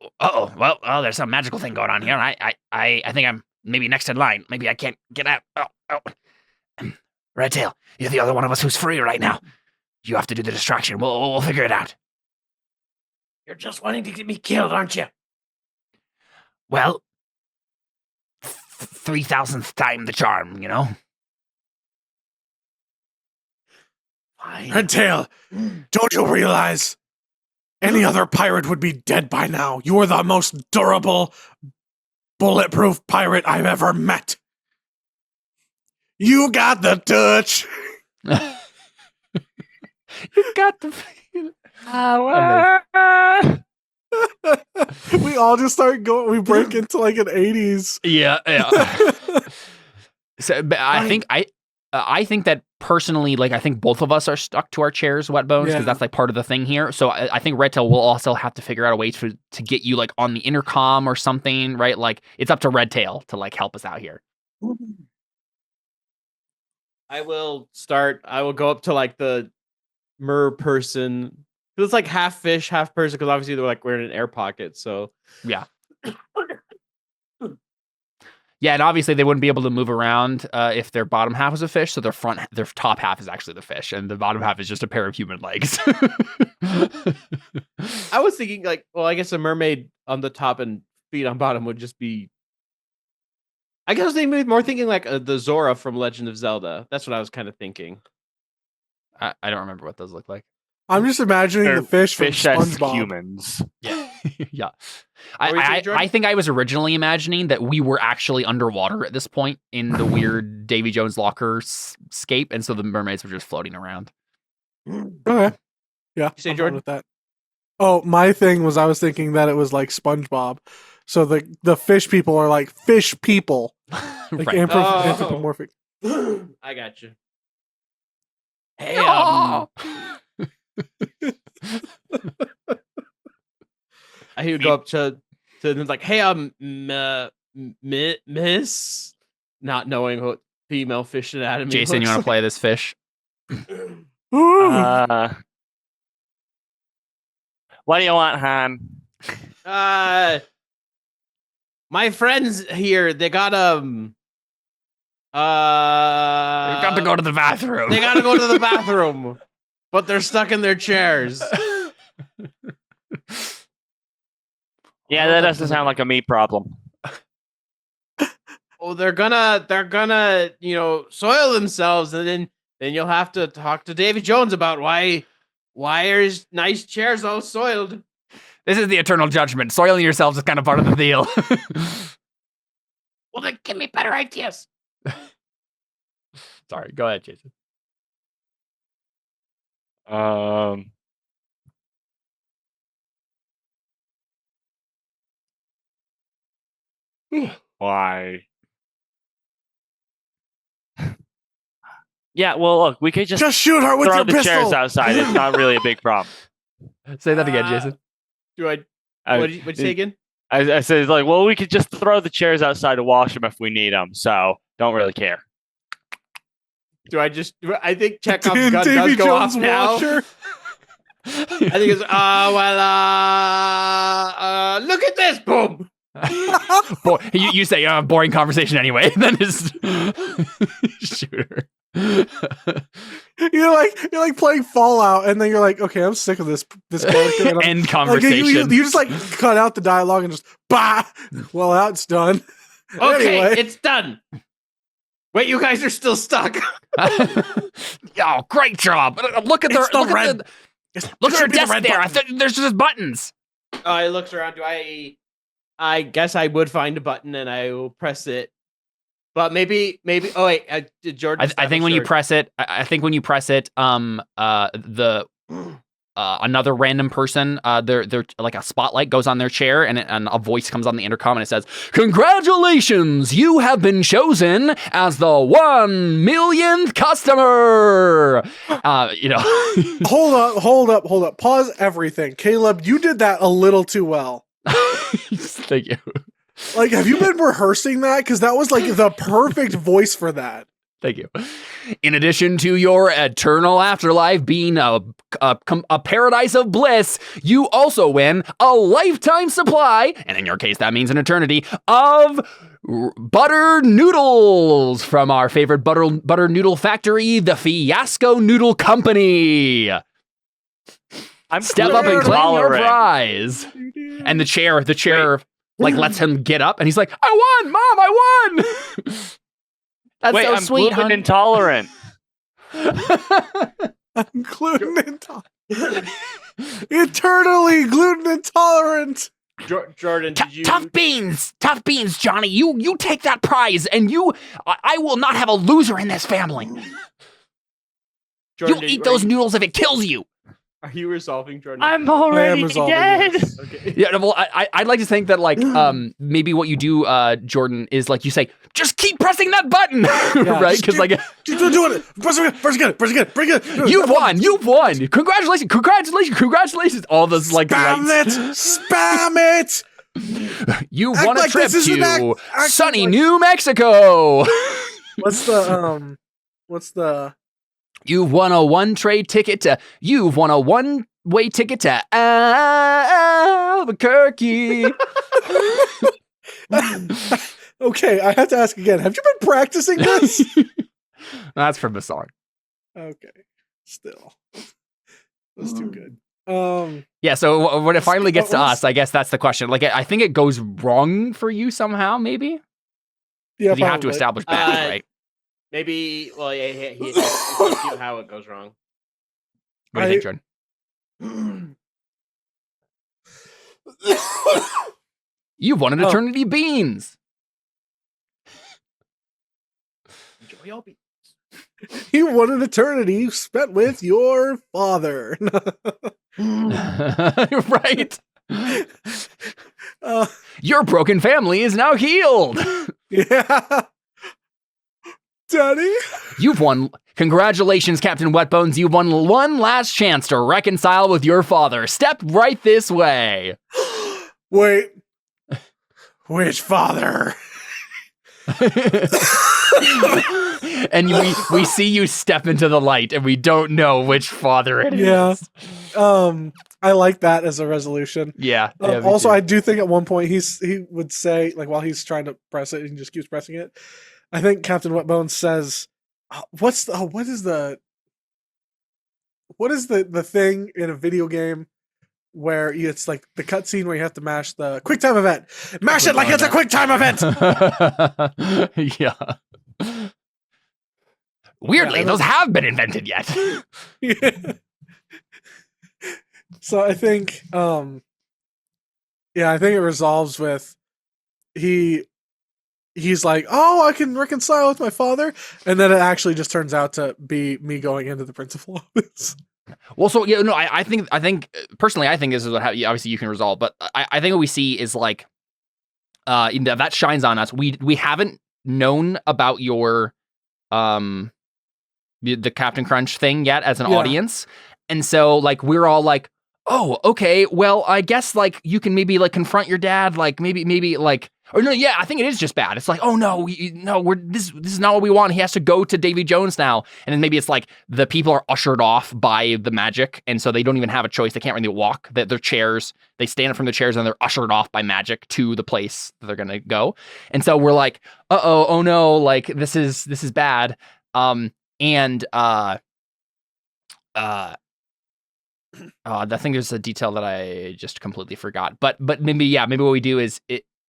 there's some magical thing going on here. And I think I'm maybe next in line. Maybe I can't get out. Oh. Redtail, you're the other one of us who's free right now. You have to do the distraction. We'll figure it out. You're just wanting to get me killed, aren't you? Well, 3,000th time the charm, you know? Fine. Redtail, don't you realize any other pirate would be dead by now? You are the most durable, bulletproof pirate I've ever met. You got the touch. You got the. We all just start going. We break into like an 80s. Yeah. So, but I think that personally, like, I think both of us are stuck to our chairs, Wet Bones, because that's like part of the thing here. So I think Redtail will also have to figure out a way to get you like on the intercom or something, right? Like, it's up to Redtail to like help us out here. I will go up to like the mer person. It's like half fish, half person, because obviously they're like wearing an air pocket. So yeah. Yeah, and obviously they wouldn't be able to move around if their bottom half was a fish, so their top half is actually the fish, and the bottom half is just a pair of human legs. I was thinking like, well, I guess a mermaid on the top and feet on bottom would just be. I guess they were more thinking like the Zora from Legend of Zelda. That's what I was kind of thinking. I don't remember what those look like. I'm just imagining the fish from SpongeBob. Humans. Yeah. Yeah. I think I was originally imagining that we were actually underwater at this point in the weird Davy Jones locker scape, and so the mermaids were just floating around. Okay. Yeah. You say, I'm Jordan? fine with that. Oh, my thing was I was thinking that it was like SpongeBob. So the fish people are like fish people. Like Right. anthropomorphic. I got you. Hey, I would go up to them like, hey, miss, not knowing what female fish anatomy. Jason, you want to play this fish? What do you want, Han? My friends here, they got You've got to go to the bathroom. They gotta go to the bathroom, but they're stuck in their chairs. Yeah, that doesn't sound like a me problem. Oh, they're gonna, soil themselves, and then you'll have to talk to Davy Jones about why are his nice chairs all soiled. This is the eternal judgment. Soiling yourselves is kind of part of the deal. well, then give me better ideas. Sorry, go ahead, Jason. Why? Yeah, well, look, we could just shoot her with throw your the pistol. chairs outside. It's not really a big problem. Say that again, Jason. What did you say again? I said, like, well, we could just throw the chairs outside to wash them if we need them. So don't really care. I think Chekhov's gun does go off now. I think it's look at this, boom. You say boring conversation anyway. Then just shoot her. You're like playing Fallout, and then you're like, okay, I'm sick of this character. End conversation. Like, you just like cut out the dialogue and just bah. Well, that's done. Okay, anyway. it's done. Wait, you guys are still stuck. Oh, great job! Look at It's their the red. Look at her desk red there. button. There's just buttons. I looked around. I guess I would find a button and I will press it. But maybe. Oh wait, Jordan. I think when you press it, another random person, they're like a spotlight goes on their chair, and a voice comes on the intercom, and it says, "Congratulations, you have been chosen as the 1 millionth customer." Hold up. Pause everything. Caleb, you did that a little too well. Thank you. Like, have you been rehearsing that? Because that was like the perfect voice for that. Thank you. In addition to your eternal afterlife being a paradise of bliss, you also win a lifetime supply, and in your case that means an eternity, of butter noodles from our favorite butter noodle factory, the Fiasco Noodle Company. Step up and claim your prize. And the chair like lets him get up, and he's like, I won, Mom, I won. That's so I'm sweet, gluten intolerant. I'm gluten intolerant. Eternally gluten intolerant. Jordan, did you... Tough beans, Johnny. You take that prize, and I will not have a loser in this family. Jordan, You'll eat those noodles if it kills you. Are you resolving, Jordan? I'm already dead. Okay. Yeah, well, I'd like to think that like maybe what you do, Jordan, is like you say, just keep pressing that button, right? Because like keep doing it. Press again. You've won. Congratulations. All those like spam it. You've won a trip to sunny New Mexico. What's the You've won a one-way ticket to Albuquerque. Okay, I have to ask again. Have you been practicing this? That's from the song. Okay, still, that's too good. Yeah. So when it finally gets to us, I guess that's the question. Like, I think it goes wrong for you somehow. Maybe. Yeah, you have to establish bad, right? Maybe. Well, yeah, he tells you how it goes wrong. What do you think, Jordan? You've won an eternity beans. Enjoy all beans. You won an eternity spent with your father. Right. Your broken family is now healed. Yeah. Daddy? You've won. Congratulations, Captain Wetbones. You've won one last chance to reconcile with your father. Step right this way. Wait. Which father? And we see you step into the light, and we don't know which father it is. Yeah. I like that as a resolution. Yeah. Also, I do think at one point he would say, like, while he's trying to press it, and he just keeps pressing it. I think Captain Wetbones says, what is the thing in a video game where it's like the cutscene where you have to mash the QuickTime event? Mash it like it's a QuickTime event. Yeah. Weirdly, those have been invented yet. Yeah. So I think, I think it resolves with he's like, oh, I can reconcile with my father, and then it actually just turns out to be me going into the principal office. Well, so yeah, no, I think personally, I think this is what obviously you can resolve, but I think what we see is like, that shines on us. We haven't known about your the Captain Crunch thing yet as an audience, and so like we're all like, oh, okay, well, I guess like you can maybe like confront your dad, like maybe like. Or no, yeah, I think it is just bad. It's like, oh no, this is not what we want. He has to go to Davy Jones now, and then maybe it's like the people are ushered off by the magic, and so they don't even have a choice. They can't really walk. Their chairs, they stand up from the chairs, and they're ushered off by magic to the place that they're gonna go. And so we're like, oh no, like this is bad. I think there's a detail that I just completely forgot. But maybe what we do is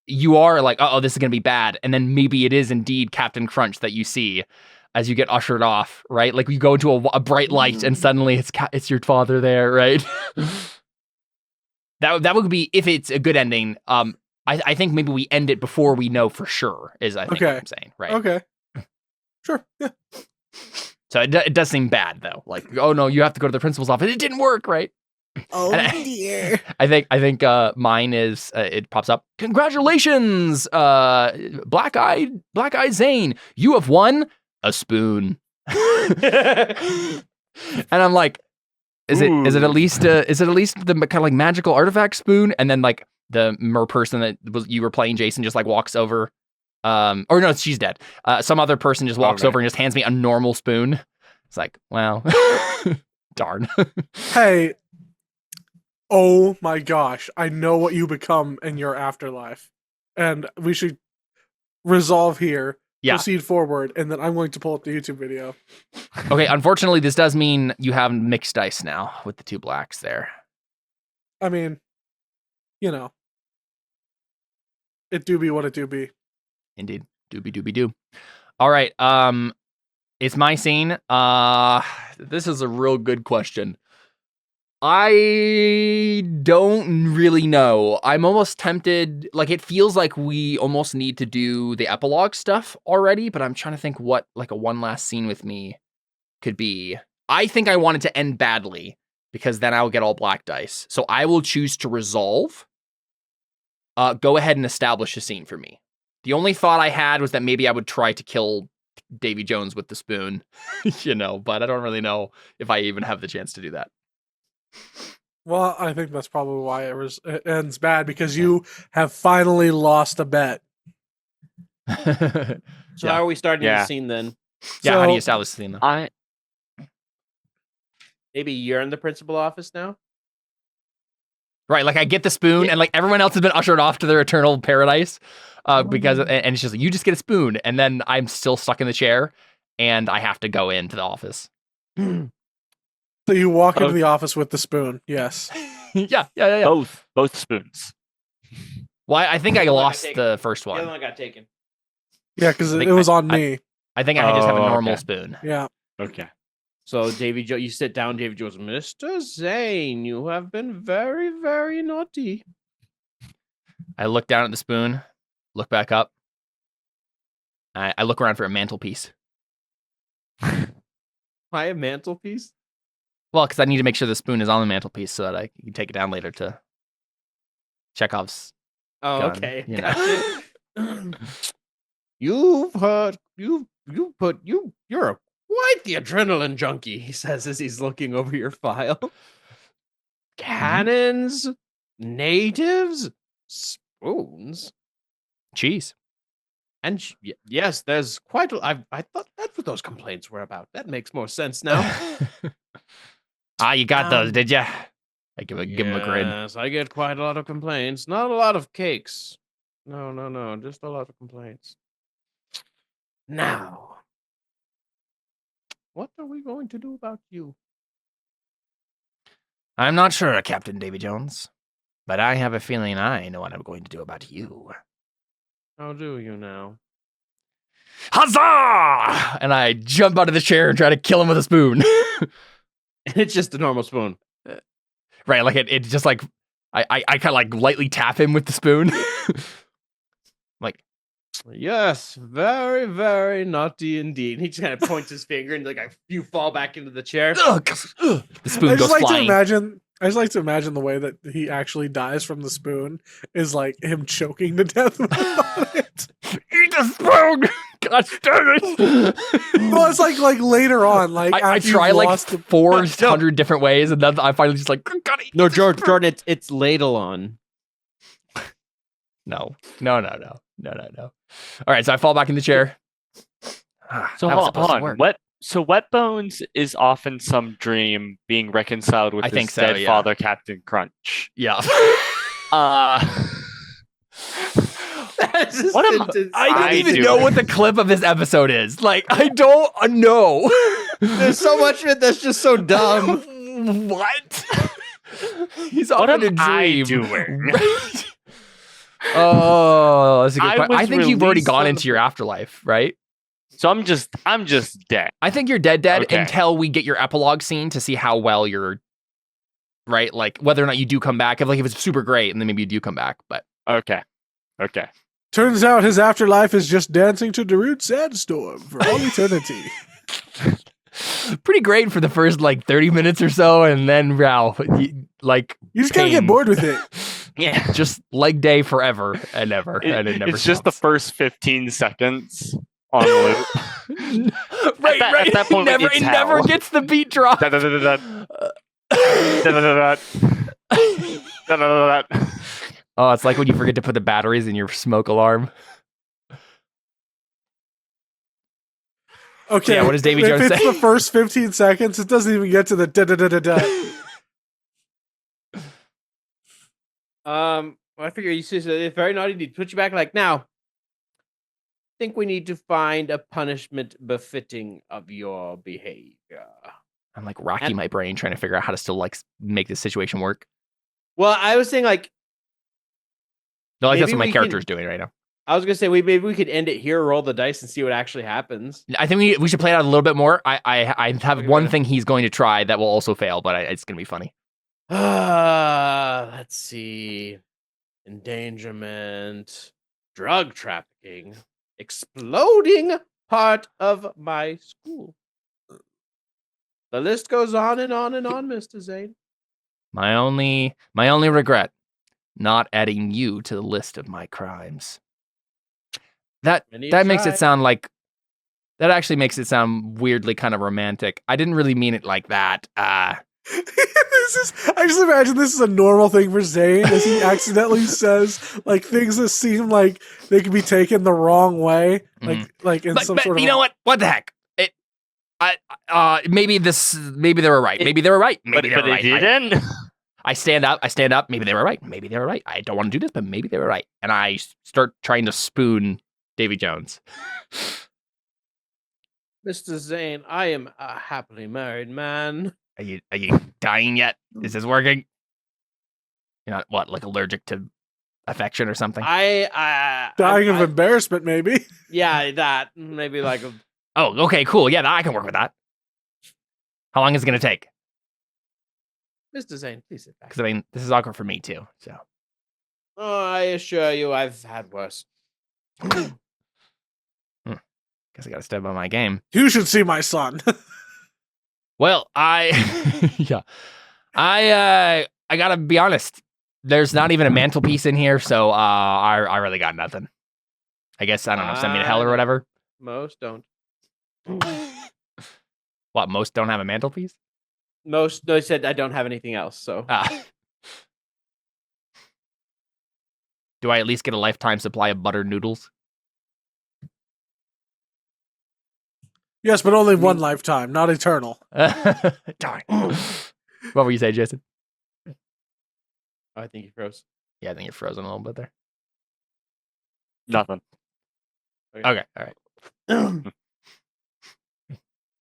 you are like, this is going to be bad. And then maybe it is indeed Captain Crunch that you see as you get ushered off, right? Like you go into a bright light and suddenly it's your father there, right? That would be, if it's a good ending. I think maybe we end it before we know for sure, is I think what I'm saying, right? Okay. Sure. Yeah. So it does seem bad though. Like, oh no, you have to go to the principal's office. It didn't work, right? Oh dear. I think mine is it pops up. Congratulations, Black Eyed Zane. You have won a spoon. And I'm like, is it at least the kind of like magical artifact spoon? And then like the mer person that you were playing, Jason, just like walks over. Or no, she's dead. Some other person just walks over and just hands me a normal spoon. It's like, wow. Darn. Hey. Oh my gosh, I know what you become in your afterlife. And we should resolve here. Yeah. Proceed forward, and then I'm going to pull up the YouTube video. Okay, unfortunately, this does mean you have mixed dice now with the 2 blacks there. I mean, you know, it do be what it do be. Indeed. Doobie doo. All right, it's my scene. This is a real good question. I don't really know. I'm almost tempted. Like, it feels like we almost need to do the epilogue stuff already, but I'm trying to think what, like, a one last scene with me could be. I think I want it to end badly because then I'll get all black dice. So I will choose to resolve. Go ahead and establish a scene for me. The only thought I had was that maybe I would try to kill Davy Jones with the spoon, but I don't really know if I even have the chance to do that. Well, I think that's probably why it ends bad, because you have finally lost a bet. So how are we starting the scene then? Yeah, how do you establish the scene then? Maybe you're in the principal office now? Right, like I get the spoon and like everyone else has been ushered off to their eternal paradise because and it's just like, you just get a spoon and then I'm still stuck in the chair and I have to go into the office. So you walk into the office with the spoon, yes. Yeah. Both spoons. Well, I think I lost the first The one. other one got taken. Yeah, because it was on me. I think I just have a normal spoon. Yeah. Okay. So, Davy Jones, you sit down, Davy Jones. Mr. Zane, you have been very, very naughty. I look down at the spoon, look back up. I look around for a mantelpiece. Why a mantelpiece? Well, because I need to make sure the spoon is on the mantelpiece so that I can take it down later to Chekhov's. Oh, gun, okay. you know. Gotcha. You're quite the adrenaline junkie, he says as he's looking over your file. Cannons, natives, spoons, cheese. And yes, there's quite a... I thought that's what those complaints were about. That makes more sense now. You got those, did you? I give him a grin. Yes, I get quite a lot of complaints. Not a lot of cakes. No. Just a lot of complaints. Now, what are we going to do about you? I'm not sure, Captain Davy Jones, but I have a feeling I know what I'm going to do about you. How do you now? Huzzah! And I jump out of the chair and try to kill him with a spoon. It's just a normal spoon. Right, like it just like, I kind of like lightly tap him with the spoon. Like, yes, very, very naughty indeed. He just kind of points his finger and like you fall back into the chair. The spoon goes flying. I just like to imagine the way that he actually dies from the spoon is like him choking to death with it. Eat the spoon! Gosh dang it! Well, it's like later on, like I try like 400 different ways, and then I finally just like, gotta eat. No, Jordan, it's ladle on. No. All right, so I fall back in the chair. So hold on. Wet Bones is often some dream being reconciled with his dead father, Captain Crunch. Yeah. I don't even know what the clip of this episode is. Like, I don't know. There's so much of it that's just so dumb. What? He's often a dream. I doing? Oh, that's a good question. I think you've already gone into your afterlife, right? So I'm just dead. I think you're dead until we get your epilogue scene to see how well you're, right? Like whether or not you do come back. If it's super great, and then maybe you do come back. But okay. Turns out his afterlife is just dancing to Darude Sandstorm for all eternity. Pretty great for the first 30 minutes or so, and then you just gotta get bored with it. Yeah, just leg day forever and ever, and it never. It's just the first 15 seconds on loop. right. At that point, it never gets the beat drop. Oh, it's like when you forget to put the batteries in your smoke alarm. Okay. Yeah, what does Davy Jones say? If it's the first 15 seconds, it doesn't even get to the da-da-da-da-da. I figure you said it's very naughty to put you back now. think we need to find a punishment befitting of your behavior. I'm like racking my brain trying to figure out how to still like make this situation work. Well, I was saying like, no, like that's what my character's doing right now. I was gonna say maybe we could end it here, roll the dice, and see what actually happens. I think we should play it out a little bit more. I have one thing he's going to try that will also fail, but it's gonna be funny. Let's see. Endangerment, drug trafficking, exploding part of my school. The list goes on and on and on, Mr. Zane. My only regret, not adding you to the list of my crimes. That makes it sound like, that actually makes it sound weirdly kind of romantic. I didn't really mean it like that. I just imagine this is a normal thing for Zane as he accidentally says like things that seem like they could be taken the wrong way, like in some sort of. You know what? What the heck? Maybe they were right. Maybe they were right. Maybe they were right. They didn't. I stand up. Maybe they were right. Maybe they were right. I don't want to do this, but maybe they were right. And I start trying to spoon Davy Jones. Mr. Zane, I am a happily married man. Are you dying yet? Is this working? You're not what, like allergic to affection or something? Dying of embarrassment, maybe. Yeah, that maybe like. Oh, okay, cool. Yeah, I can work with that. How long is it gonna take? Mr. Zane, please sit back. Because I mean, this is awkward for me too. So. Oh, I assure you, I've had worse. Guess I gotta step on my game. You should see my son. Well, I gotta be honest. There's not even a mantelpiece in here, so I really got nothing. I guess I don't know. Send me to hell or whatever. Most don't. What? Most don't have a mantelpiece? Most. No, I said I don't have anything else. So. Do I at least get a lifetime supply of buttered noodles? Yes, but only one lifetime, not eternal. Darn. What were you saying, Jason? I think you froze. Yeah, I think you're frozen a little bit there. Nothing. Okay, all right.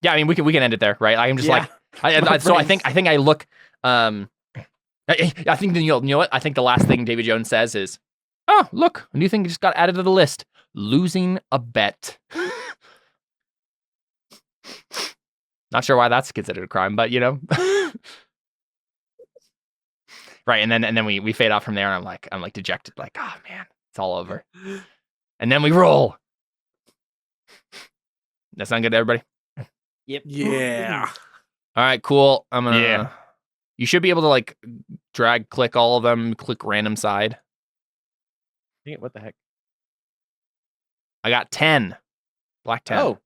Yeah, I mean we can end it there, right? I'm just like, so I think I look. I think you know what? I think the last thing Davy Jones says is, "Oh, look, a new thing just got added to the list: losing a bet." Not sure why that's considered a crime, but you know. Right, and then we fade off from there, and I'm like dejected, like, oh man, it's all over. And then we roll. That sound good to everybody? Yep. Yeah. All right, cool. I'm gonna. Yeah. You should be able to like drag click all of them, click random side. What the heck? I got 10. Black 10. Oh.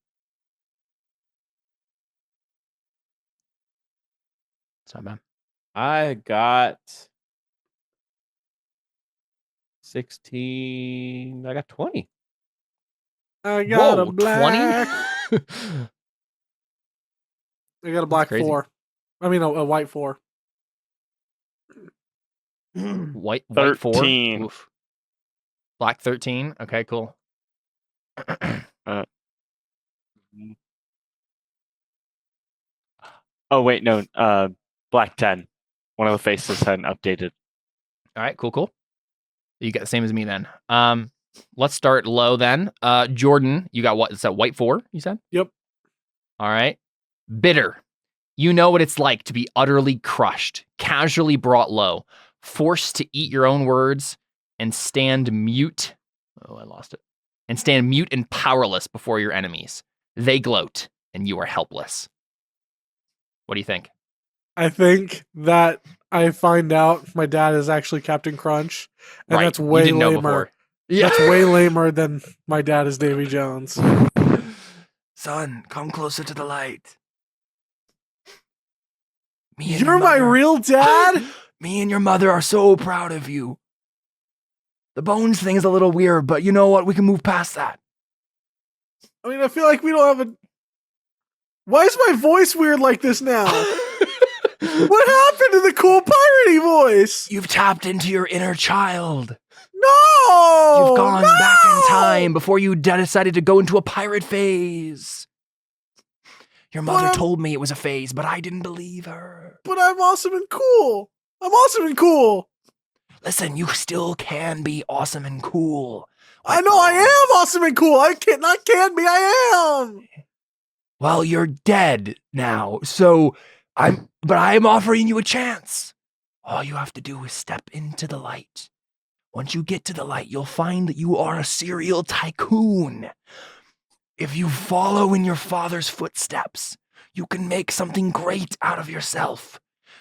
It's not bad. I got 16. I got 20. I got a Whoa, black. 20? I got a black Crazy. 4. I mean, a white 4. White 13. 4? Oof. Black 13? Okay, cool. Oh, wait, no. Black 10. One of the faces hadn't updated. All right, cool. You got the same as me then. Let's start low then. Jordan, you got what? Is that white 4, you said? Yep. All right. Bitter. You know what it's like to be utterly crushed, casually brought low, forced to eat your own words, and stand mute. Oh, I lost it. And stand mute and powerless before your enemies. They gloat, and you are helpless. What do you think? I think that I find out my dad is actually Captain Crunch, and Right. that's way You didn't know lamer. before. Yeah. That's way lamer than my dad is Davy Jones. Son, come closer to the light. You're my real dad? Me and your mother are so proud of you. The bones thing is a little weird, but you know what? We can move past that. I mean, I feel like we don't have a... Why is my voice weird like this now? What happened to the cool piratey voice? You've tapped into your inner child. No! You've gone back in time before you decided to go into a pirate phase. Your mother told me it was a phase, but I didn't believe her. But I'm awesome and cool. I'm awesome and cool. Listen, you still can be awesome and cool. I know I am awesome and cool. I am. Well, you're dead now, so I'm offering you a chance. All you have to do is step into the light. Once you get to the light, you'll find that you are a serial tycoon. If you follow in your father's footsteps, you can make something great out of yourself.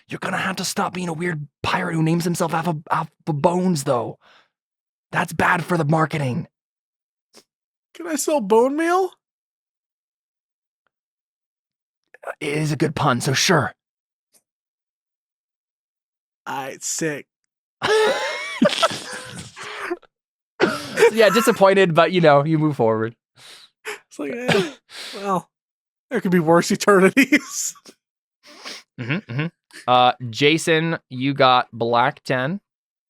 You're gonna have to stop being a weird pirate who names himself Alpha Bones, though. That's bad for the marketing. Can I sell bone meal? It is a good pun, so sure. Alright, sick. Yeah, disappointed, but you move forward. It's like, well, there could be worse eternities. Jason, you got black 10.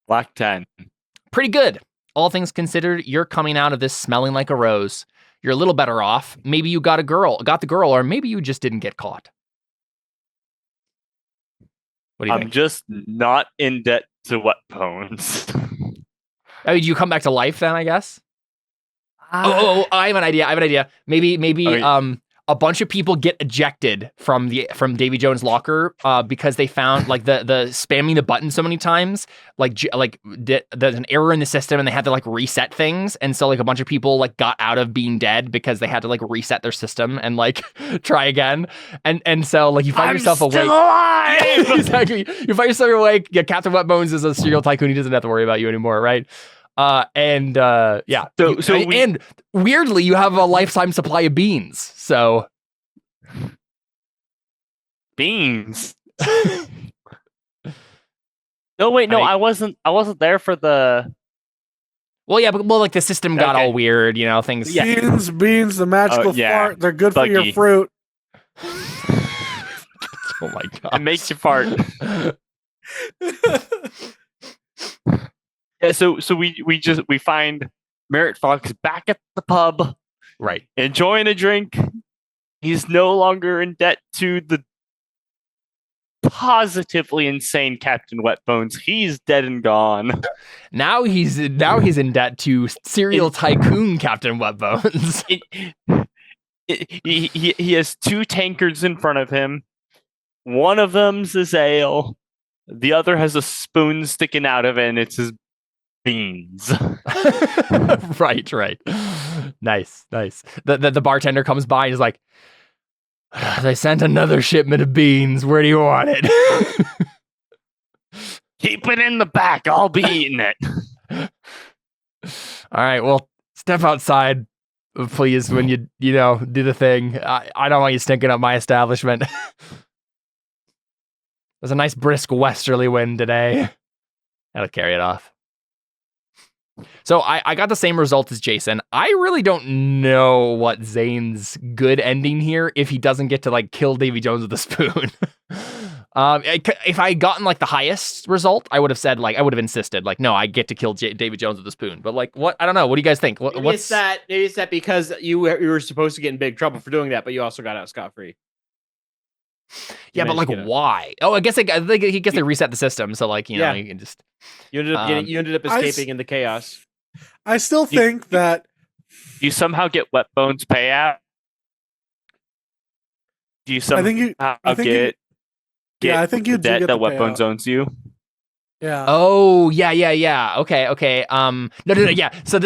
Black 10. Pretty good. All things considered, you're coming out of this smelling like a rose. You're a little better off. Maybe you got the girl, or maybe you just didn't get caught. What do you think? I'm just not in debt to wet bones. Oh, you come back to life then, I guess? I have an idea. Maybe Okay. A bunch of people get ejected from Davy Jones' locker because they found like the spamming the button so many times, there's an error in the system and they had to like reset things, and so like a bunch of people like got out of being dead because they had to like reset their system and like try again, and so like you find yourself awake. Still alive! Exactly, you find yourself awake. Yeah, Captain Wetbones is a serial tycoon. He doesn't have to worry about you anymore, right? And weirdly, you have a lifetime supply of beans. So beans. No, wait, no, I wasn't there for the. Well, yeah, but like the system got all weird, things. Yeah. Beans, the magical fart. They're good for your fruit. Oh my god! It makes you fart. Yeah, so we find Merritt Fox back at the pub, right, enjoying a drink. He's no longer in debt to the positively insane Captain Wetbones. He's dead and gone. Now he's in debt to serial tycoon Captain Wetbones. He has two tankards in front of him. One of them's his ale. The other has a spoon sticking out of it, and it's his beans. Right. Nice. The bartender comes by and is like, they sent another shipment of beans. Where do you want it? Keep it in the back. I'll be eating it. All right. Well, step outside, please, when you do the thing. I don't want you stinking up my establishment. There's a nice brisk westerly wind today. That'll carry it off. So I got the same result as Jason. I really don't know what Zane's good ending here if he doesn't get to like kill Davy Jones with a spoon. If I gotten like the highest result, I would have said like I would have insisted like no, I get to kill Davy Jones with a spoon. But like what? I don't know. What do you guys think? Maybe it's that because you were supposed to get in big trouble for doing that, but you also got out scot-free. Yeah, but like why? Oh, I guess they reset the system, so like you can just you ended up escaping in the chaos. I still think that you somehow get Wetbones payout. Do you somehow I think you the debt get that the Wetbones payout. owns you? Yeah. Oh, yeah. Okay. No. Yeah. So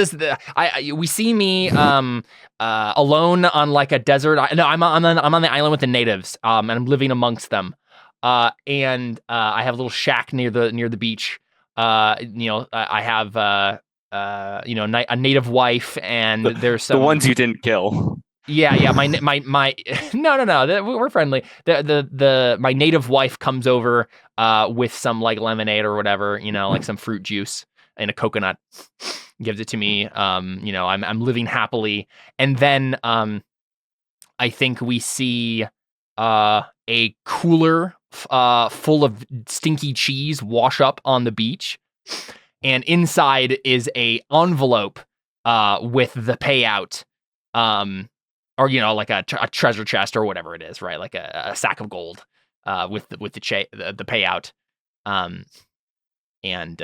we see me alone on like a desert. I'm on the island with the natives. And I'm living amongst them. And I have a little shack near the beach. I have a native wife, and there's some the ones you didn't kill. Yeah. My no. We're friendly. My native wife comes over with some like lemonade or whatever, like some fruit juice and a coconut. Gives it to me. I'm living happily, and then I think we see a cooler full of stinky cheese wash up on the beach. and inside is a envelope with the payout, or like a treasure chest or whatever it is, right? Like a sack of gold with the payout, and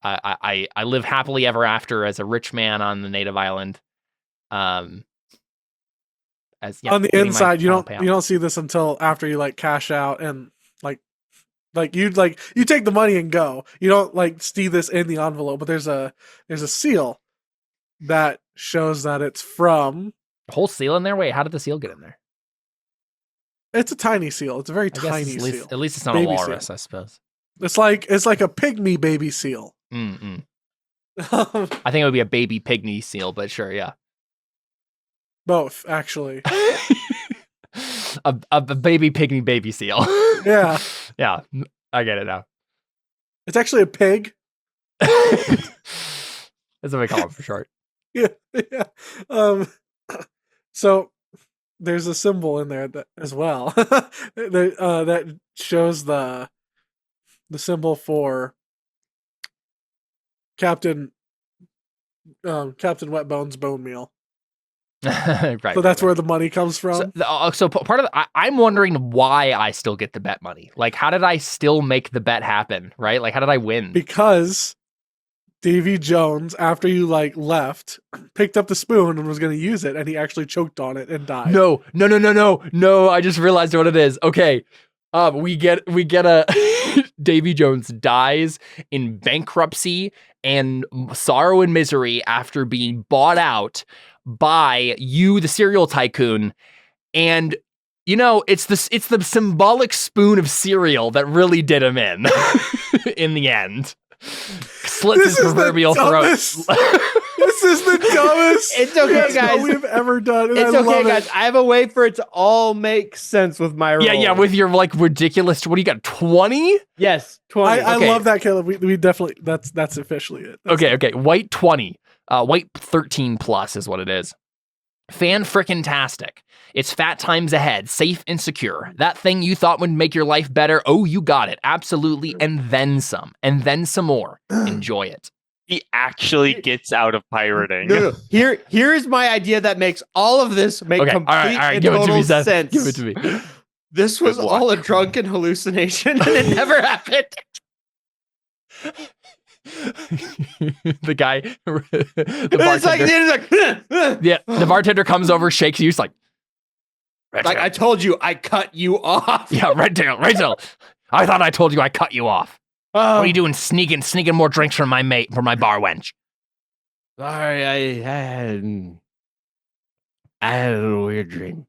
I live happily ever after as a rich man on the native island. On the inside, you don't see this until after you like cash out and you take the money and go. You don't like see this in the envelope, but there's a seal that shows that it's from. A whole seal in there? Wait, how did the seal get in there? It's a tiny seal. It's a very tiny seal. At least it's not a walrus, I suppose. It's like a pygmy baby seal. I think it would be a baby pygmy seal, but sure, yeah. Both, actually. a baby pygmy baby seal. Yeah. Yeah, I get it now. It's actually a pig. That's what we call it for short. Yeah. So there's a symbol in there as well that shows the symbol for Captain Wetbone's bone meal. Right. So that's where the money comes from. So part of I'm wondering why I still get the bet money. Like, how did I still make the bet happen? Right? Like, how did I win? Because Davy Jones, after you left, picked up the spoon and was going to use it, and he actually choked on it and died. No. I just realized what it is. Okay. We get a Davy Jones dies in bankruptcy and sorrow and misery after being bought out by you, the cereal tycoon, and it's the symbolic spoon of cereal that really did him in in the end. Slits his proverbial throat. This is the dumbest. It's okay, guys. We've ever done. It's okay, guys. I have a way for it to all make sense with my roll. Yeah. With your ridiculous. What do you got? 20? Yes, 20. I love that, Caleb. We definitely. That's officially it. Okay. White 20. White 13 plus is what it is. Fan-frickin-tastic. It's fat times ahead, safe and secure. That thing you thought would make your life better, oh, you got it. Absolutely. And then some. And then some more. Enjoy it. He actually gets out of pirating. No. Here is my idea that makes all of this make complete and total sense. Give it to me. This was all a drunken hallucination, and it never happened. The guy, the bartender comes over, shakes you. He's like, I told you, I cut you off. Yeah, Redtail. I thought I told you I cut you off. What are you doing, sneaking more drinks from my bar wench? Sorry, I had a little weird dream.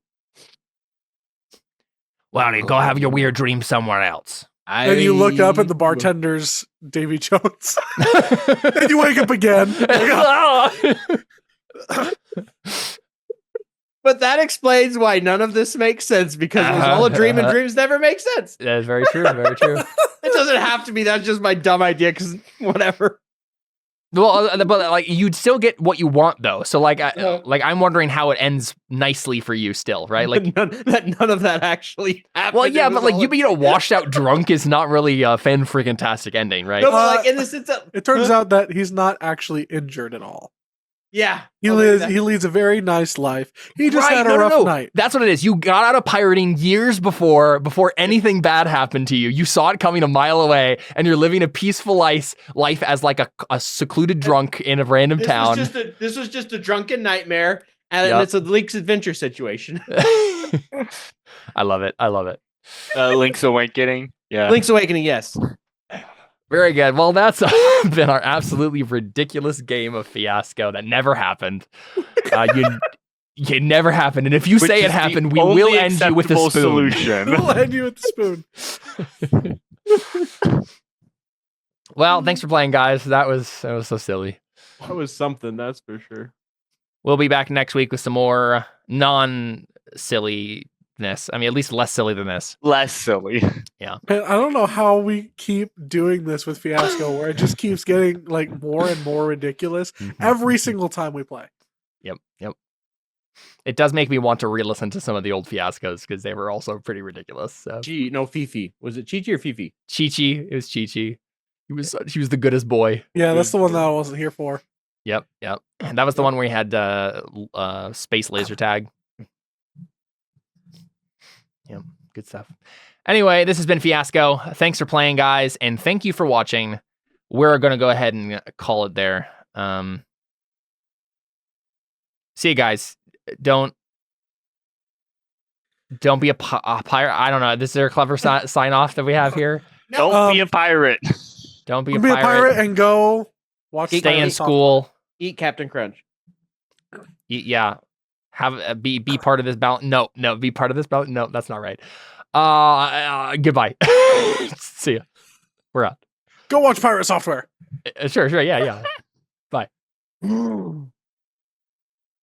Well, you go have your weird dream somewhere else. And you look up at the bartender's Davy Jones. And you wake up again. But that explains why none of this makes sense, because it was all a dream and dreams never make sense. That is very true. Very true. It doesn't have to be. That's just my dumb idea, because whatever. Well, but you'd still get what you want though. So I'm wondering how it ends nicely for you still, right? Like none of that actually happened. Well, yeah, but you being washed out drunk is not really a fan-freaking-tastic ending, right? No, but in the sense of, it turns out that he's not actually injured at all. Yeah, he leads a very nice life. He just had a rough night. That's what it is. You got out of pirating years before anything bad happened to you. You saw it coming a mile away, and you're living a peaceful life as a secluded drunk in a random town. This was just a drunken nightmare, and it's a Link's Adventure situation. I love it. Link's Awakening. Yeah, Link's Awakening. Yes. Very good. Well, that's been our absolutely ridiculous game of Fiasco that never happened. It never happened. And if you say it happened, we will end you with a spoon. Solution. We'll end you with the spoon. Well, thanks for playing, guys. That was so silly. That was something, that's for sure. We'll be back next week with some more non-silliness. I mean, at least less silly than this. Less silly. Yeah. Man, I don't know how we keep doing this with Fiasco, where it just keeps getting more and more ridiculous every single time we play. Yep. It does make me want to re-listen to some of the old Fiascos because they were also pretty ridiculous. So. Fifi. Was it Chi-Chi or Fifi? Chi-Chi. It was Chi-Chi. He was the goodest boy. Yeah, that's the one that I wasn't here for. Yep. And that was the one where he had space laser tag. Yep, good stuff. Anyway, this has been Fiasco. Thanks for playing, guys, and thank you for watching. We're gonna go ahead and call it there. See you guys. Don't be a pirate. I don't know. This is a clever sign off that we have here. Don't be a pirate. Don't be a pirate. pirate And go watch. Stay in school. Eat Captain Crunch. Yeah. Have be part of this balance. No, be part of this balance. No, that's not right. Goodbye. See ya. We're out. Go watch Pirate Software. Sure. Yeah. Bye.